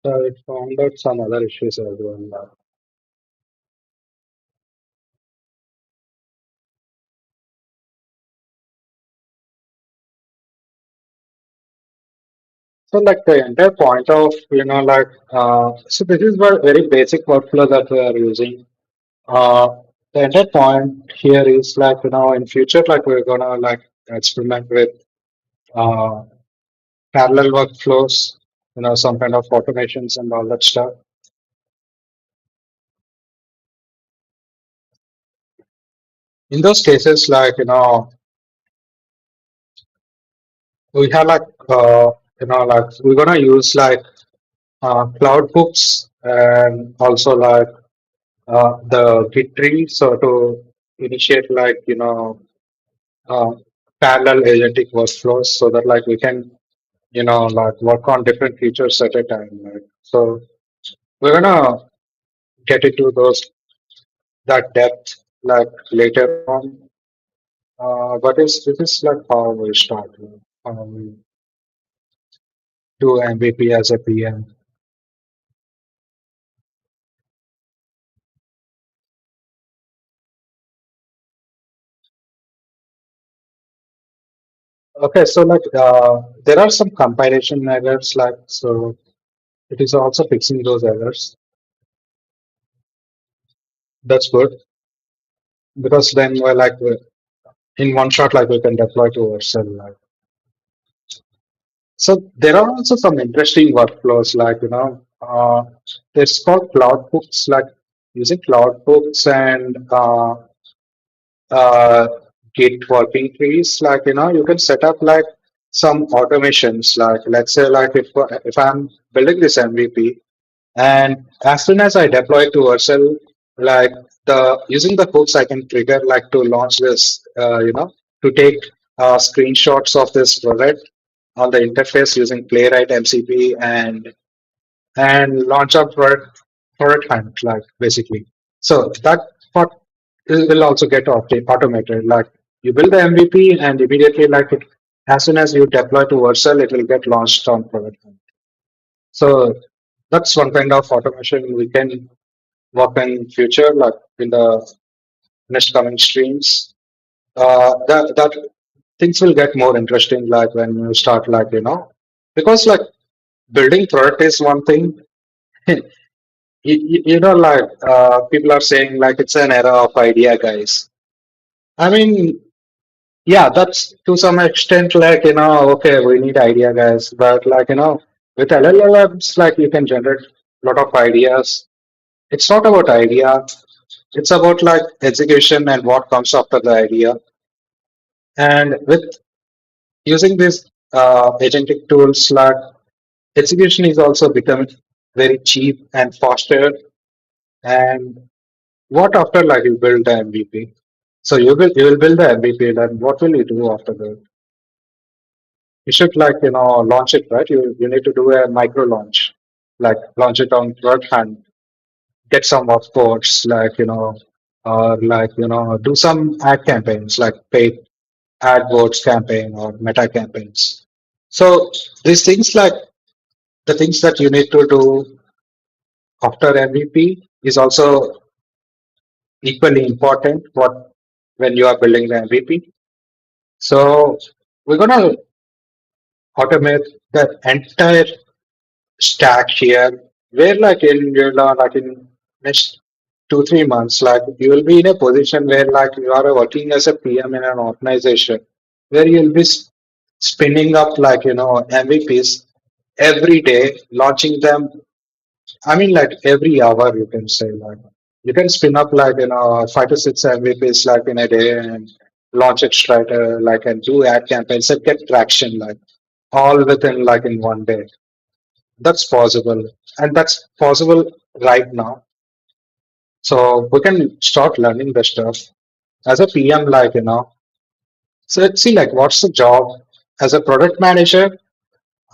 Speaker 2: So it found out some other issues as well. So like the entire point of, so this is a very basic workflow that we are using. Uh, the entire point here is like, in future, like we're gonna like experiment with uh, parallel workflows, some kind of automations and all that stuff. In those cases, like, we have like, like we're gonna use like cloud books and also like the Git tree. So to initiate like, uh, parallel agentic workflows so that like we can, like work on different features at a time. Like, so we're gonna get into those that depth like later on. But this is like how we start. How we do MVP as a PM. Okay, so like there are some compilation errors, like so it is also fixing those errors. That's good because then we're like in one shot, like we can deploy to ourselves. Like. So there are also some interesting workflows, like there's called cloud books, like using cloud books and uh, Git working trees. Like you can set up like some automations. Like let's say, like if I'm building this MVP, and as soon as I deploy to Vercel, like the using the hooks, I can trigger like to launch this, to take screenshots of this product on the interface using Playwright MCP and launch a product hunt, like basically. So that part will also get automated. Like you build the MVP and immediately, like as soon as you deploy to Vercel, it will get launched on product hunt. So that's one kind of automation we can work in future, like in the next coming streams. That things will get more interesting, like when you start, like because like building product is one thing. Like people are saying like it's an era of idea, guys. I mean, yeah, that's to some extent like okay, we need idea, guys, but like with LLMs, like you can generate a lot of ideas. It's not about idea. It's about like execution and what comes after the idea. And with using these agentic tools, like execution is also becoming very cheap and faster. And what after like you build the MVP? So you will build the MVP, then what will you do after that? You should like launch it, right? You need to do a micro launch, like launch it on Red Hand, get some upvotes, like or like do some ad campaigns, like paid AdWords campaign or Meta campaigns. So these things, like the things that you need to do after MVP is also equally important what when you are building the MVP. So we're gonna automate the entire stack here, where like in like in next 2 3 months, like you will be in a position where like you are working as a PM in an organization where you'll be spinning up like MVPs every day, launching them. I mean, like every hour, you can say like you can spin up like 5 to 6 MVPs like in a day and launch it straight like and do ad campaigns and get traction like all within like in one day. That's possible, and that's possible right now. So we can start learning the stuff as a PM, like So let's see, like what's the job as a product manager?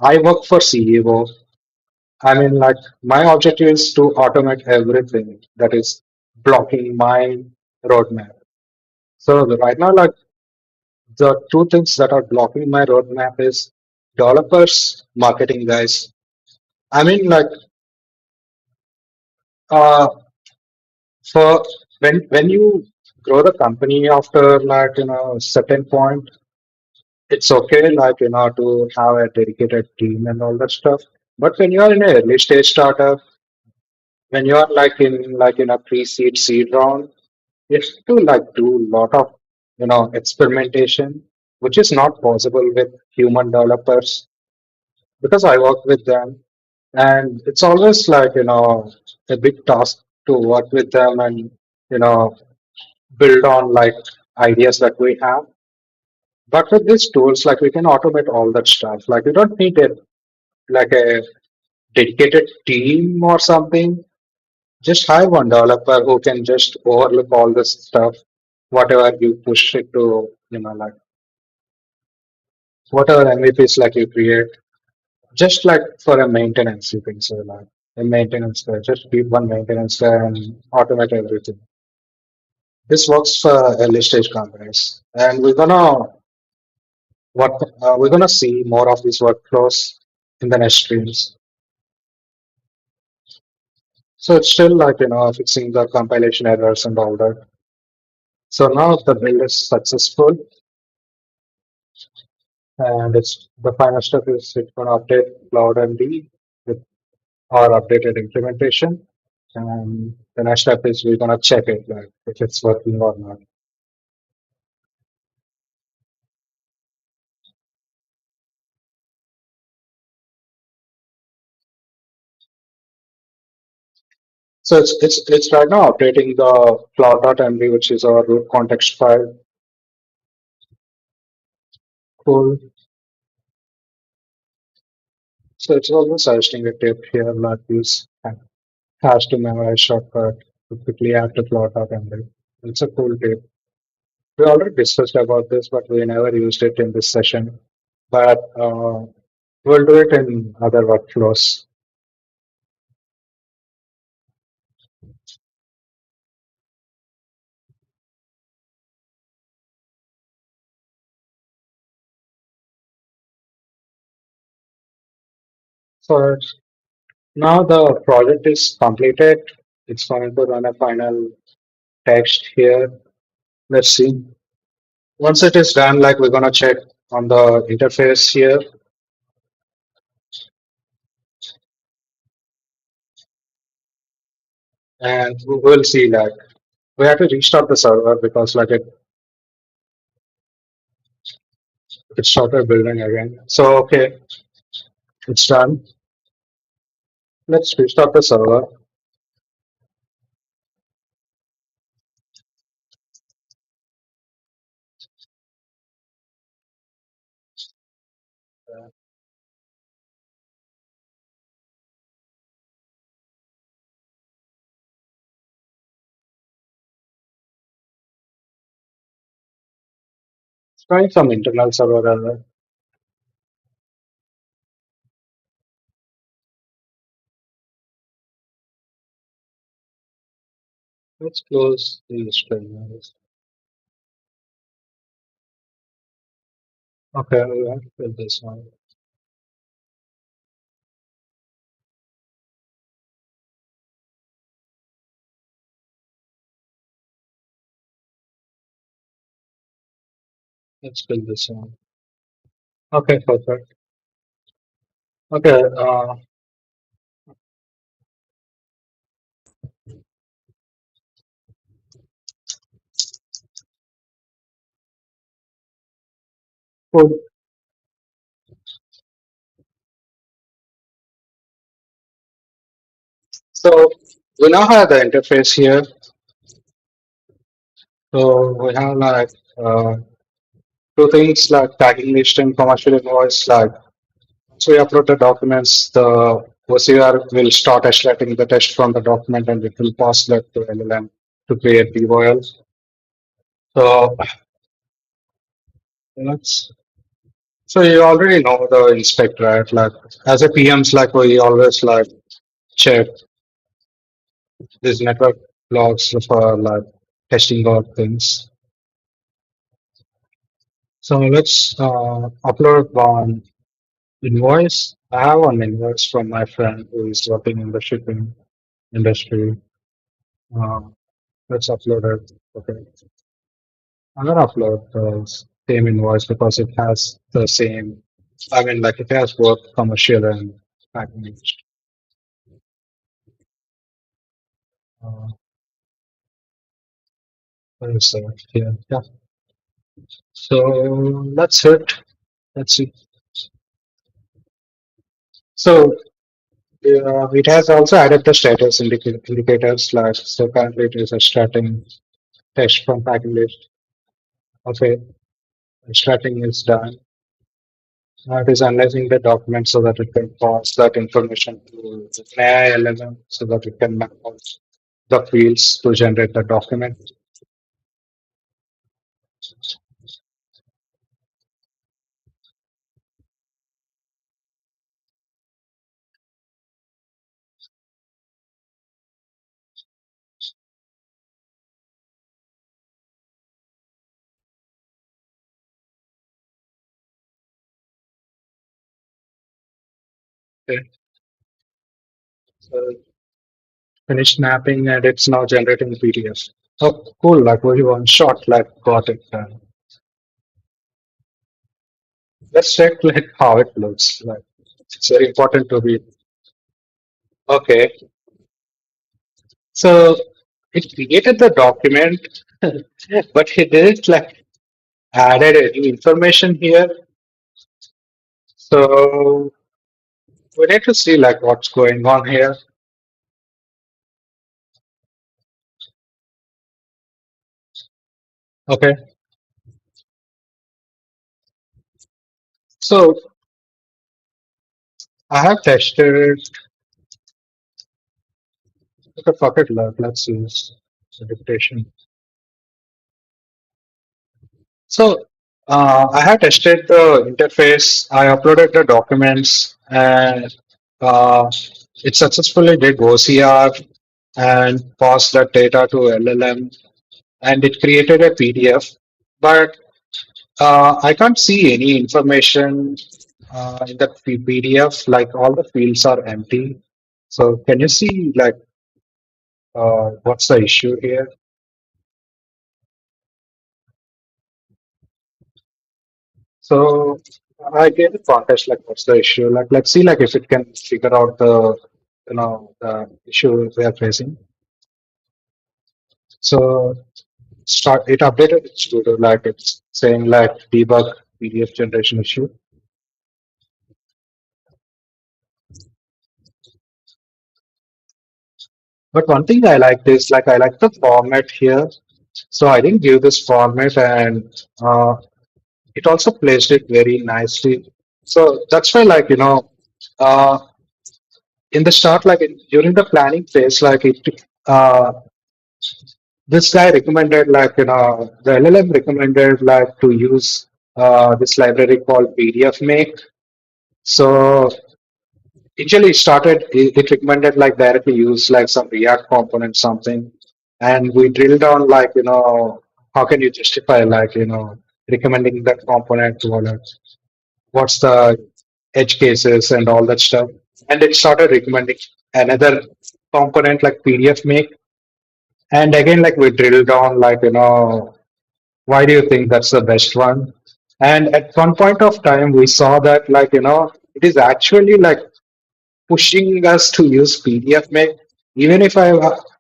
Speaker 2: I work for CEO. I mean, like my objective is to automate everything that is blocking my roadmap. So right now, like the two things that are blocking my roadmap is developers, marketing guys. I mean, like uh, for when you grow the company after like certain point, It's okay, like, to have a dedicated team and all that stuff. But when you're in a early stage startup, when you're like in a pre-seed seed round, you have to like do a lot of experimentation, which is not possible with human developers because I work with them, and it's always like a big task to work with them and you know build on like ideas that we have. But with these tools, like we can automate all that stuff. Like we don't need a dedicated team or something. Just hire one developer who can just overlook all this stuff, whatever you push it to, like whatever MVPs like you create, just like for a maintenance, you can say like a maintenance guy, just keep one maintenance guy and automate everything. This works for early stage companies, and we're gonna see more of these workflows in the next streams. So it's still like fixing the compilation errors and all that. So now the build is successful, and it's the final step is it's going to update Cloud MD with our updated implementation. And the next step is we're going to check it, like if it's working or not. So it's right now updating the cloud.md, which is our root context file. Cool. So it's also suggesting a tip here, like use hash to memorize shortcut to quickly add to cloud.md. It's a cool tip. We already discussed about this, but we never used it in this session. But we'll do it in other workflows. So now the project is completed. It's going to run a final text here. Let's see. Once it is done, like we're gonna check on the interface here, and we will see like we have to restart the server because like it started building again. So okay, it's done. Let's restart the server. Let's try some internal server error. Let's close these terminals. Okay, we have to build this one. Let's build this one. Okay, perfect. Okay, cool. So we now have the interface here. So we have like two things like tagging list and commercial invoice. Like once we upload the documents, the OCR will start extracting the text from the document and it will pass that to LLM to create POL. So let's so you already know the inspect, right? Like as a PMs, like we always like check these network logs for like testing out things. So let's upload one invoice. I have one invoice from my friend who is working in the shipping industry. Uh, let's upload it. Okay, I'm gonna upload those. same invoice because it has the same. I mean, like it has both commercial and packaged. Uh, where is that? Here. Yeah. So that's it. Let's see. So it has also added the status indicators like so currently it is extracting text from packing list. Okay, extracting is done. Now it is analyzing the document so that it can pass that information to the AI LLM so that it can map out the fields to generate the document. Okay. So finished mapping and it's now generating PDF. Oh, cool! Like we one shot, like got it done. Let's check like how it looks. Like it's very important to be okay. So it created the document, but it didn't like added any information here. So we need to see like what's going on here. Okay. So I have tested. Okay, fuck it, let's use the dictation. So I have tested the interface. I uploaded the documents and uh, it successfully did OCR and passed that data to LLM and it created a PDF. But I can't see any information in the PDF. Like all the fields are empty. So can you see like what's the issue here? So I gave it context like what's the issue? Like let's see like if it can figure out the the issue we are facing. So start it updated its to like it's saying like debug PDF generation issue. But one thing I like is like I like the format here. So I didn't give this format and it also placed it very nicely. So that's why uh, in the start during the planning phase uh, this guy recommended the LLM recommended like to use this library called PDF Make. So initially it recommended like directly use like some React component something, and we drilled down how can you justify recommending that component to wallet? What's the edge cases and all that stuff, and it started recommending another component like PDF Make, and again like we drilled down why do you think that's the best one? And at one point of time, we saw that it is actually like pushing us to use PDF Make. Even if I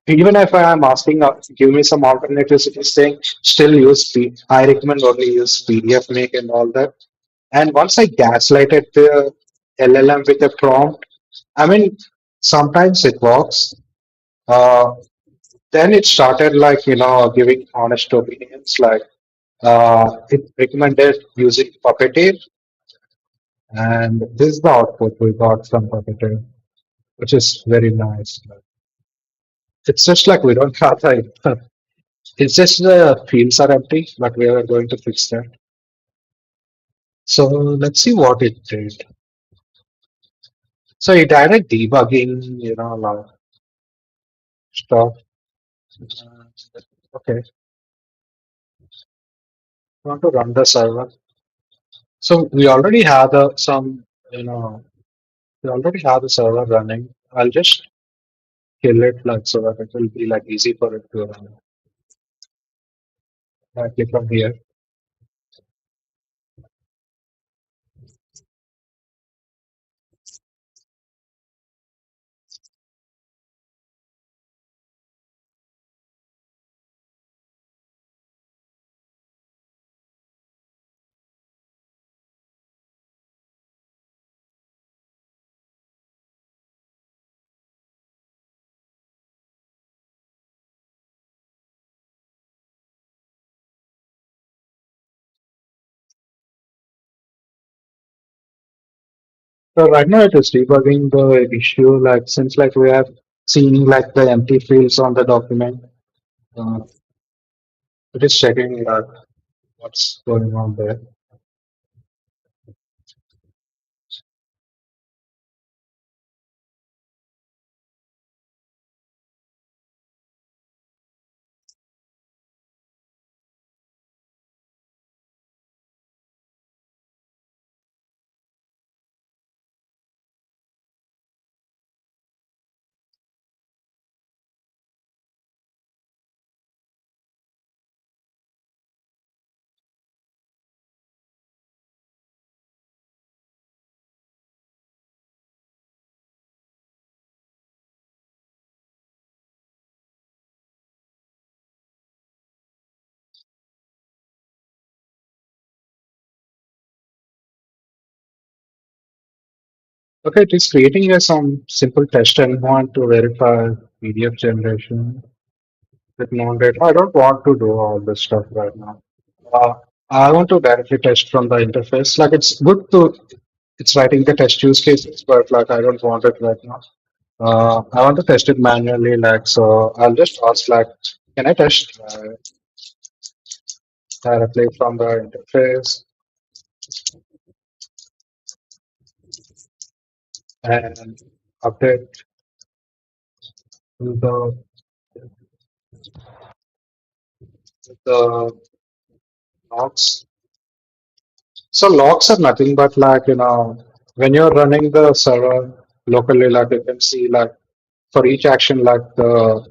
Speaker 2: even if I am asking, give me some alternatives, it is saying still use I recommend only use PDF Make and all that. And once I gaslighted the LLM with a prompt, I mean, sometimes it works. Uh, then it started giving honest opinions. It recommended using Puppeteer, and this is the output we got from Puppeteer, which is very nice. It's just like we don't have the. It's just the fields are empty, but we are going to fix that. So let's see what it did. So it added debugging, like stuff. Uh, Okay, want to run the server. So we already have you know, we already have the server running. I'll just kill it like so that it will be like easy for it to run directly from here. So right now it is debugging the issue, like since like we are seeing like the empty fields on the document, uh, it is checking like what's going on there. Okay, it is creating a some simple test environment to verify PDF generation with non-data. I don't want to do all this stuff right now. Uh, I want to directly test from the interface. Like it's good to it's writing the test use cases, but like I don't want it right now. I want to test it manually. Like so, I'll just ask like, can I test directly from the interface and update the the logs. So logs are nothing but like when you're running the server locally, like you can see like for each action, like the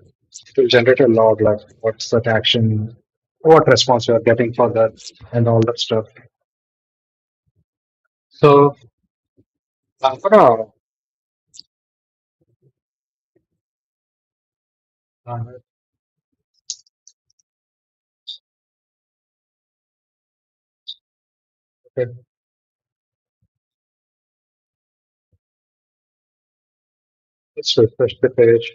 Speaker 2: it will generate a log, like what's that action, what response you are getting for that, and all that stuff. So I'm gonna uh, okay, let's refresh the page.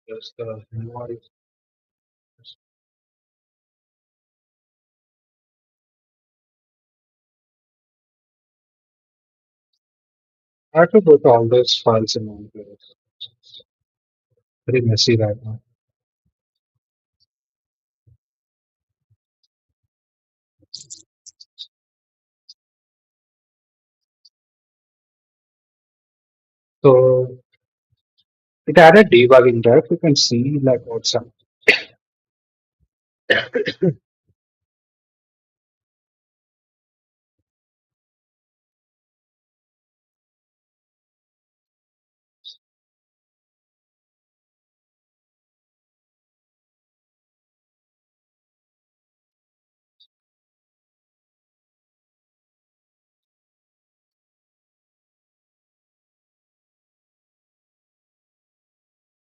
Speaker 2: Just invoice. I have to put all those files in one place. Very messy right now. So it added debugging there. You can see like what's up.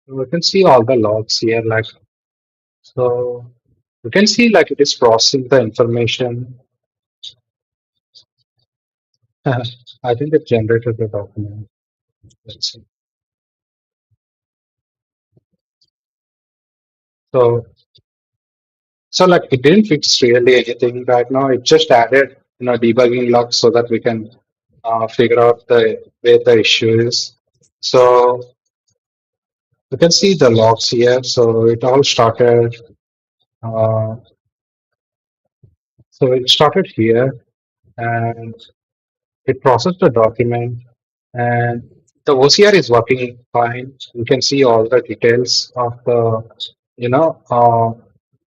Speaker 2: We can see all the logs here, like so. You can see like it is processing the information. I think it generated the document. Let's see. So, so like it didn't fix really anything right now. It just added debugging logs so that we can figure out the where the issue is. So you can see the logs here. So it all started. Uh, so it started here, and it processed the document, and the OCR is working fine. You can see all the details of you know, uh,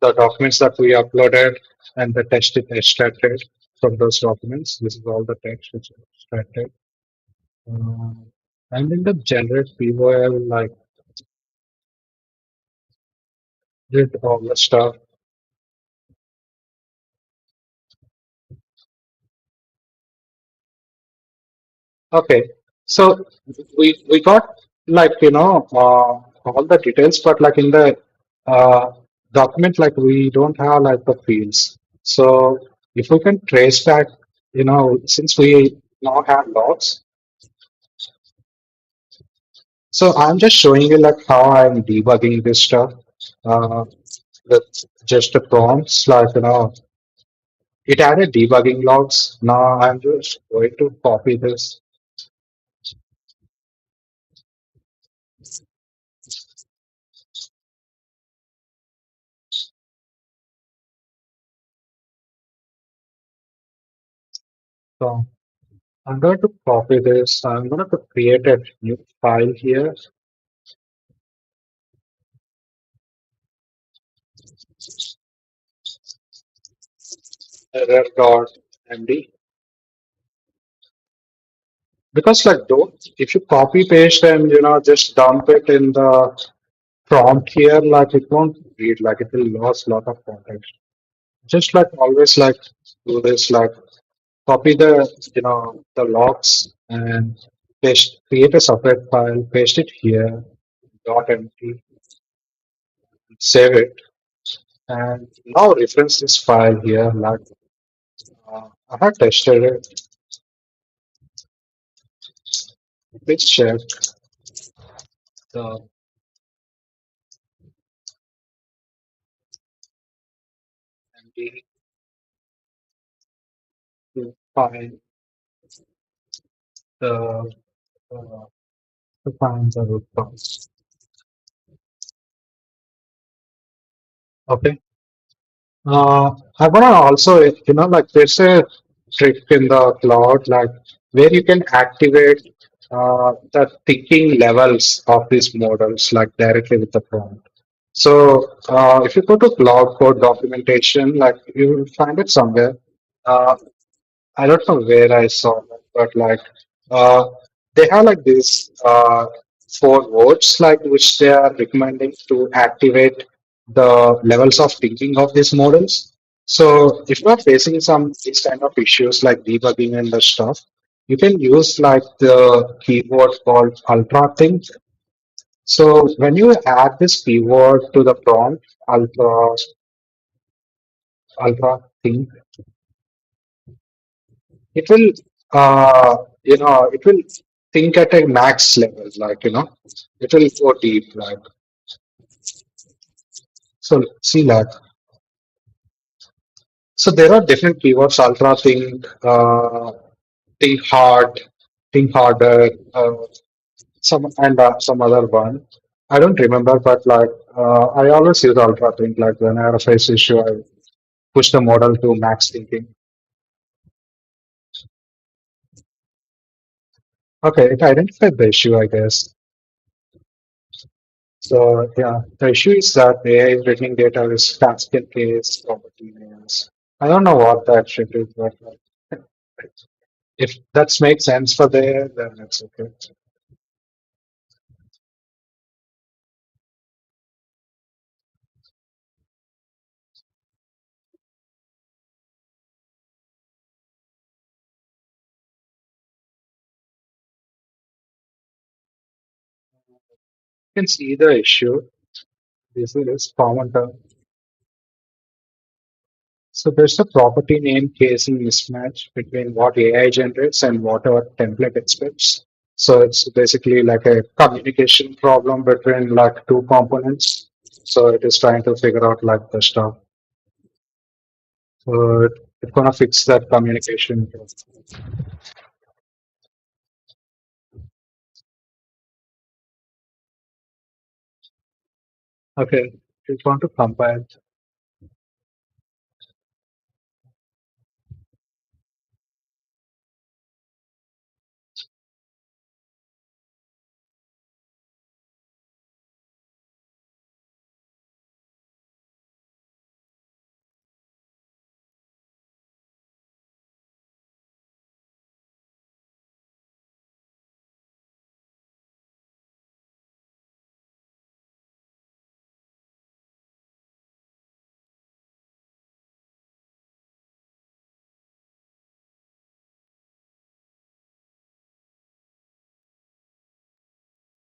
Speaker 2: the documents that we uploaded and the text it extracted from those documents. This is all the text which is extracted. Uh, and in the generate POL, like did all the stuff. Okay, so we got like all the details, but like in the uh, document, like we don't have like the fields. So if we can trace back, since we now have logs, So I'm just showing you like how I'm debugging this stuff uh, with just the prompts. Like it added debugging logs. Now I'm just going to copy this. So I'm going to copy this. I'm going to create a new file here. Error.md. Because like don't if you copy paste and just dump it in the prompt here, like it won't read, like it will lose a lot of context. Just like always like do this, like copy the the logs and paste, create a separate file, paste it here, dot empty, save it, and now reference this file here. Like I have tested it. Please check the empty to find the uh, to find the root cause. Okay. I wanna also, like there's a trick in the cloud, like where you can activate the thinking levels of these models, like directly with the prompt. So if you go to cloud code documentation, like you will find it somewhere. Uh, I don't know where I saw that, but like uh, they have like these four words like which they are recommending to activate the levels of thinking of these models. So if you are facing some these kind of issues like debugging and the stuff, you can use like the keyword called ultra think. So when you add this keyword to the prompt, ultra think, it will it will think at a max level, like it will go deep, like so see that. So there are different keywords: ultra think, think hard, think harder, some other one I don't remember, but like I always use ultra think. Like when I face issue, I push the model to max thinking. Okay, it identified the issue, I guess. So yeah, the issue is that AI is reading data with Pascal case property names. I don't know what that shit is, but if that makes sense for there, then it's okay. You can see the issue. This is common term. So there's a property name casing mismatch between what AI generates and what our template expects. So it's basically like a communication problem between like two components. So it is trying to figure out like the stuff. So it's gonna fix that communication. Okay, just want to compile.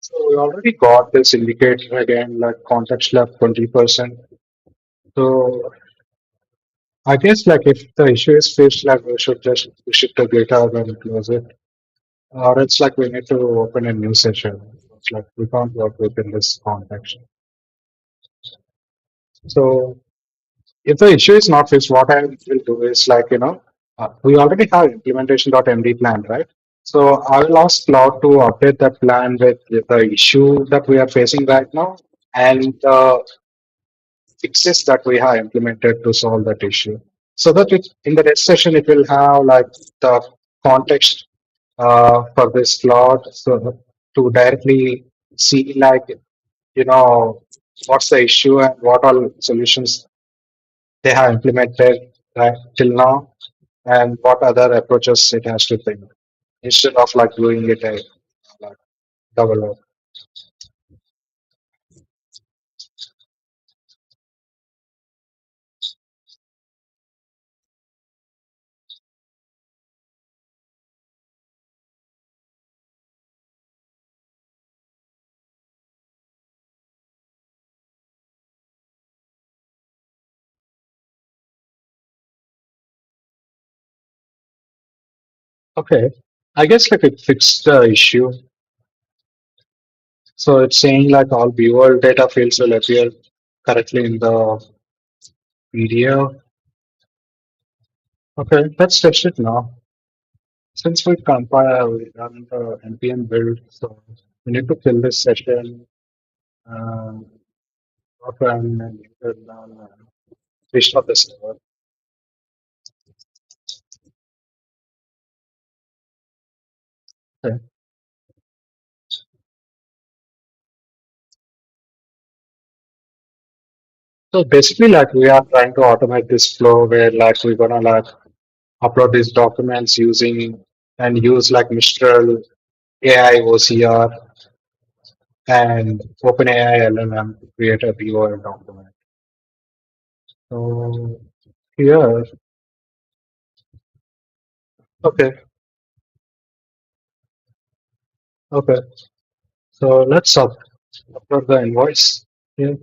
Speaker 2: So we already got this indicator again, like context left 20%. So I guess like if the issue is fixed, like we should just push it to GitHub and close it. Or it's like we need to open a new session. It's like we can't work within this context. So if the issue is not fixed, what I will do is like, we already have implementation.md plan, right? So I will ask Cloud to update that plan with the issue that we are facing right now and the fixes that we have implemented to solve that issue. So that in the next session, it will have like the context for this Cloud so to directly see like, you know, what's the issue and what all solutions they have implemented right till now and what other approaches it has to take instead of like doing it like double work. Okay, I guess like it fixed the issue. So it's saying like all viewer data fields will appear correctly in the PDF. Okay, let's test it now. Since we compile, we run the npm build, so we need to fill this session. Um, Run and restart the server. Okay. So basically, like we are trying to automate this flow where like we're gonna like upload these documents using and use like Mistral AI OCR and OpenAI LLM to create a viewer document. So here, okay, okay. So let's upload the invoice. Yeah.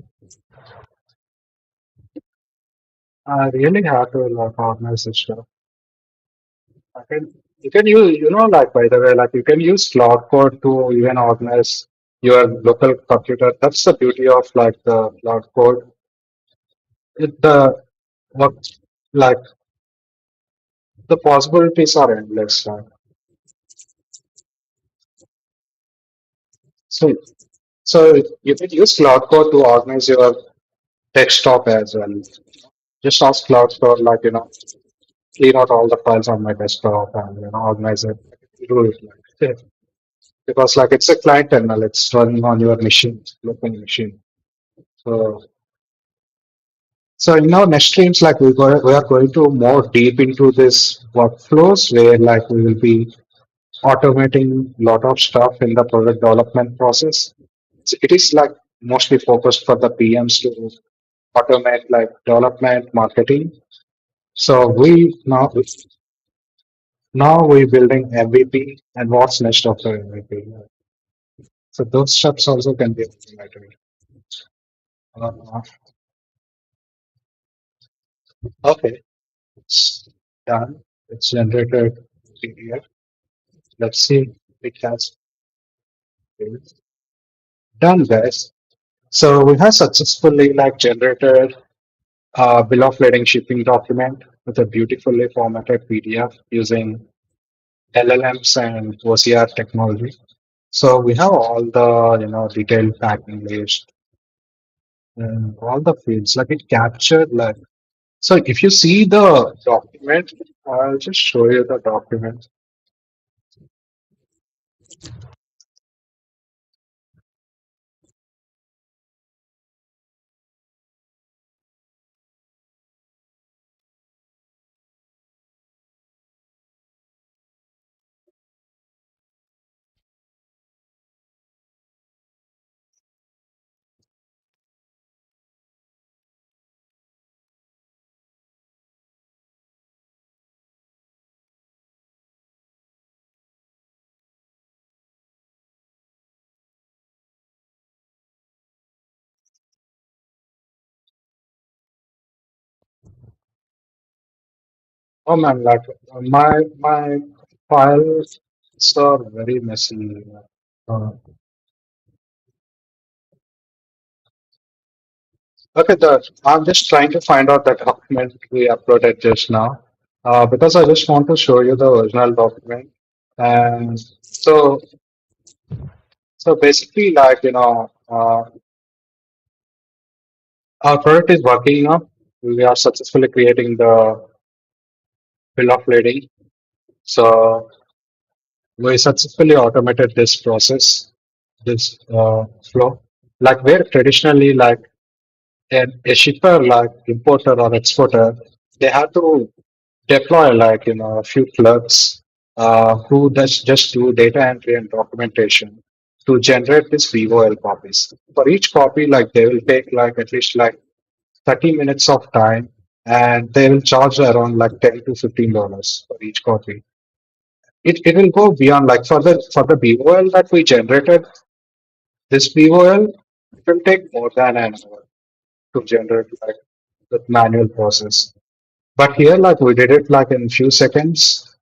Speaker 2: I really have to like organize this stuff. I can you can use like by the way like you can use Cloud Code to even organize your local computer. That's the beauty of like the Cloud Code. The what like the possibilities are endless. Like. So so you can use Cloud Code to organize your desktop as well. Just ask Cloud Code like clean out all the files on my desktop and organize it. Do it like because like it's a client terminal. It's running on your machine, local machine. So So in our next streams, like we are going to more deep into this workflows where like we will be automating a lot of stuff in the product development process. So it is like mostly focused for the PMs to automate like development, marketing. So now we're building MVP and what's next after MVP. So those steps also can be automated. Uh, okay, it's done. It's generated PDF. Let's see if it has done guys. So we have successfully like generated a bill of lading shipping document with a beautifully formatted PDF using LLMs and OCR technology. So we have all the detailed packing list and all the fields like it captured like so if you see the document, I'll just show you the document. Oh man, like my files are very messy. Uh, Okay, I'm just trying to find out the document we uploaded just now, because I just want to show you the original document. And so basically, like our product is working now. We are successfully creating the bill of lading. So we successfully automated this process, this flow. Like where traditionally, like a shipper, like importer or exporter, they have to deploy like a few clerks who does just do data entry and documentation to generate this VOL copies. For each copy, like they will take like at least like 30 minutes of time, and they will charge around like $10 to $15 for each copy. It will go beyond like for the BOL that we generated, this BOL it will take more than an hour to generate like the manual process. But here, like we did it like in few seconds,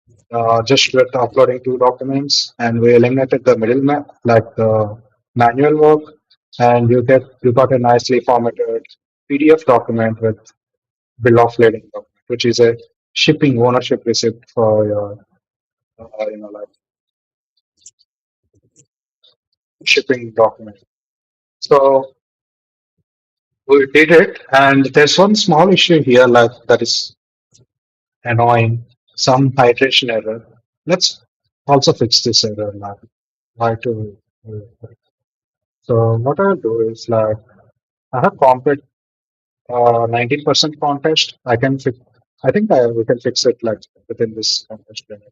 Speaker 2: just with uploading two documents, and we eliminated the middleman, like the manual work, and you got a nicely formatted PDF document with bill of lading document, which is a shipping ownership receipt for your like shipping document. So we did it, and there's one small issue here, like that is annoying, some hydration error. Let's also fix this error now. Why to so what I'll do is like I have complete 19% contest. I think we can fix it like within this contest limit.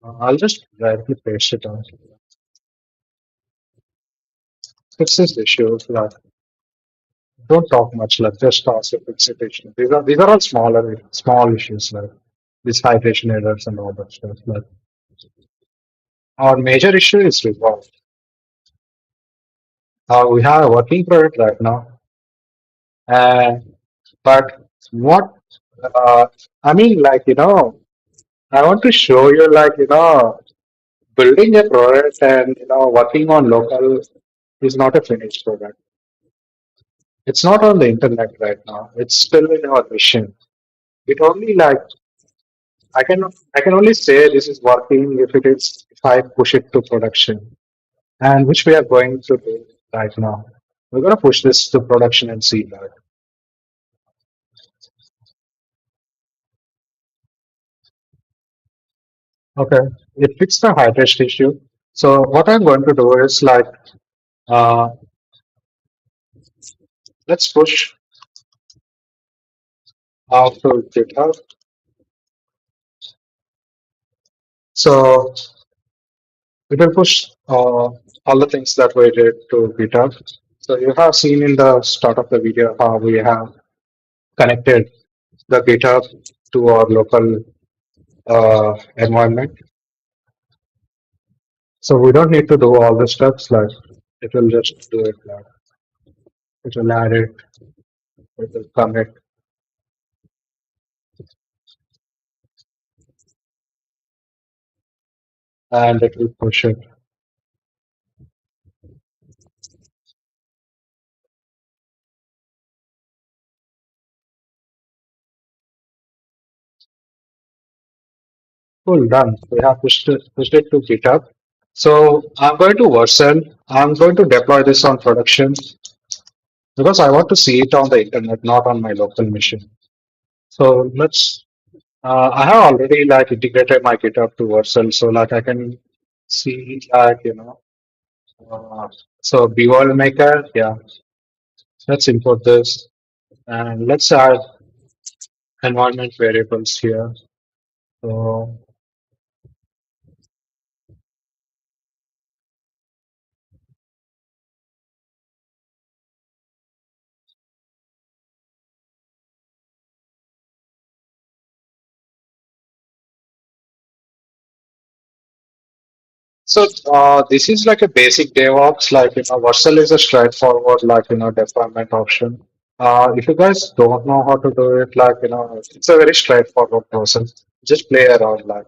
Speaker 2: I'll just directly paste it on. Fix this issue. Like, don't talk much. Like just ask if fix it issue. These are all small issues like this hydration errors and all that stuff. Like our major issue is resolved. We have a working product right now, and but what uh, I mean, like I want to show you, like building a product and working on local is not a finished product. It's not on the internet right now. It's still in our mission. It only like I can only say this is working if I push it to production, and which we are going to do right now. We're gonna push this to production and see that. Okay, it fixed the hydration issue. So what I'm going to do is like uh, let's push out to GitHub. So it will push all the things that we did to GitHub. So you have seen in the start of the video how we have connected the GitHub to our local environment. So we don't need to do all the steps, like it will just do it. Like it will add it, it will commit, and it will push it. Cool, done. We have pushed it to GitHub. So I'm going to Vercel. I'm going to deploy this on production because I want to see it on the internet, not on my local machine. So let's. I have already like integrated my GitHub to Vercel, so like I can see like so BOL maker. Yeah, let's import this and let's add environment variables here. So this is like a basic DevOps, like Vercel is a straightforward like deployment option. If you guys don't know how to do it, like it's a very straightforward process. Just play around, like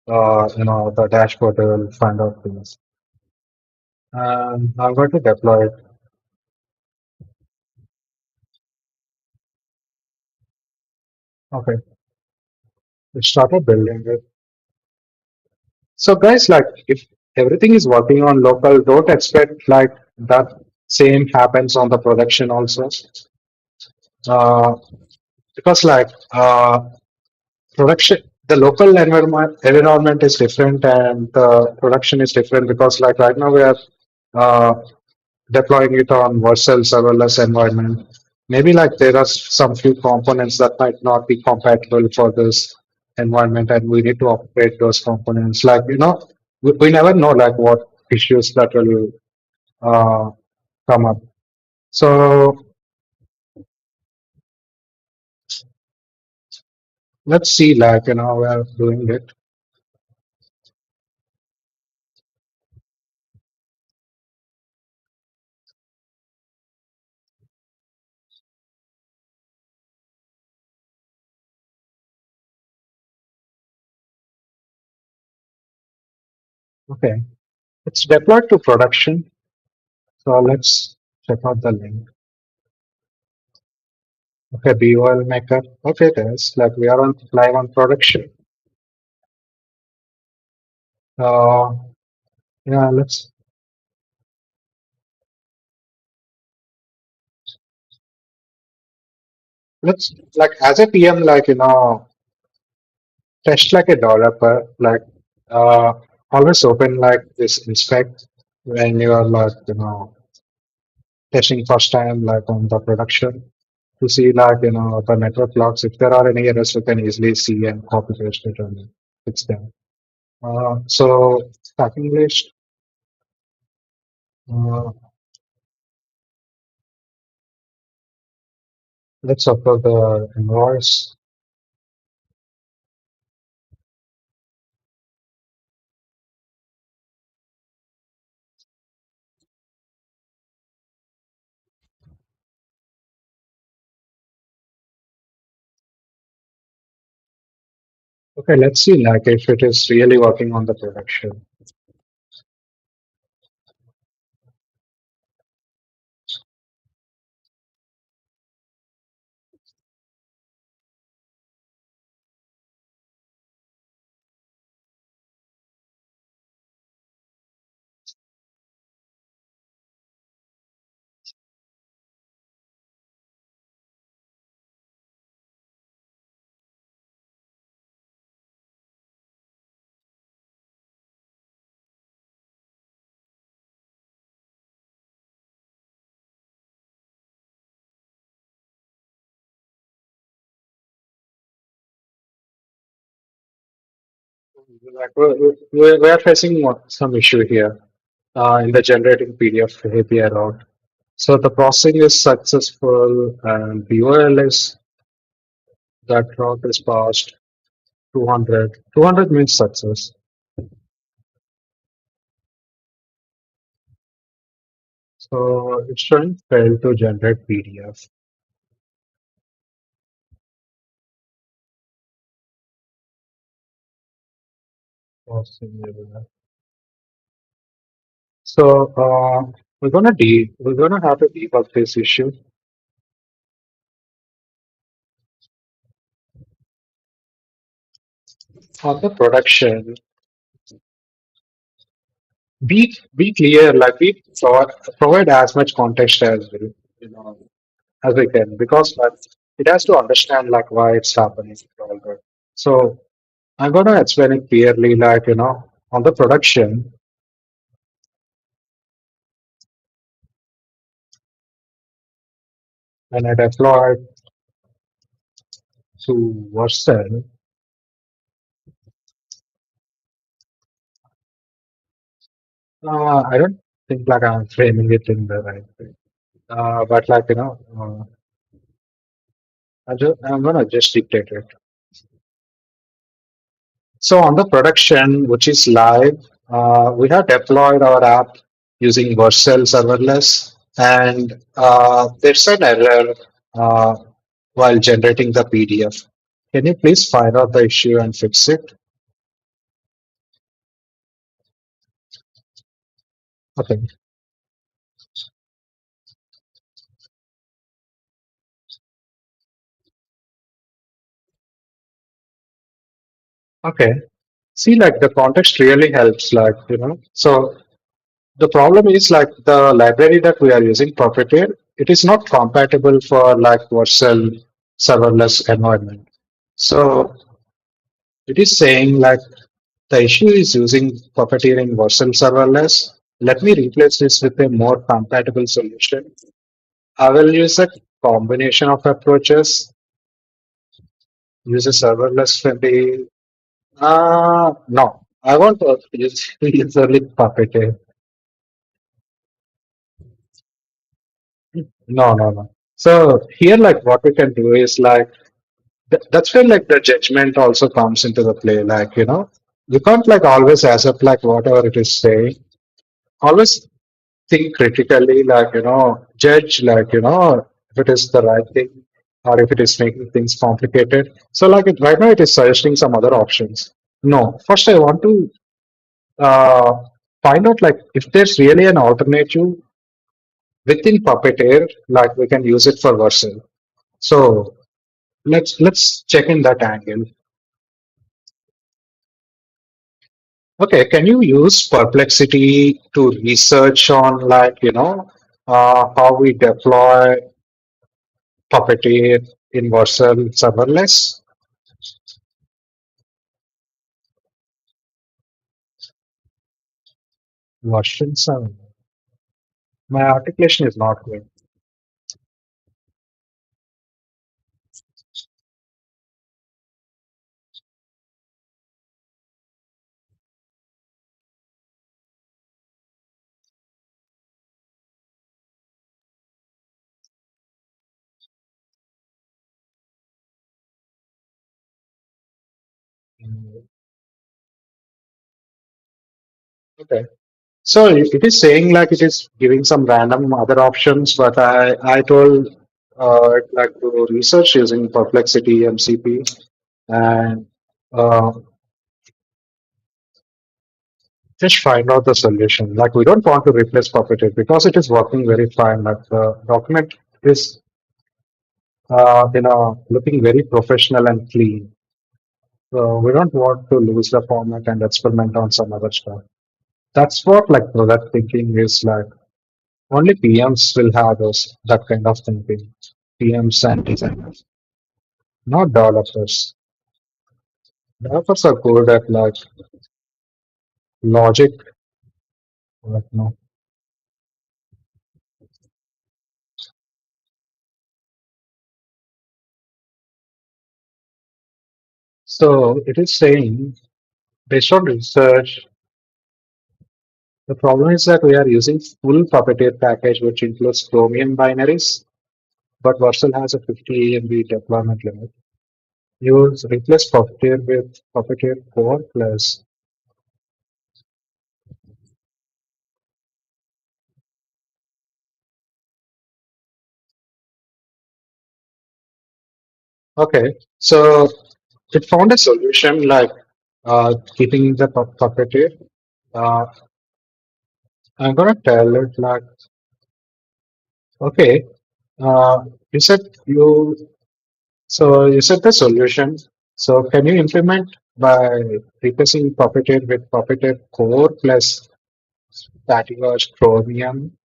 Speaker 2: the dashboard will find out things. And I'm going to deploy it. Okay, we started building it. So guys, like if everything is working on local, don't expect like that same happens on the production also. Uh, because production, the local environment is different and the production is different because like right now we are uh, deploying it on Vercel serverless environment. Maybe like there are some few components that might not be compatible for this environment, and we need to upgrade those components. Like we never know like what issues that will uh, come up. So let's see, like we are doing it. Okay, it's deployed to production. So let's check out the link. Okay, BOL maker. Okay, there's like we are on live on production. Uh, yeah, let's like as a PM, like test like a developer, like uh, always open like this inspect when you are like testing first time like on the production to see like the network logs. If there are any errors, you can easily see and copy paste it and fix them. So starting list. Uh, let's upload the invoice. Okay, let's see like if it is really working on the production. Like we are facing some issue here in the generating PDF API route. So the processing is successful and the URL is that route is passed 200. 200 means success. So it's showing failed to generate PDF. Processing error. So we're gonna have to debug this issue on the production. Be clear, like provide as much context as you know as we can because like, it has to understand like why it's happening. All that. So I'm gonna explain it clearly, like on the production when I deploy to Vercel, I don't think like I'm framing it in the right way. But like I'm gonna just dictate it. So on the production, which is live, we have deployed our app using Vercel serverless, and there's an error uh, while generating the PDF. Can you please find out the issue and fix it? Okay. Okay. See, like the context really helps, So the problem is like the library that we are using, Puppeteer, it is not compatible for like Vercel serverless environment. So it is saying like the issue is using Puppeteer in Vercel serverless. Let me replace this with a more compatible solution. I will use a combination of approaches, use a serverless friendly. No, I want to use only Puppeteer. No, no, no. So here, like, what we can do is like that's where like the judgment also comes into the play. You can't like always accept like whatever it is saying. Always think critically, judge if it is the right thing or if it is making things complicated. So right now it is suggesting some other options. No, first I want to uh, find out like if there's really an alternative within Puppeteer, like we can use it for Vercel. So let's check in that angle. Okay, can you use Perplexity to research on how we deploy Puppeteer in Vercel serverless? Version 7. My articulation is not good. Mm, okay. So it is saying like it is giving some random other options, but I told like to research using Perplexity MCP and uh, just find out the solution. Like we don't want to replace Puppeteer because it is working very fine. Like the document is looking very professional and clean. So we don't want to lose the format and experiment on some other stuff. That's what like product thinking is like. Only PMs will have those that kind of thinking. PMs and designers, not developers. Developers are good at like logic, like no. So it is saying based on research, the problem is that we are using full Puppeteer package, which includes Chromium binaries, but Vercel has a 50 MB deployment limit. Use replace Puppeteer with Puppeteer Core plus. Okay, so it found a solution like keeping the Puppeteer. Uh, I'm gonna tell it like, okay, uh, you said you you said the solution. So can you implement by replacing Puppeteer with Puppeteer Core plus Stativerse Chromium?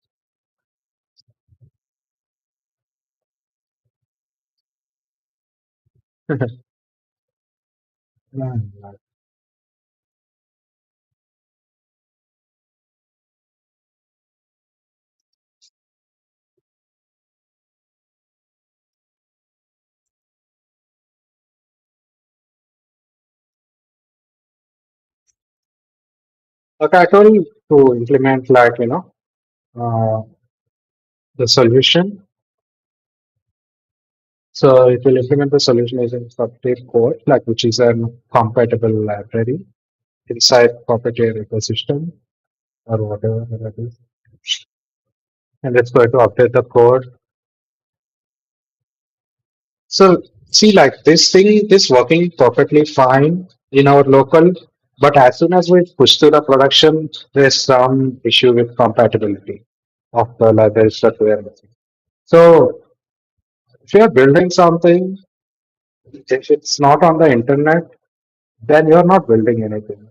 Speaker 2: Okay, I told you to implement uh, the solution. So it will implement the solution using Puppeteer Core, like which is a compatible library inside Puppeteer ecosystem or whatever that is. And it's going to update the code. So see, like this working perfectly fine in our local, but as soon as we push to the production, there's some issue with compatibility of the libraries that we are using. So if you are building something, if it's not on the internet, then you're not building anything.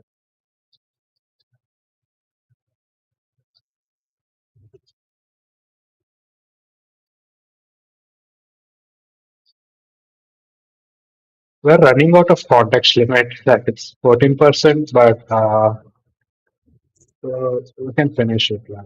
Speaker 2: We're running out of context limit, like it's 14%, but we can finish it. Yeah.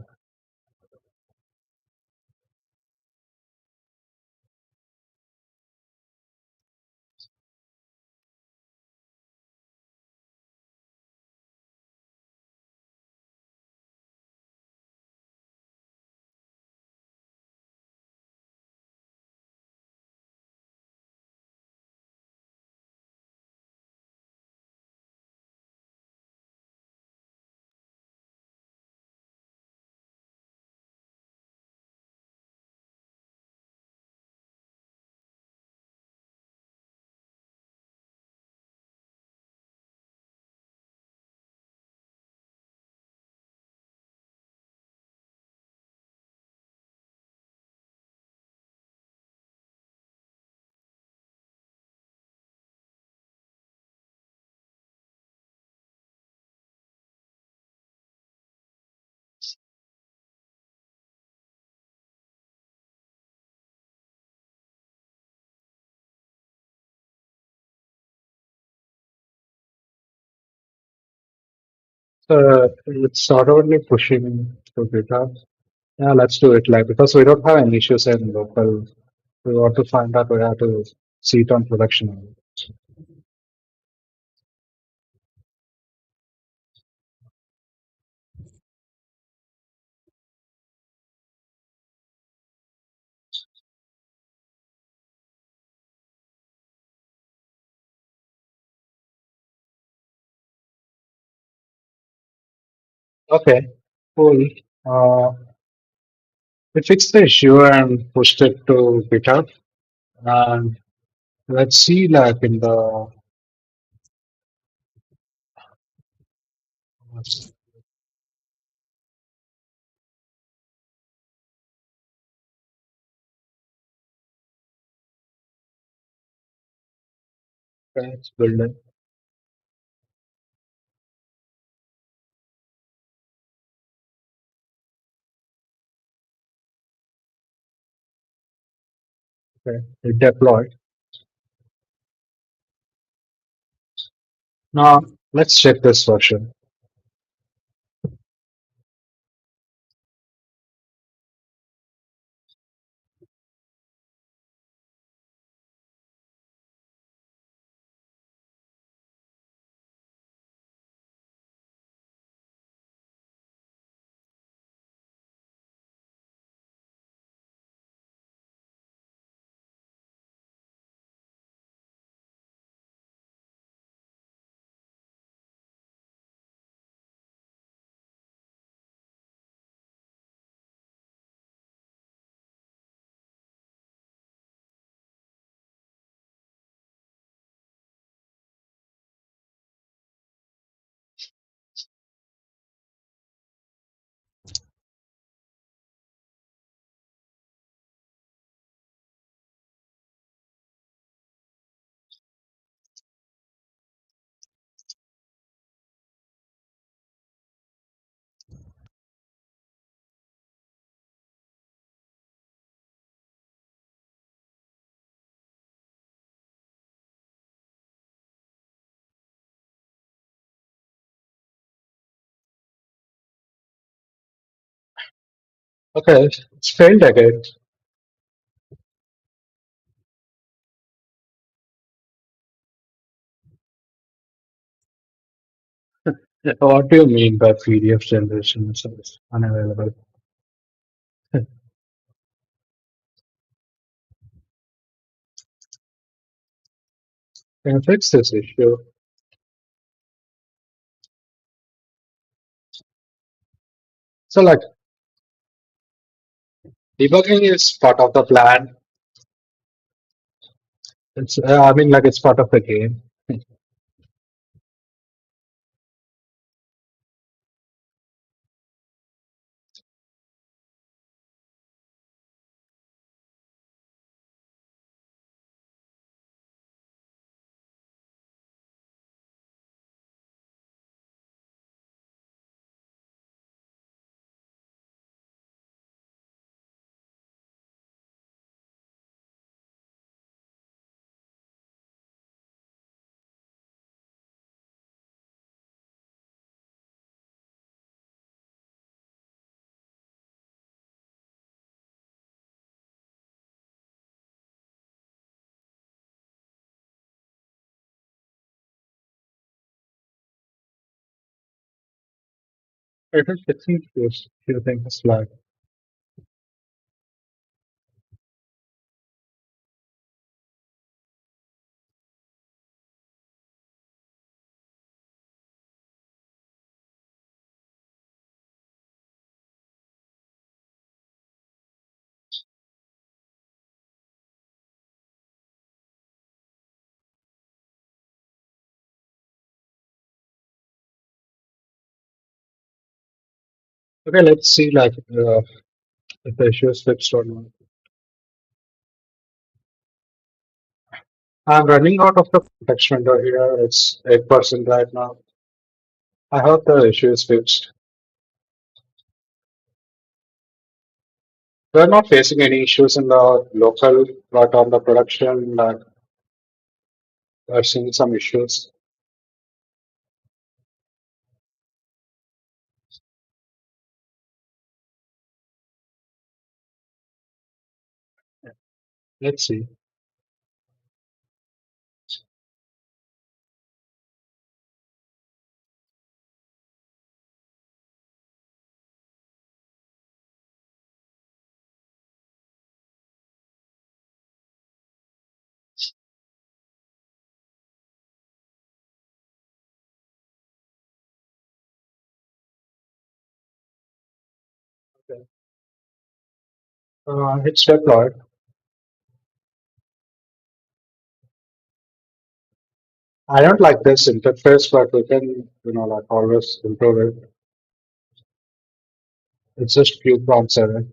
Speaker 2: So it's not only pushing to GitHub. Yeah, let's do it. Like because we don't have any issues in local, we want to find out where to see it on production. Okay, cool. Uh, we fixed the issue and pushed it to GitHub. And let's see, like in the let's build it. Okay, it deployed. Now let's check this version. Okay, it's failed again. What do you mean by PDF generation is unavailable? Can you fix this issue? So like debugging is part of the plan. It's I mean like it's part of the game. It is fixing those few things like okay, let's see like if the issue is fixed or not. I'm running out of the context window here. It's 8% right now. I hope the issue is fixed. We're not facing any issues in the local, but on the production, like we're seeing some issues. Let's see. Okay. It's deployed. I don't like this interface, but we can, like always improve it. It's just few prompts away.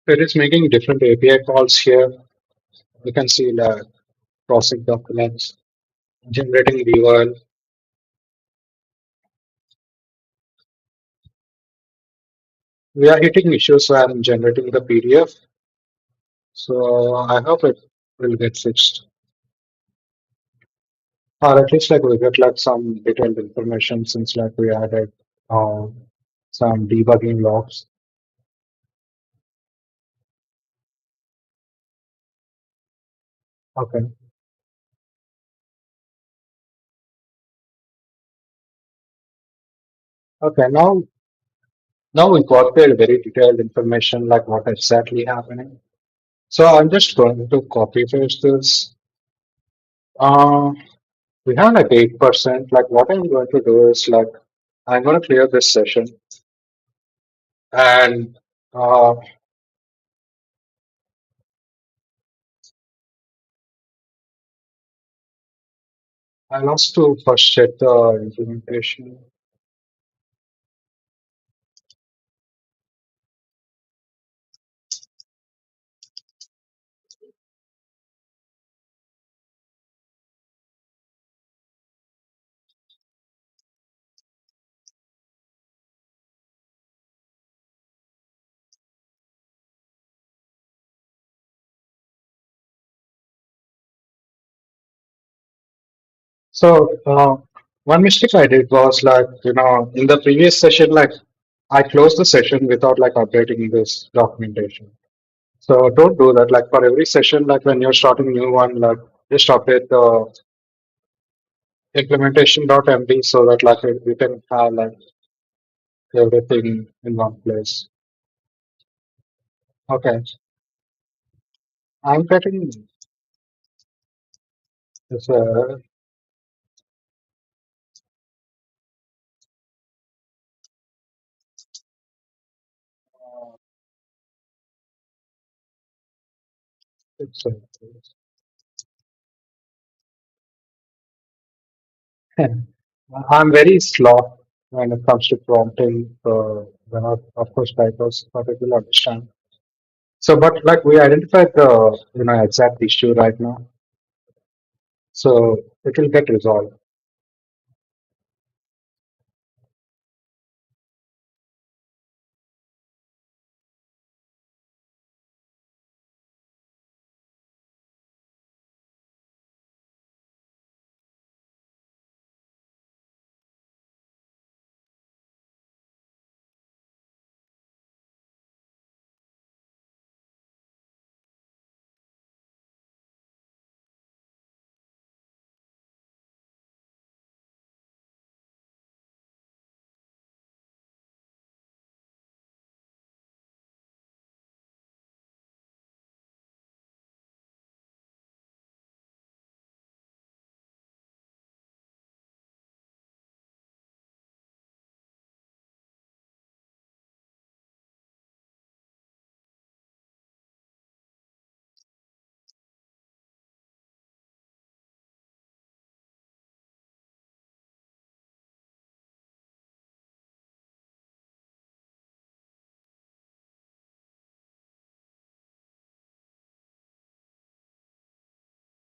Speaker 2: It is making different API calls here. You can see like processing documents, generating DOL. We are hitting issues when generating the PDF. So I hope it will get fixed. Or at least like we get like some detailed information since like we added uh, some debugging logs. Okay. Okay. Now we got the very detailed information like what exactly happening. So I'm just going to copy paste this. Uh, we have like 8%. Like what I'm going to do is like I'm going to clear this session and uh, I'll also first check the implementation. So one mistake I did was like, in the previous session, like I closed the session without like updating this documentation. So don't do that. Like for every session, like when you're starting a new one, like just update the implementation.md so that like you can have like everything in one place. Okay. I'm getting this it's, I'm very slow when it comes to prompting. When of course typos, but it will understand. So, but like we identified the exact issue right now, so it will get resolved.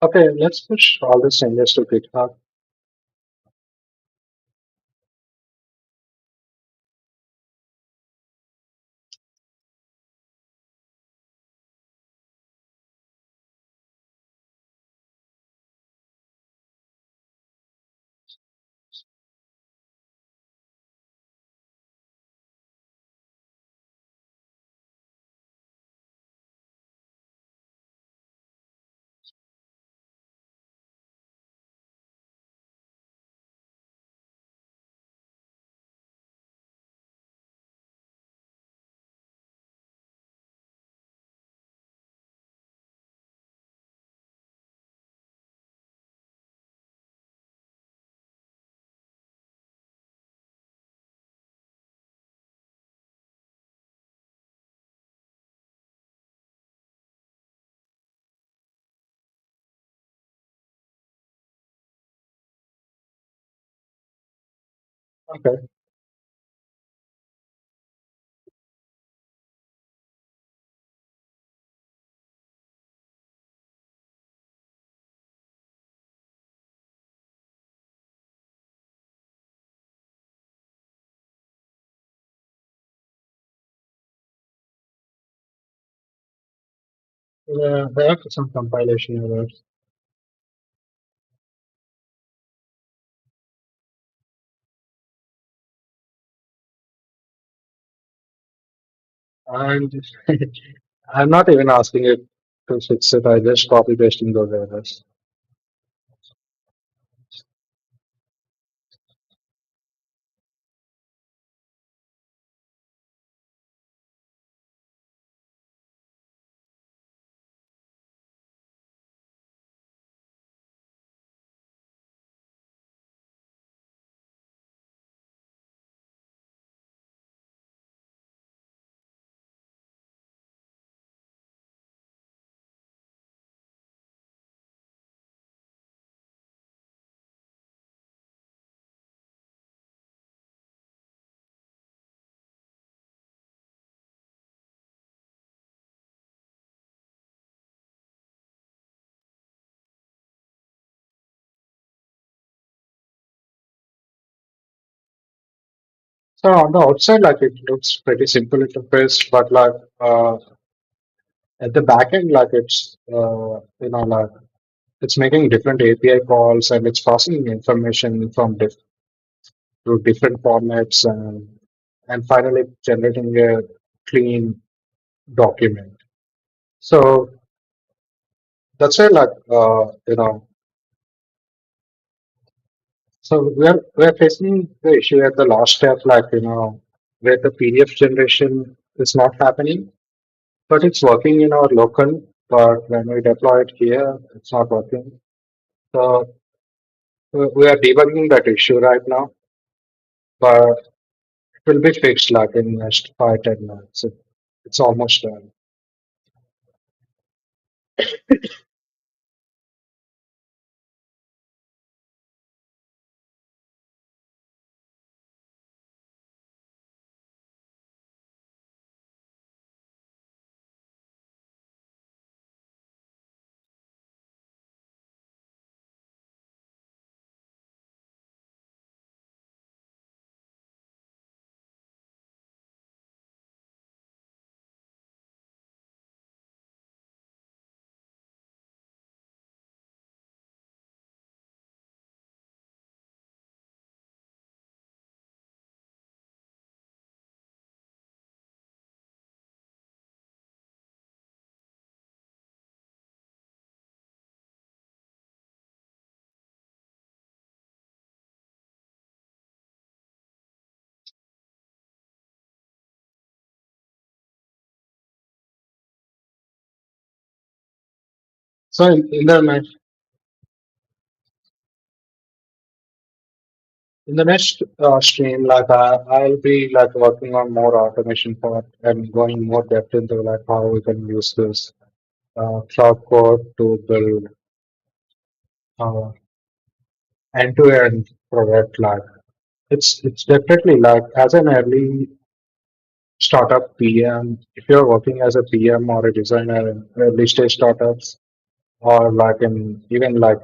Speaker 2: Okay, let's push all the changes to GitHub. Okay. Yeah, there are some compilation errors. And I'm not even asking it to fix it. I just copy pasting those errors. So on the outside, like it looks pretty simple interface, but like at the back end, like like it's making different API calls and it's passing information from through different formats and finally generating a clean document. So that's why so we're facing the issue at the last step, where the PDF generation is not happening, but it's working in our local. But when we deploy it here, it's not working. So we are debugging that issue right now, but it will be fixed like in next 5-10 minutes. It's almost done. So in the next stream, I'll be like working on more automation part and going more depth into like how we can use this cloud code to build uh, end-to-end product. Like it's definitely like as an early startup PM, if you're working as a PM or a designer in early stage startups, or like in even like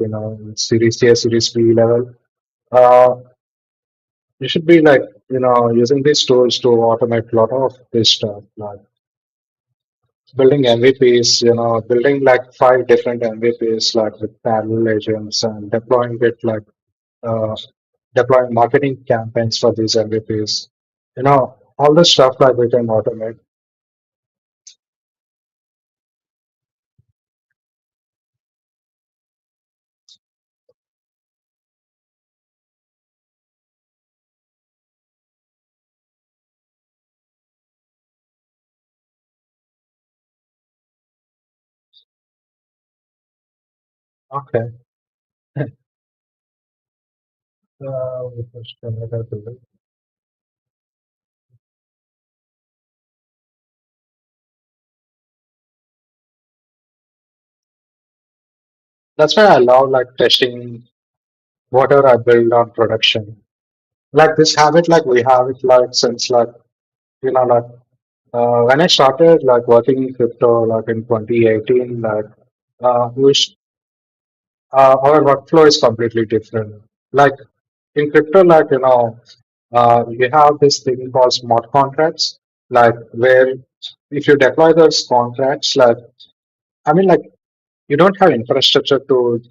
Speaker 2: Series A, Series B level. Uh, you should be like using these tools to automate a lot of this stuff, like building MVPs. Building like 5 different MVPs, like with parallel agents and deploying it like uh, deploying marketing campaigns for these MVPs. All the stuff like we can automate. Okay. We push another tool. That's why I love like testing whatever I build on production. Like this habit, like we have it like since like like when I started like working in crypto like in 2018, like we our workflow is completely different. Like in crypto, like we have this thing called smart contracts, like where if you deploy those contracts, like I mean, like you don't have infrastructure to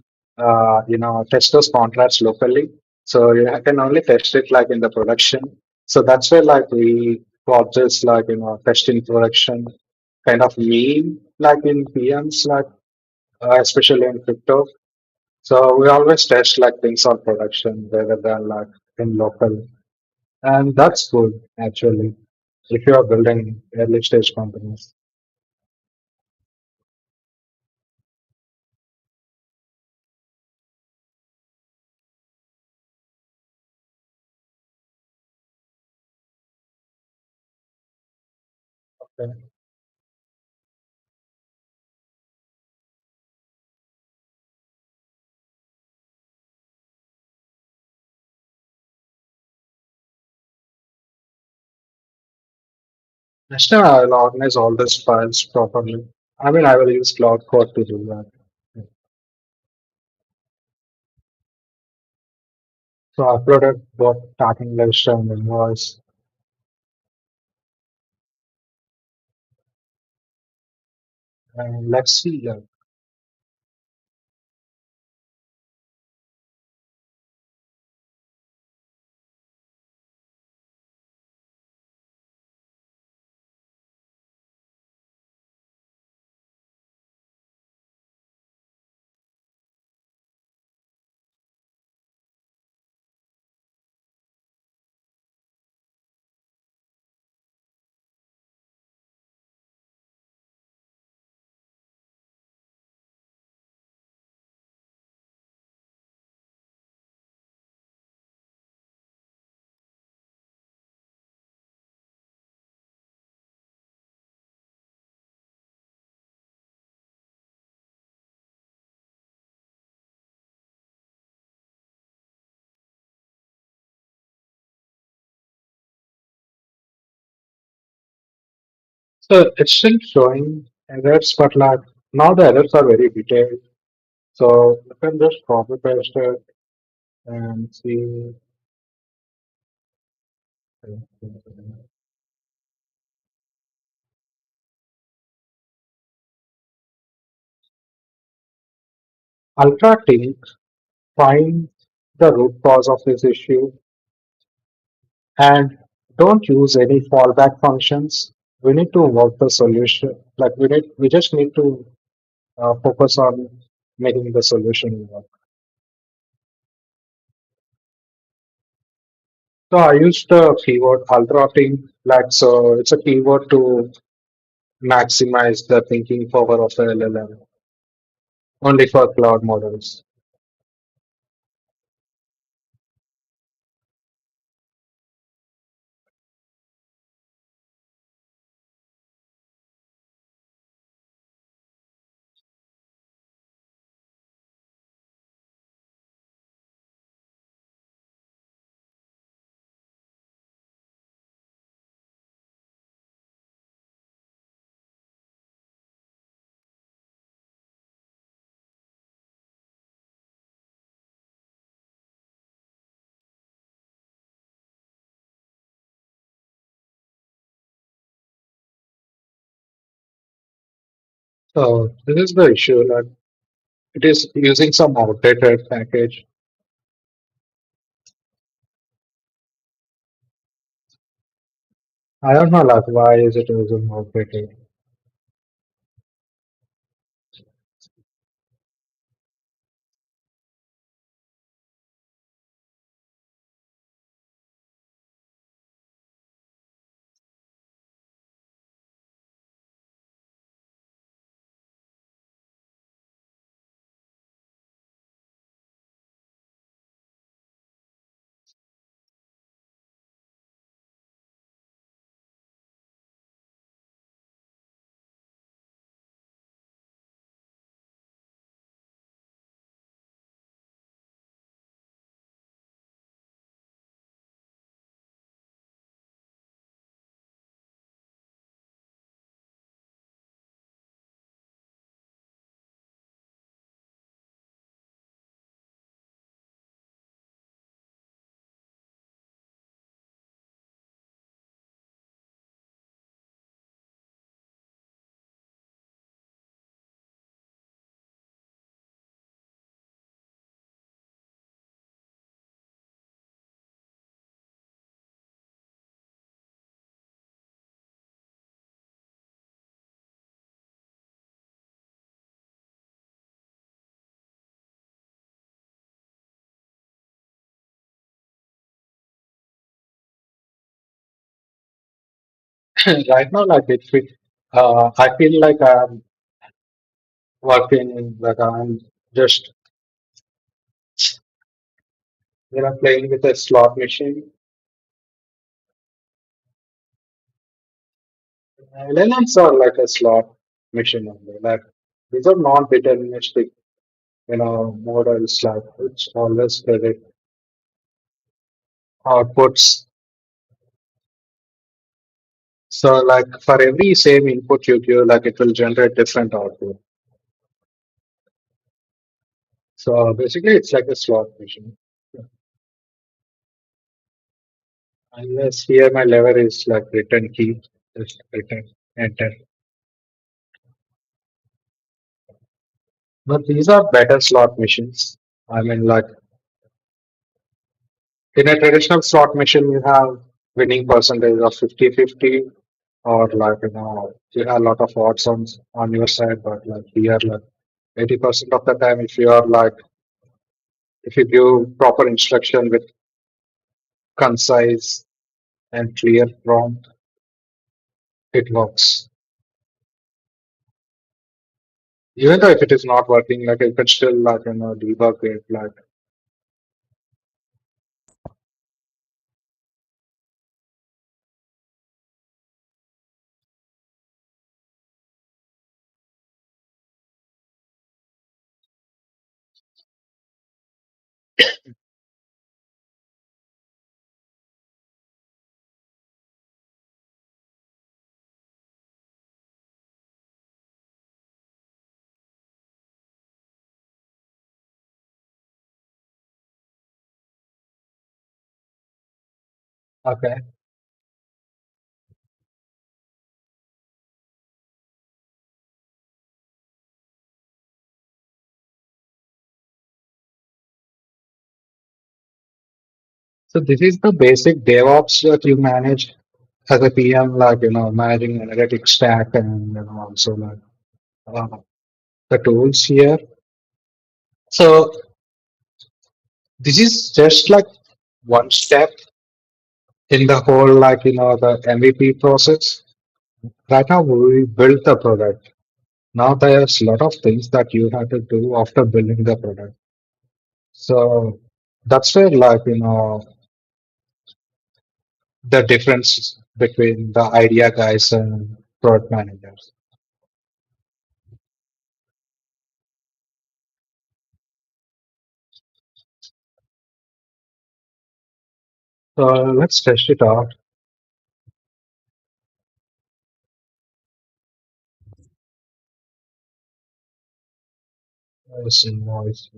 Speaker 2: test those contracts locally, so you can only test it like in the production. So that's where like we got this like test in production kind of meme like in PMs, like especially in crypto. So we always test like things on production rather than like in local, and that's good actually if you are building early stage companies. Okay. Next time I will organize all these files properly. I mean, I will use Cloud Code to do that. So I uploaded both tracking list and invoice. And let's see. So it's still showing errors, but like now the errors are very detailed. So you can just copy paste it and see. Ultra Tink find the root cause of this issue and don't use any fallback functions. We need to work the solution. Like we just need to focus on making the solution work. So I used the keyword ultra think, like so it's a keyword to maximize the thinking power of the LLM only for cloud models. So this is the issue that it is using some outdated package. I don't know like why is it using outdated. Right now, like I feel like I'm working, like I'm just playing with a slot machine. LLMs are like a slot machine only. Like these are non-deterministic, models like which always predict outputs. So like for every same input you give, like it will generate different output. So basically, it's like a slot machine. Unless here my lever is like return key, just return enter. But these are better slot machines. I mean, like in a traditional slot machine, you have winning percentage of 50-50, or like, you have a lot of odds on your side, but like here, like 80% of the time, if you give proper instruction with concise and clear prompt, it works. Even though if it is not working, like you can still debug it. Like okay, so this is the basic DevOps that you manage as a PM, like managing analytics stack and also like uh, the tools here. So this is just like one step in the whole the MVP process. Right now we built the product. Now there's a lot of things that you have to do after building the product. So that's where the difference between the idea guys and product managers. So let's test it out. Noise.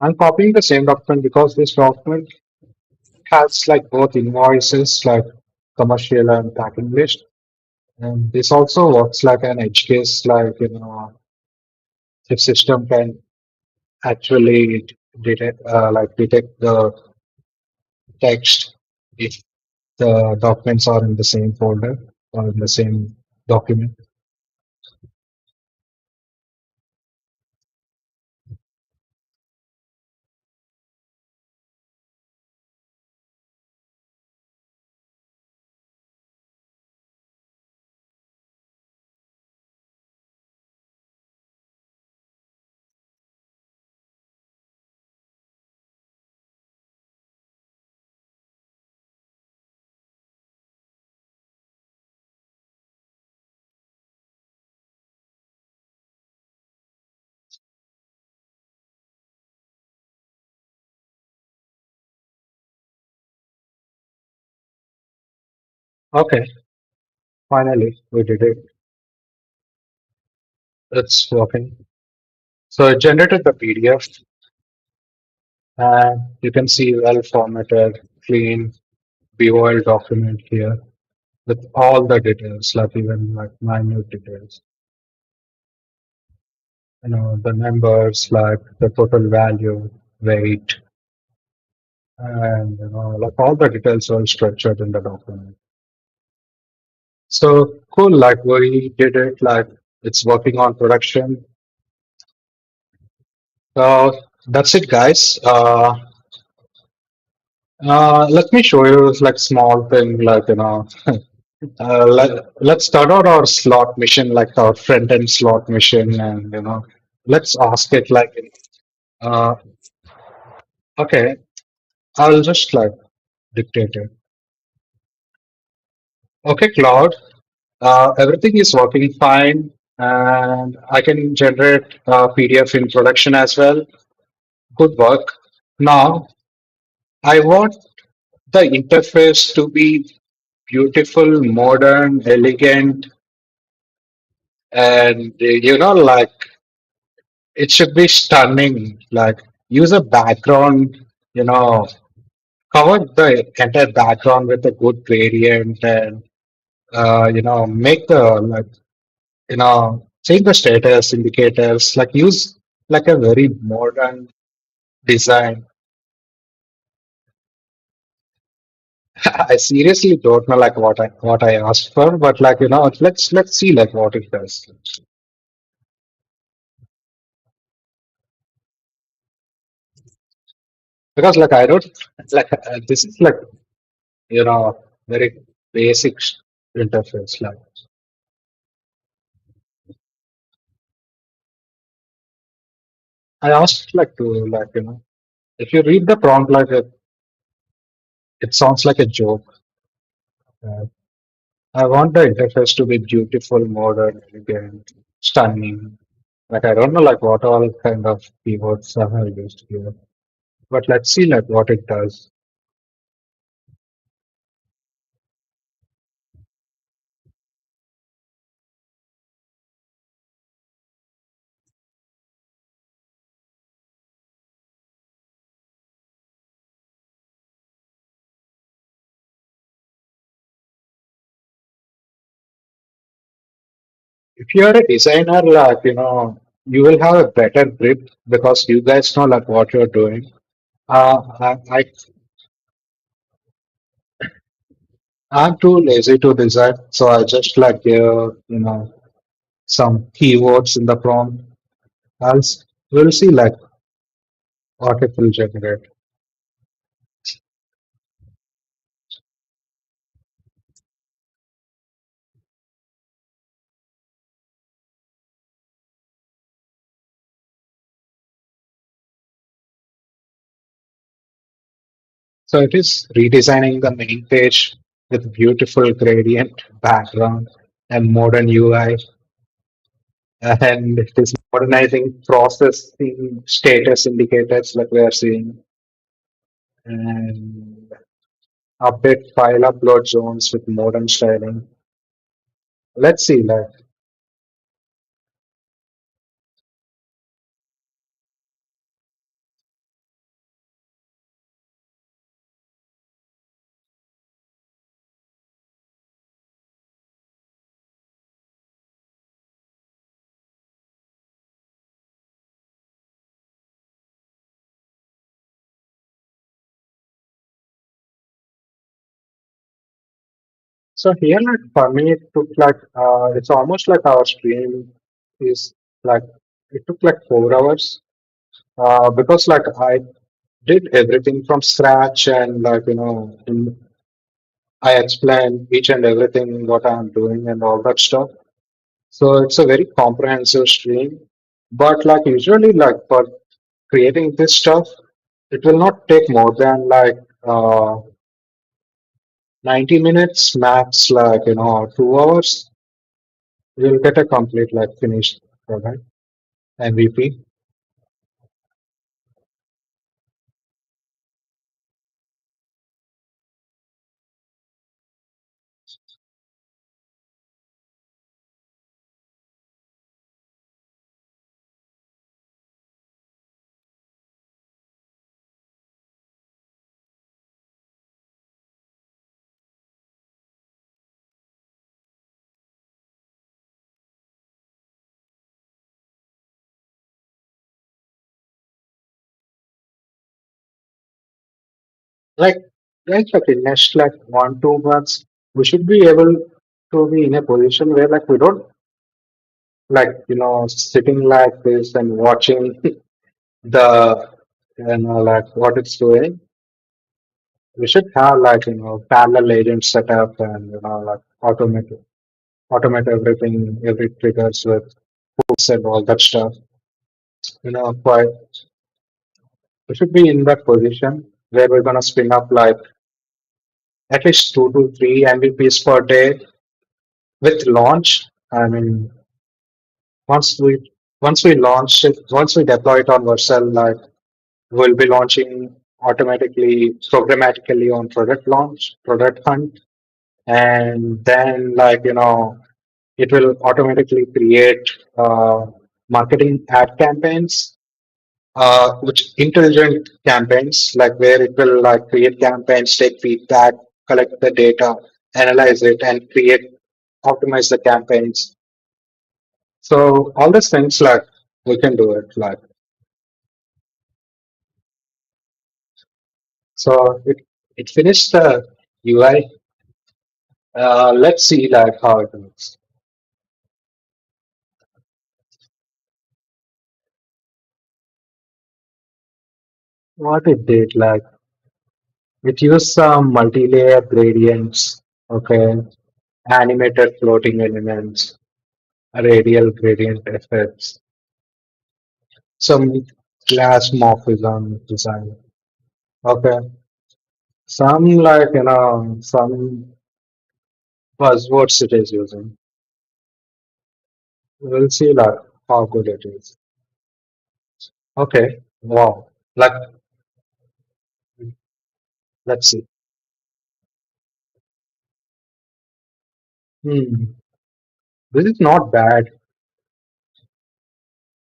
Speaker 2: I'm copying the same document because this document has like both invoices, like commercial and packing list. And this also works like an edge case, like, if system can actually detect the text if the documents are in the same folder or in the same document. Okay, finally we did it. It's working. So it generated the PDF, and you can see well formatted, clean, BOL document here with all the details, like even like minute details. The numbers, like the total value, weight, and like all the details are structured in the document. So cool, like we did it, like it's working on production. Uh, that's it, guys. Let me show you like small thing, like let's start out our slot mission, like our front end slot mission, and let's ask it like, uh, okay, I'll just like dictate it. Okay, Cloud, everything is working fine, and I can generate PDF in production as well. Good work. Now, I want the interface to be beautiful, modern, elegant, and like it should be stunning. Like use a background, you know, cover the entire background with a good gradient, and make the like change the status indicators. Like use like a very modern design. I seriously don't know like what I asked for, but like let's see like what it does. Because like I don't like this is like very basic interface. Like I asked like to like if you read the prompt, like it sounds like a joke. Uh, I want the interface to be beautiful, modern, elegant, stunning. Like I don't know like what all kind of keywords I have used here, but let's see like what it does. If you're a designer, like you will have a better grip because you guys know like what you're doing. I'm too lazy to design, so I just like some keywords in the prompt. We'll see like what it will generate. So it is redesigning the main page with beautiful gradient background and modern UI, and it is modernizing processing status indicators like we are seeing, and update file upload zones with modern styling. Let's see like So here, like for me, it took like it's almost like our stream is like it took like 4 hours because like I did everything from scratch and like I explained each and everything what I'm doing and all that stuff. So it's a very comprehensive stream. But like usually like for creating this stuff, it will not take more than like 90 minutes max, like 2 hours. You'll get a complete like finished product MVP. Like like in next like 1 2 months, we should be able to be in a position where like we don't like sitting like this and watching the like what it's doing. We should have like parallel agent setup and like automate everything, every triggers with hooks and all that stuff. Quite we should be in that position where we're gonna spin up like at least 2 to 3 MVPs per day with launch. I mean, once we once we launch it, once we deploy it on Vercel, like we'll be launching automatically, programmatically on product launch, product hunt, and then it will automatically create marketing ad campaigns, which intelligent campaigns, like where it will like create campaigns, take feedback, collect the data, analyze it, and optimize the campaigns. So all these things like we can do it like so it finished the UI. Let's see like how it looks. What it did like it used some multi-layer gradients, okay, animated floating elements, radial gradient effects, some glass morphism design. Okay. Some some buzzwords it is using. We'll see like how good it is. Okay. Wow. Like let's see. Hmm. This is not bad.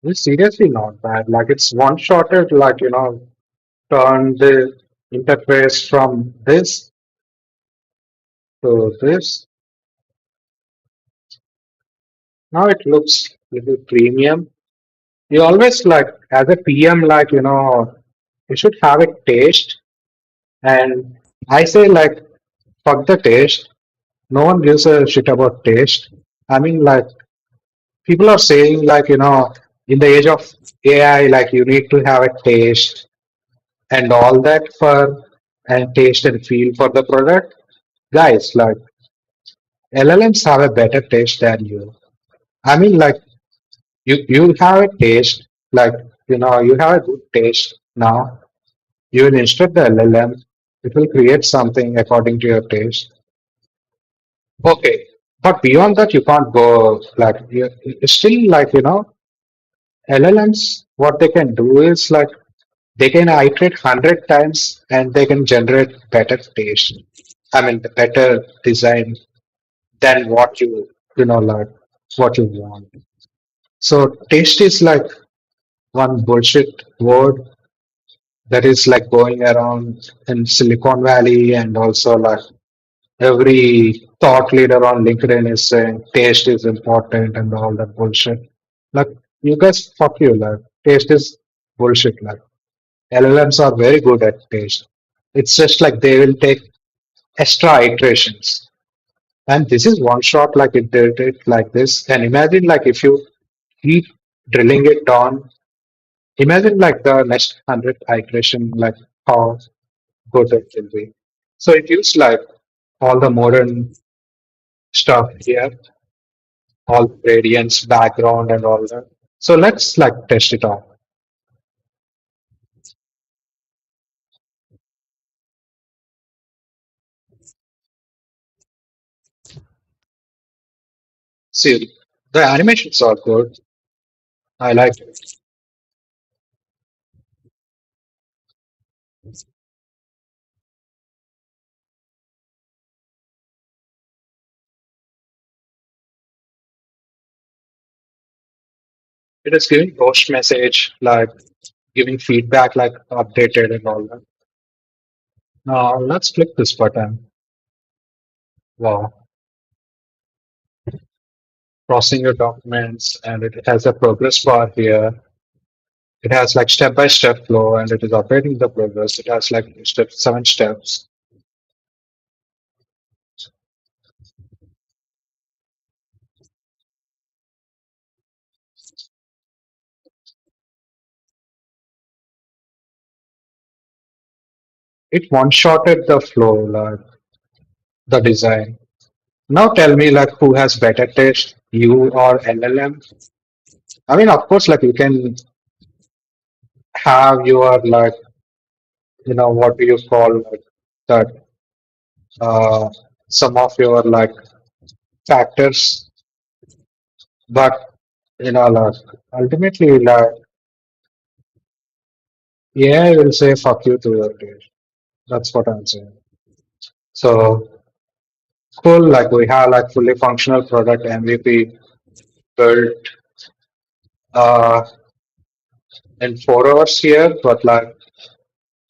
Speaker 2: This is seriously not bad. Like it's one shotted, like turn the interface from this to this. Now it looks little premium. You always like as a PM, like you should have a taste. And I say like fuck the taste. No one gives a shit about taste. I mean, like people are saying like in the age of AI, like you need to have a taste and all that for and taste and feel for the product. Guys, like LLMs have a better taste than you. I mean, like you have a taste, like you have a good taste now. You will instruct the LLM, it will create something according to your taste. Okay, but beyond that, you can't go like it's still like LLMs. What they can do is like they can iterate 100 times and they can generate better taste. I mean, the better design than what like what you want. So taste is like one bullshit word that is like going around in Silicon Valley, and also like every thought leader on LinkedIn is saying taste is important and all that bullshit. Like you guys, fuck you. Like taste is bullshit. Like LLMs are very good at taste. It's just like they will take extra iterations. And this is one shot, like it did it like this. And imagine like if you keep drilling it down, imagine like the next 100th iteration, like how good it will be. So it used like all the modern stuff here, all the gradients, background, and all that. So let's like test it out. See, the animations are good. I like it. It is giving ghost message, like giving feedback, like updated and all that. Now let's click this button. Wow, processing your documents, and it has a progress bar here. It has like step by step flow, and it is updating the progress. It has like step 7 steps. It one shotted the flow, like the design. Now tell me, like, who has better taste, you or LLM? I mean, of course, like you can have your like, what do you call like that? Uh, some of your like factors, but like ultimately, like AI will say fuck you to your taste. That's what I'm saying. So cool, like we have like fully functional product MVP built uh in 4 hours here, but like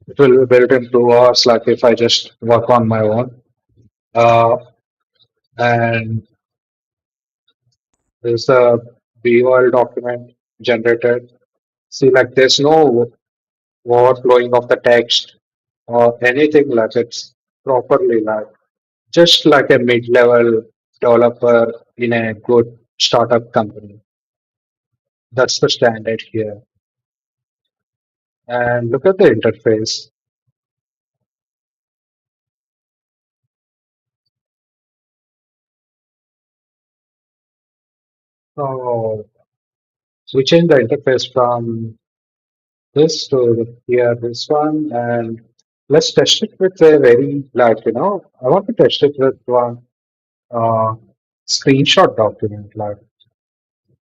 Speaker 2: it will be built in 2 hours, like if I just work on my own. Uh, and there's a BOL document generated. See, like there's no overflowing of the text or anything, like it's properly like just like a mid-level developer in a good startup company. That's the standard here. And look at the interface. So we change the interface from this to here, this one, and let's test it with a very like I want to test it with one uh, screenshot document. Like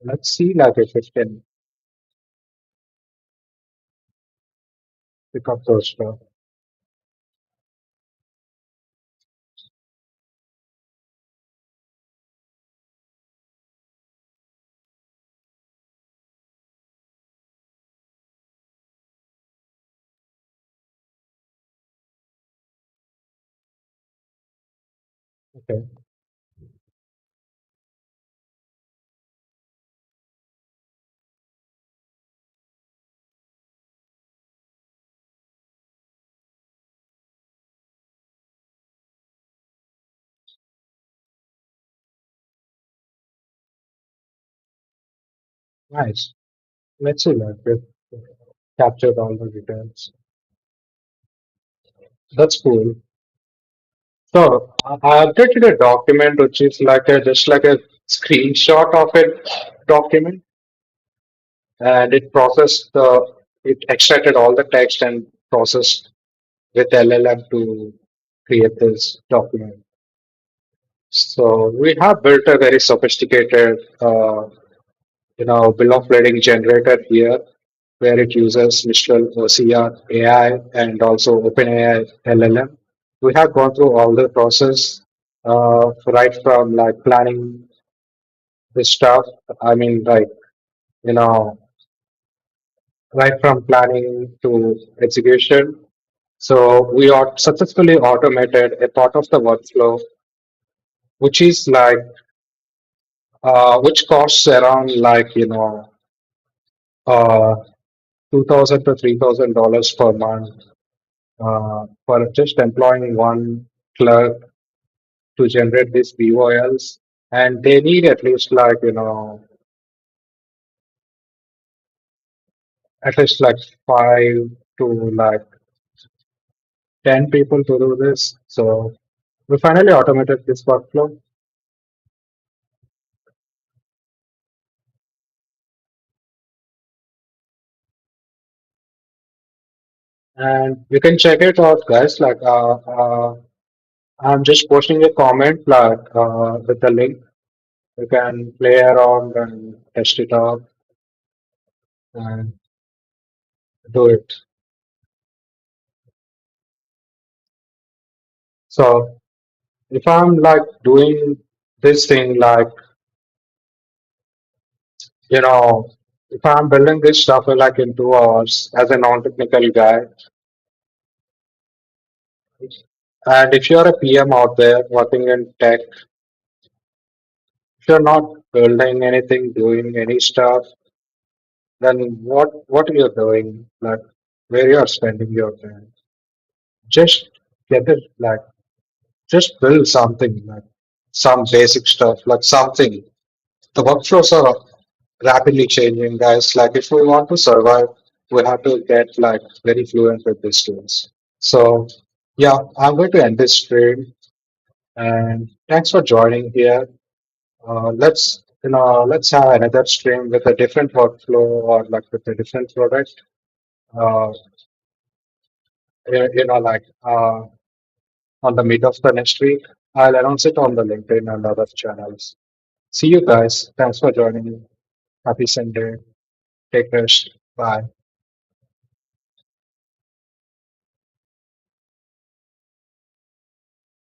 Speaker 2: let's see like if it can pick up those stuff. Okay, nice. Let's see like it captured all the details. That's cool. So I updated a document which is like a just like a screenshot of a document, and it extracted all the text and processed with LLM to create this document. So we have built a very sophisticated, bill of lading generator here, where it uses Mistral OCR AI and also OpenAI LLM. We have gone through all the process, right from like planning the stuff. I mean, like you know, right from planning to execution. So we are successfully automated a part of the workflow, which is like which costs around like uh, $2,000 to $3,000 per month for just employing one clerk to generate these BOLs, and they need at least like at least like 5 to like 10 people to do this. So we finally automated this workflow, and you can check it out, guys. I'm just posting a comment with the link. You can play around and test it out and do it. So if I'm like doing this thing, like, you know, if I'm building this stuff like in 2 hours as a non-technical guy, and if you're a PM out there working in tech, if you're not building anything, doing any stuff, then what are you doing? Like where you're spending your time? Just get it, like just build something, like some basic stuff, like something. The workflows are rapidly changing, guys. Like if we want to survive, we have to get like very fluent with these tools. So yeah, I'm going to end this stream, and thanks for joining here. Let's have another stream with a different workflow or like with a different product. Uh, like on the mid of the next week. I'll announce it on the LinkedIn and other channels. See you guys. Thanks for joining. Happy Sunday. Take rest. Bye.